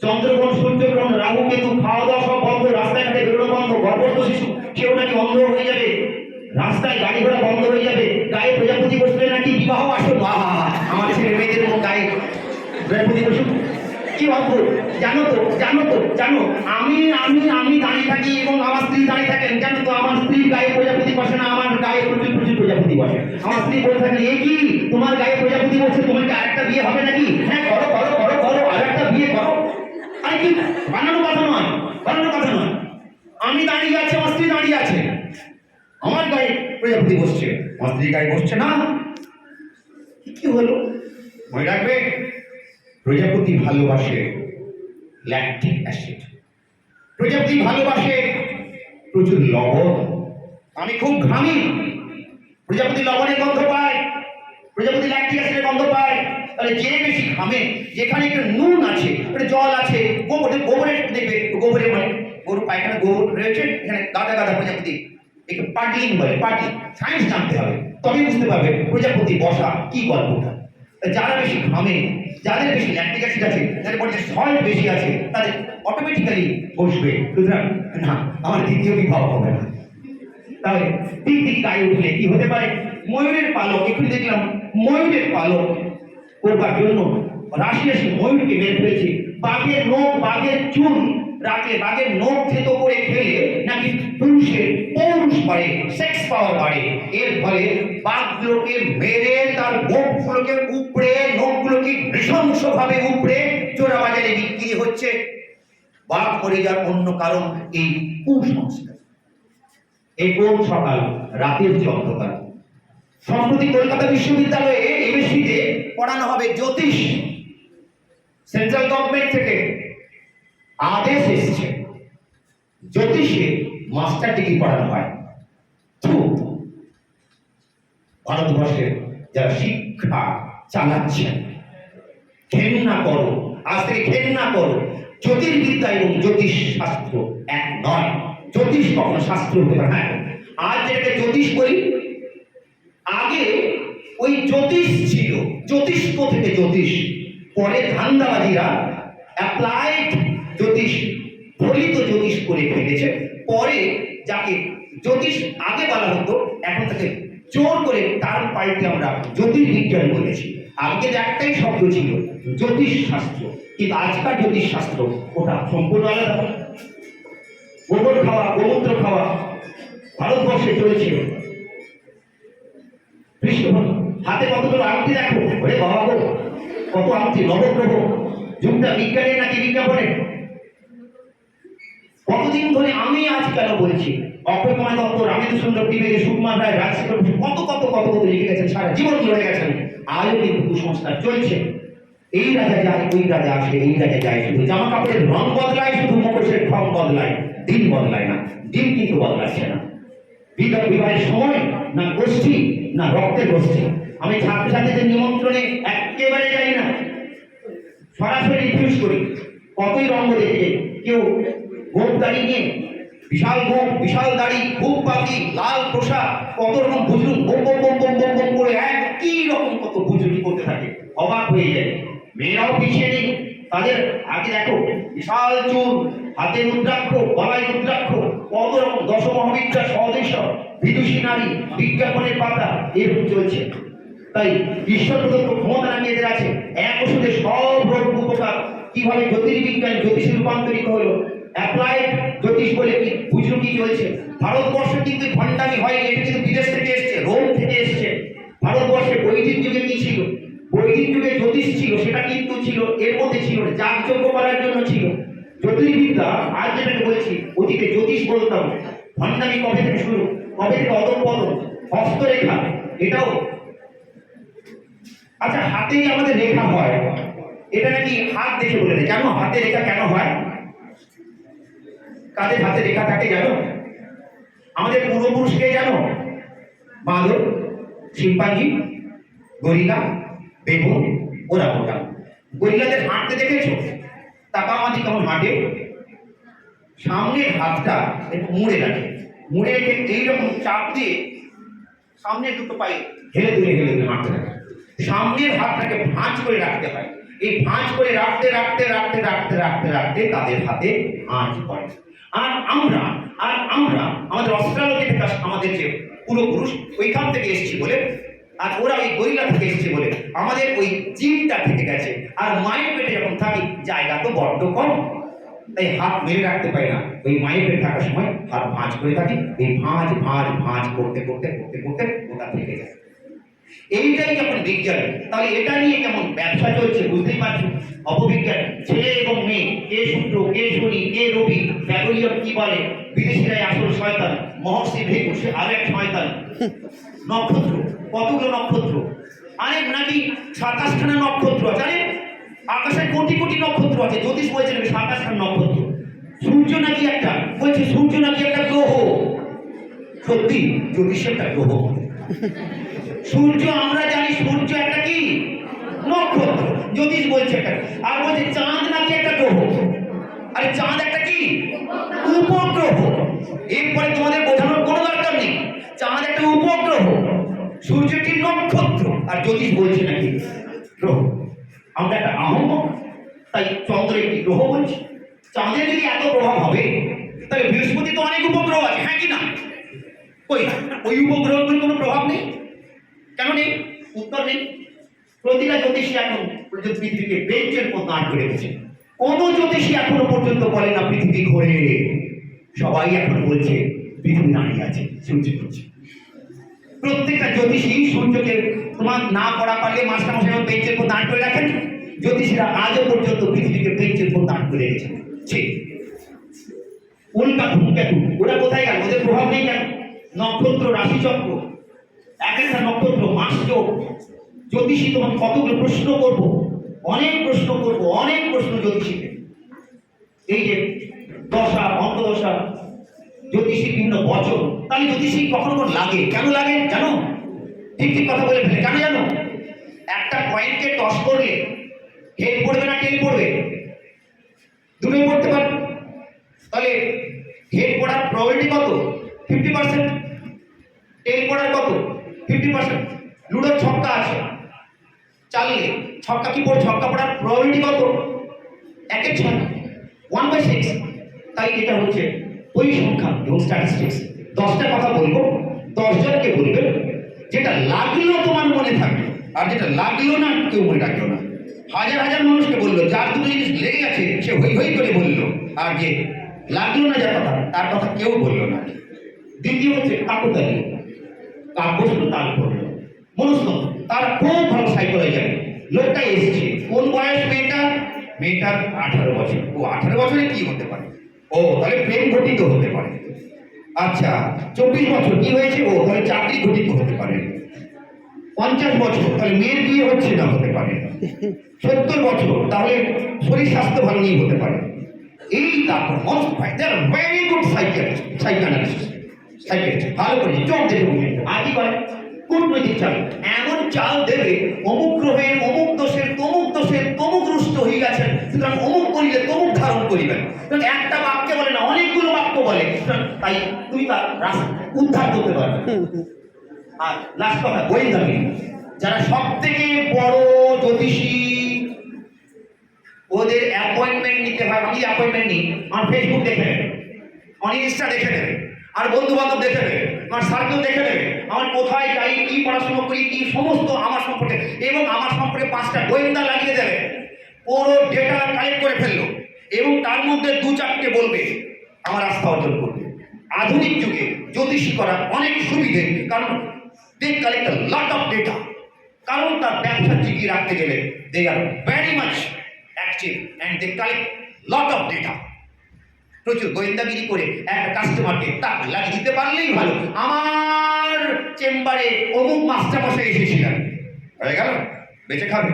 চন্দ্রগ্রহণ, সূর্যগ্রহণ, রাহু কেতু, খাওয়া দাওয়া সব বন্ধ, রাস্তাঘাটে বেরোনো বন্ধ, গর্ভস্থ শিশু সেও নাকি অন্ধ হয়ে যাবে, রাস্তায় গাড়ি ঘোড়া বন্ধ হয়ে যাবে, গায়ে প্রজাপতি বসলে নাকি বিবাহ আসল। আমার ছেলে মেয়েদের মতো গায়ে প্রজাপতি বসুক, কি অদ্ভুত! জানো তো জানো তো জানো, আমি আমি আমি দাঁড়িয়ে থাকি এবং আমার স্ত্রী দাঁড়িয়ে থাকেন, জানো তো আমার স্ত্রী গায়ে প্রজাপতি বসে না, আমার গায়ে প্রচুর প্রচুর প্রজাপতি বসে। আমার স্ত্রী বলে থাকেন এ কি তোমার গায়ে প্রজাপতি বসে, তোমাকে আরেকটা বিয়ে হবে নাকি? হ্যাঁ করো করো করো করো, আরেকটা বিয়ে করো। আরে কি বানানো কথা নয়, বানানো কথা নয়। আমি দাঁড়িয়ে আছি, আমার স্ত্রী দাঁড়িয়ে আছে, আমার গায়ে প্রজাপতি বসছে, আমার স্ত্রী গায়ে বসছে না। কি হলো? মনে রাখবে, প্রজাপতি ভালোবাসে ল্যাকটিক অ্যাসিড, প্রজাপতি ভালোবাসে প্রচুর লবণ। আমি খুব ঘামি, প্রজাপতি লবণের গন্ধ পায়, প্রজাপতি ল্যাকটিক অ্যাসিডের গন্ধ পায়। তাহলে যে বেশি ঘামে, যেখানে একটু নুন আছে, একটু জল আছে, গোবরের দেখবে, গোবরের মানে গরু পায়খানা গোবর রয়েছে, এখানে গাদা গাদা প্রজাপতি, একটু পাডলিং বলে, পাডলিং সায়েন্স জানতে হবে, তবে বুঝতে পারবে প্রজাপতি বসা কি গল্পটা। যারা বেশি ঘামে, যাদের বেশি ল্যাকটিক অ্যাসিড আছে, যাদের বডিতে সল্ট বেশি আছে, তাদের অটোমেটিক্যালি বসবে। সুতরাং না, আমার দ্বিতীয় বিবাহ হবে না। তাহলে ঠিক ঠিক গায়ে উঠলে কি হতে পারে? ময়ূরের পালক, একটু দেখলাম ময়ূরের পালক করবার জন্য রাশি রাশি ময়ূরকে মেরে ফেলছে। বাঘের নখ, বাঘের চুল রাখলে, বাঘের নখ থেতো করে খেলে নাকি পুরুষের পৌরুষ বাড়ে, সেক্স পাওয়ার বাড়ে। এর ফলে বাঘগুলোকে মেরে তার মুখগুলোকে উপড়ে, নখগুলোকে নৃশংসভাবে উপড়ে চোরা বাজারে বিক্রি হচ্ছে। বাঘ মরে যাওয়ার অন্য কারণ এই কুসংস্কার। এই কোন সকাল রাতের যে অন্ধকার। সম্প্রতি কলকাতা বিশ্ববিদ্যালয়ে এমএসসিতে পড়ানো হবে জ্যোতিষ। সেন্ট্রাল গভর্নমেন্ট থেকে আদেশ এসেছে জ্যোতিষে মাস্টার ডিগ্রি পড়ানো হয়। ভারতবর্ষের যারা শিক্ষা চালাচ্ছেন, ঘেন্না করো, আজ থেকে ঘেন্না করো। জ্যোতির্বিদ্যা এবং জ্যোতিষ শাস্ত্র এক নয়। জ্যোতিষ কখনো শাস্ত্র হতে পারে? হ্যাঁ, আজ যেটাকে জ্যোতিষ বলি, আগে ওই জ্যোতিষ ছিল, জ্যোতিষ্ক থেকে জ্যোতিষ, পরে ধান্দাবাদীরা অ্যাপ্লাইড জ্যোতিষ, ফলিত জ্যোতিষ করে ফেলেছে। পরে যাকে জ্যোতিষ আগে বলা হতো, এখন তাকে জোর করে তার পাল্টে আমরা জ্যোতির্বিজ্ঞান বলেছি। আগে একটাই শব্দ ছিল জ্যোতিষ শাস্ত্র, কিন্তু আজকাল জ্যোতিষ শাস্ত্র ওটা সম্পূর্ণ আলাদা। গোবর খাওয়া, গোমূত্র খাওয়া ভারতবর্ষে চলেছে। হাতে কতগুলো আংটি দেখো, ওরে বাবা গো, কত আংটি, নবগ্রহ। যুগটা বিজ্ঞানের নাকি বিজ্ঞাপনের? কতদিন ধরে আমি আজ কেন বলছি অক্ষয় কুমার দত্ত, রামেন্দ্র সুন্দর দ্বিবেদী, সুকুমার রায়, রাজশেখর বসু কত কত কত কত লিখে গেছেন, সারা জীবন লড়ে গেছেন। আজও কিন্তু কুসংস্কার চলছে। এই রাজা যায়, ওই রাজা আসে, এই রাজা যায়, শুধু জামা কাপড়ের রং বদলায়, শুধু মুখোশের ঢং বদলায়, দিন বদলায় না, দিন কিন্তু বদলাচ্ছে না। বিবাহের সময় না গোষ্ঠী না রক্তের গোষ্ঠী। আমি ছাত্রছাত্রীদের নিমন্ত্রণে একেবারে যাই না, সরাসরি রিফিউজ করি। কতই রঙ দেখে, কেউ গোপ দাড়ি নিয়ে, বিশাল গোপ, বিশাল দাড়ি, খুব পাখি, লাল পোশাক, কত রকম বুজরুক বোম বোম বোম বোম বোম বোম করে একই রকম কত বুজরুকি করতে থাকে, অবাক হয়ে যায়। মেয়েরাও পিছিয়ে নেই, তাদের আগে দেখো বিশাল চুল, হাতে রুদ্রাক্ষ, গলায় রুদ্রাক্ষ, কত রকম দশমহাবিদ্যা, সহদেশ্বর, বিদুষী নারী, বিজ্ঞাপনের পাতা, এরকম চলছে। তাই ঈশ্বর প্রদত্ত ক্ষমতা নাকি এদের আছে, এক ওষুধে সব রোগ উপকার। কিভাবে জ্যোতির্বিজ্ঞান জ্যোতিষে রূপান্তরিত হলো, অ্যাপ্লাইড জ্যোতিষ বলে কি বুঝলো কি চলছে। ভারতবর্ষে কিন্তু ভণ্ডামি হয়, এটা কিন্তু বিদেশ থেকে এসছে, রোম থেকে এসছে। ভারতবর্ষে বৈদিক যুগে কি ছিল? বৈদিক যুগে জ্যোতিষ ছিল, সেটা কিন্তু ছিল এর মধ্যে ছিল যাগযজ্ঞ করার জন্য ছিল। জ্যোতির্বিদ্যা আজ যেটাকে বলছি, অতীতে জ্যোতিষ বলতাম। ভণ্ডামি কবে থেকে শুরু, কবে থেকে অধঃপতন, হস্তরেখা, এটাও। আচ্ছা, হাতেই আমাদের রেখা হয়, এটা নাকি হাত দেখে বলে দেয়। জানো হাতে রেখা কেন হয়? কাদের হাতে রেখা থাকে জানো? আমাদের পূর্বপুরুষকে জানো? বাঁদর, শিম্পাঞ্জি, গরিলা, বেবুন, ওরা ওটা। গরিলাদের হাঁটতে দেখেছো? তাকামাতি কেমন হাঁটে, সামনের হাতটা একটু মুড়ে রাখে, মুড়ে রেখে এইরকম চাপ দিয়ে সামনের দুটো পায়ে হেলে তুলে হেলে তুলে হাঁটতে থাকে। সামনের হাতটাকে ভাঁজ করে রাখতে হয়। এই ভাঁজ করে রাখতে রাখতে রাখতে রাখতে রাখতে রাখতে তাদের হাতে আঁচ পড়ে। আর আমরা আমাদের অস্ট্রালজি থেকে আমাদের যে পূর্বপুরুষ ওইখান থেকে এসেছি বলে, আর ওরা ওই গরিলা থেকে এসেছে বলে আমাদের ওই জিনটা থেকে গেছে। আর মায়ের পেটে যখন থাকি জায়গা তো বড্ড কম, তাই হাত মেরে রাখতে পারি না। ওই মায়ের পেটে থাকার সময় হাত ভাঁজ করে থাকি, এই ভাঁজ ভাঁজ ভাঁজ করতে করতে করতে করতে ওটা থেকে যায়। এইটাই যখন বিজ্ঞান, তাহলে এটা নিয়ে কেমন ব্যবসা চলছে বুঝতেই পারছো। অপবিজ্ঞান, ছেলে এবং মেয়ে, কে শুক্র, কে শনি, কে রবি, ব্যাবলীয় কি বলে, বিদেশিরাই আসল শয়তান, মহর্ষি ভেকু সে আরেক শয়তান। নক্ষত্র, কতগুলো নক্ষত্র, আরে নাকি 27খানা নক্ষত্র আছে, আকাশে কোটি কোটি নক্ষত্র আছে। জ্যোতিষ বলছে নাকি 27খানা নক্ষত্র। সূর্য নাকি একটা, বলছে সূর্য নাকি একটা গ্রহ। সত্যি জ্যোতিষে একটা গ্রহ। সূর্য আমরা জানি সূর্য একটা কি নক্ষত্র, জ্যোতিষ বলছে একটা। আর বলছে চাঁদ নাকি একটা গ্রহ। আরে চাঁদ একটা কি উপগ্রহ। এরপরে তোমাদের বোঝানোর কোনো দরকার নেই, চাঁদ একটা উপগ্রহ, সূর্য একটি নক্ষত্র, আর জ্যোতিষ বলছে নাকি গ্রহ। আমরা একটা আহম্মক, তাই চন্দ্র একটি গ্রহ বলছি। চাঁদের যদি এত প্রভাব হবে, তাহলে বৃহস্পতি তো অনেক উপগ্রহ আছে, হ্যাঁ কি না? কই ওই উপগ্রহগুলোর কোনো প্রভাব নেই, কেন নেই? উত্তর নেই। প্রতিটা জ্যোতিষী এখন পৃথিবীকে বেঞ্চের মতো আটকে রেখেছে। কোন জ্যোতিষী এখনো পর্যন্ত বলে না পৃথিবী ঘোরে। সবাই এখন বলছে পৃথিবী দাঁড়িয়ে আছে, সূর্য ঘুরছে। প্রত্যেকটা জ্যোতিষী সূর্যকে তোমার না করা পারলে মাস্টারমশাই বেঞ্চের মতো আটকে রাখেন। জ্যোতিষীরা আজও পর্যন্ত পৃথিবীকে বেঞ্চের মতো আটকে রেখেছেন। ঠিক উল্কা ধূমকেতু, ওরা কোথায় গেল? ওদের প্রভাব নেই কেন? নক্ষত্র, রাশিচক্র, এক একটা নক্ষত্র, মাসযোগ। জ্যোতিষী তোমার কতগুলো প্রশ্ন করব, অনেক প্রশ্ন করব, অনেক প্রশ্ন জ্যোতিষীকে। এই যে দশা, অন্তদশা, জ্যোতিষী বিভিন্ন বচন, তাহলে জ্যোতিষী কখনো কখনো লাগে। কেন লাগে জানো? ঠিক ঠিক কথা বলে ফেলে। কেন জানো? একটা কয়েনকে টস করলে হেড পড়বে না টেল পড়বে? দুটোই পড়তে পারে। তাহলে হেড পড়ার প্রবাবিলিটি কত? 50%। টেল পড়ার কত? 50%। লুডোর ছক্কা আছে, চালিয়ে ছক্কা কি পড়ে, ছক্কা পড়ার প্রবাবিলিটি কত? 1/6, 1/6। তাই এটা হচ্ছে পরিসংখ্যান এবং স্ট্যাটিস্টিক্স। 10টা কথা বলবো, 10 জনকে বলবে, যেটা লাগলো তোমার মনে থাকবে, আর যেটা লাগলো না কেউ মনে রাখলো না। হাজার হাজার মানুষকে বললো, যার দুটো জিনিস লেগে গেছে সে হই হই করে বললো, আর যে লাগলো না যার কথা, তার কথা কেউ বললো না। দ্বিতীয় হচ্ছে কাকতালীয়, কাব্য শুধু তাল পড়লো। মনস্তত্ত্ব, তারা খুব ভালো সাইকোলজি। লোকটা এসেছে, কোন বয়স মেয়েটার? মেয়েটার 18 বছর। ও 18 বছরে কি হতে পারে? ও তাহলে প্রেম ঘটিত হতে পারে। আচ্ছা, 24 বছর কি হয়েছে? ও তাহলে চাকরি ঘটিত হতে পারে। 50 বছর তাহলে মেয়ের বিয়ে হচ্ছে না, হতে পারে। 70 বছর তাহলে শরীর স্বাস্থ্য ভালো নেই, হতে পারে। এই তারপর মোস্ট ভেরি গুড সাইকিয়াট্রিস্ট ভালো করে চোখ দেখে বুঝে আজই করে কূটনৈতিক চাল এমন চাল দেবে, অমুক গ্রহের অমুক দোষের তমুক রুষ্ট হয়ে গেছেন, সুতরাং অমুক করিলে তমুক ধারণ করিবেন। একটা বাক্যে বলে না, অনেকগুলো বাক্য বলে, তাই তুমি তার উদ্ধার করতে পারবে। আর লাস্ট কথা, গোয়েন্দাগিরি। যারা সব থেকে বড় জ্যোতিষী, ওদের অ্যাপয়েন্টমেন্ট নিতে হয়। আমি অ্যাপয়েন্টমেন্ট নিই, আমার ফেসবুক দেখে নেবে, আমার ইনস্টা দেখে নেবে, আর বন্ধু বান্ধব দেখে নেবে, আমার সার্কেল দেখে নেবে, আমার কোথায় যাই, কি পড়াশোনা করি, কি সমস্ত আমার সম্পর্কে, এবং আমার সম্পর্কে 5টা গোয়েন্দা লাগিয়ে দেবে। পুরো ডেটা কালেক্ট করে ফেললো, এবং তার মধ্যে 2-4টে বলবে, আমার আস্থা অর্জন করবে। আধুনিক যুগে জ্যোতিষী করার অনেক সুবিধে, কারণ they collect a lot of data. কারণ তার ব্যবসা টিকিয়ে রাখতে গেলে they are very much active and they collect lot of data. প্রচুর গোয়েন্দাগিরি করে একটা কাস্টমারকে তাক লাগিয়ে দিতে পারলেই ভালো। আমার চেম্বারে অমুক মাস্টারমশাই এসেছিলেন, হয়ে গেল, বেঁচে খাবে।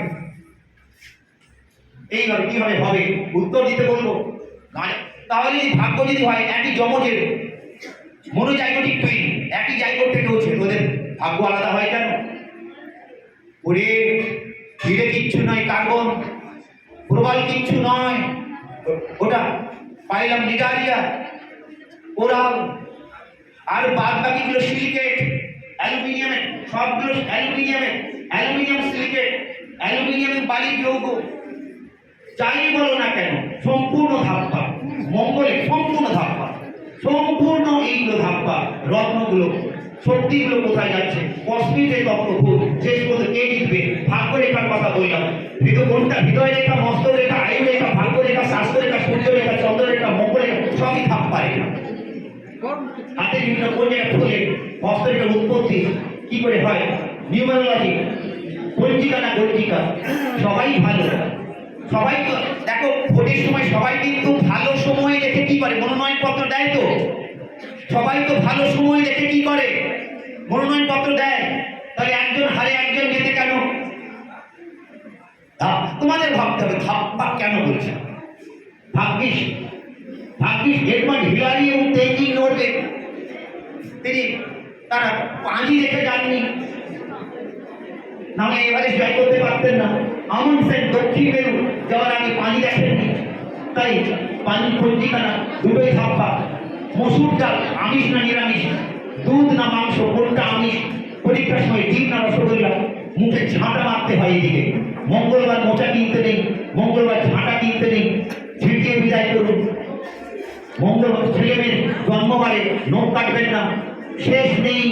এইভাবে কিভাবে হবে উত্তর দিতে বলবো। তাহলে ভাগ্য যদি হয় একই যমজের মনোজাইগোটিক টুইন, একই জায়গা থেকে হচ্ছে, ওদের ভাগ্য আলাদা হয় কেন? ওরে হিরে কিচ্ছু নয়, কার্বন প্রবাল কিচ্ছু নয়, ওটা পাইলাম নিগারিয়া, ওরাল, আর বাদ বাকিগুলো সিলিকেট, অ্যালুমিনিয়ামের, সবগুলো অ্যালুমিনিয়াম সিলিকেট, অ্যালুমিনিয়াম বালি যৌগ, যাই বলো না কেন সম্পূর্ণ ধাপ্পা। মঙ্গলে সম্পূর্ণ ধাপ্পা, সম্পূর্ণ এইগুলো ধাপ্পা। রত্নগুলো শক্তিগুলো কোথায় যাচ্ছে? কসমিকের তত্ত্বভূত। শেষ পর্যন্ত কে জিতবে? ভাগ্য রেখার কথা বললাম। কোনটা? হৃদয় রেখা, মস্ত রেখা, আয়ু রেখা, ভাগ্য রেখা, স্বাস্থ্য রেখা, সূর্য রেখা, চন্দ্র রেখা, মঙ্গল রেখা, সবই ধাপ্পা রেখা। হাতে বিভিন্ন কোন জায়গা ফুলে মস্ত রেখার উৎপত্তি কি করে হয়? নিউমারোলজি, গল্জিকা না গল্জিকা, সবাই ভালো। সবাই তো দেখো, ভোটের সময় সবাই কিন্তু ভালো সময় দেখে কি করে? মনোনয়ন পত্র দেয় তো। সবাই তো ভালো সময় দেখে কি করে? মনোনয়ন পত্র দেয়। তাহলে একজন হারে একজন যেতে কেন? তোমাদের ভাবতে হবে ধাপ্পা কেন বলছে। ভাগ্যিস এডমন্ড হিলারি এবং তেনজিং নরওয়ে তারা পাঁজি রেখে যাননি, নাহলে এভারেস্ট জয় করতে পারতেন না। আমুন্ডসেন দক্ষিণ মেরু যাওয়ার আগে পানি দেখেননি, তাই পানি পঞ্জিকা না, দুটোই ধাপ্পা। মসুর ডাল আমিষ না নিরামিষ, দুধ না মাংস, কোনটা আমিষ? পরীক্ষার সময় ডিম না রসগোল্লা, মুখে ঝাঁটা মারতে হয়। এদিকে মঙ্গলবার মোচা কিনতে নেই, মঙ্গলবার ঝাঁটা কিনতে নেই, ঝিঁটিয়ে বিদায় করুন। মঙ্গলবার ছেলে মেয়ের জন্মবারে নখ কাটবেন না। শেষ নেই,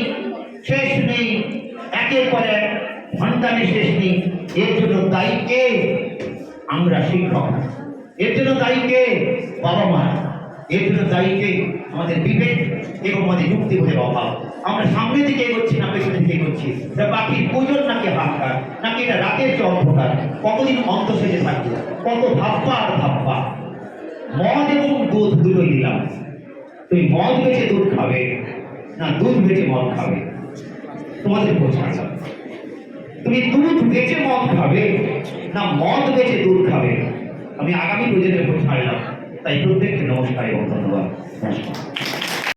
একের পর এক ঘন্টানে শেষ নেই। এর জন্য দায়ী কে? আমরা শিক্ষক। এর জন্য দায়ী কে? বাবা মা। এর জন্য দায়ী কে? আমাদের বিবেক এবং আমাদের যুক্তিবোধের অভাব। আমরা সামনের দিকে এগোচ্ছি না পেছনের দিকে এগোচ্ছি। বাকির পুজোর নাকি হাহাকার, নাকি এটা রাতের যে অন্ধকার, কতদিন অন্ত সেজে থাকবে, কত ধাপ্পা আর ধাপ্পা। মদ এবং দুধ দুটোই দিলাম, তুমি মদ বেঁচে দুধ খাবে না দুধ বেঁচে মদ খাবে? তোমাদের বোঝাটা, তুমি দুধ বেঁচে মদ খাবে না মদ বেঁচে দুধ খাবে? আমি আগামী প্রজন্মের ছাড়লাম। তাই প্রত্যেককে নমস্কার এবং ধন্যবাদ।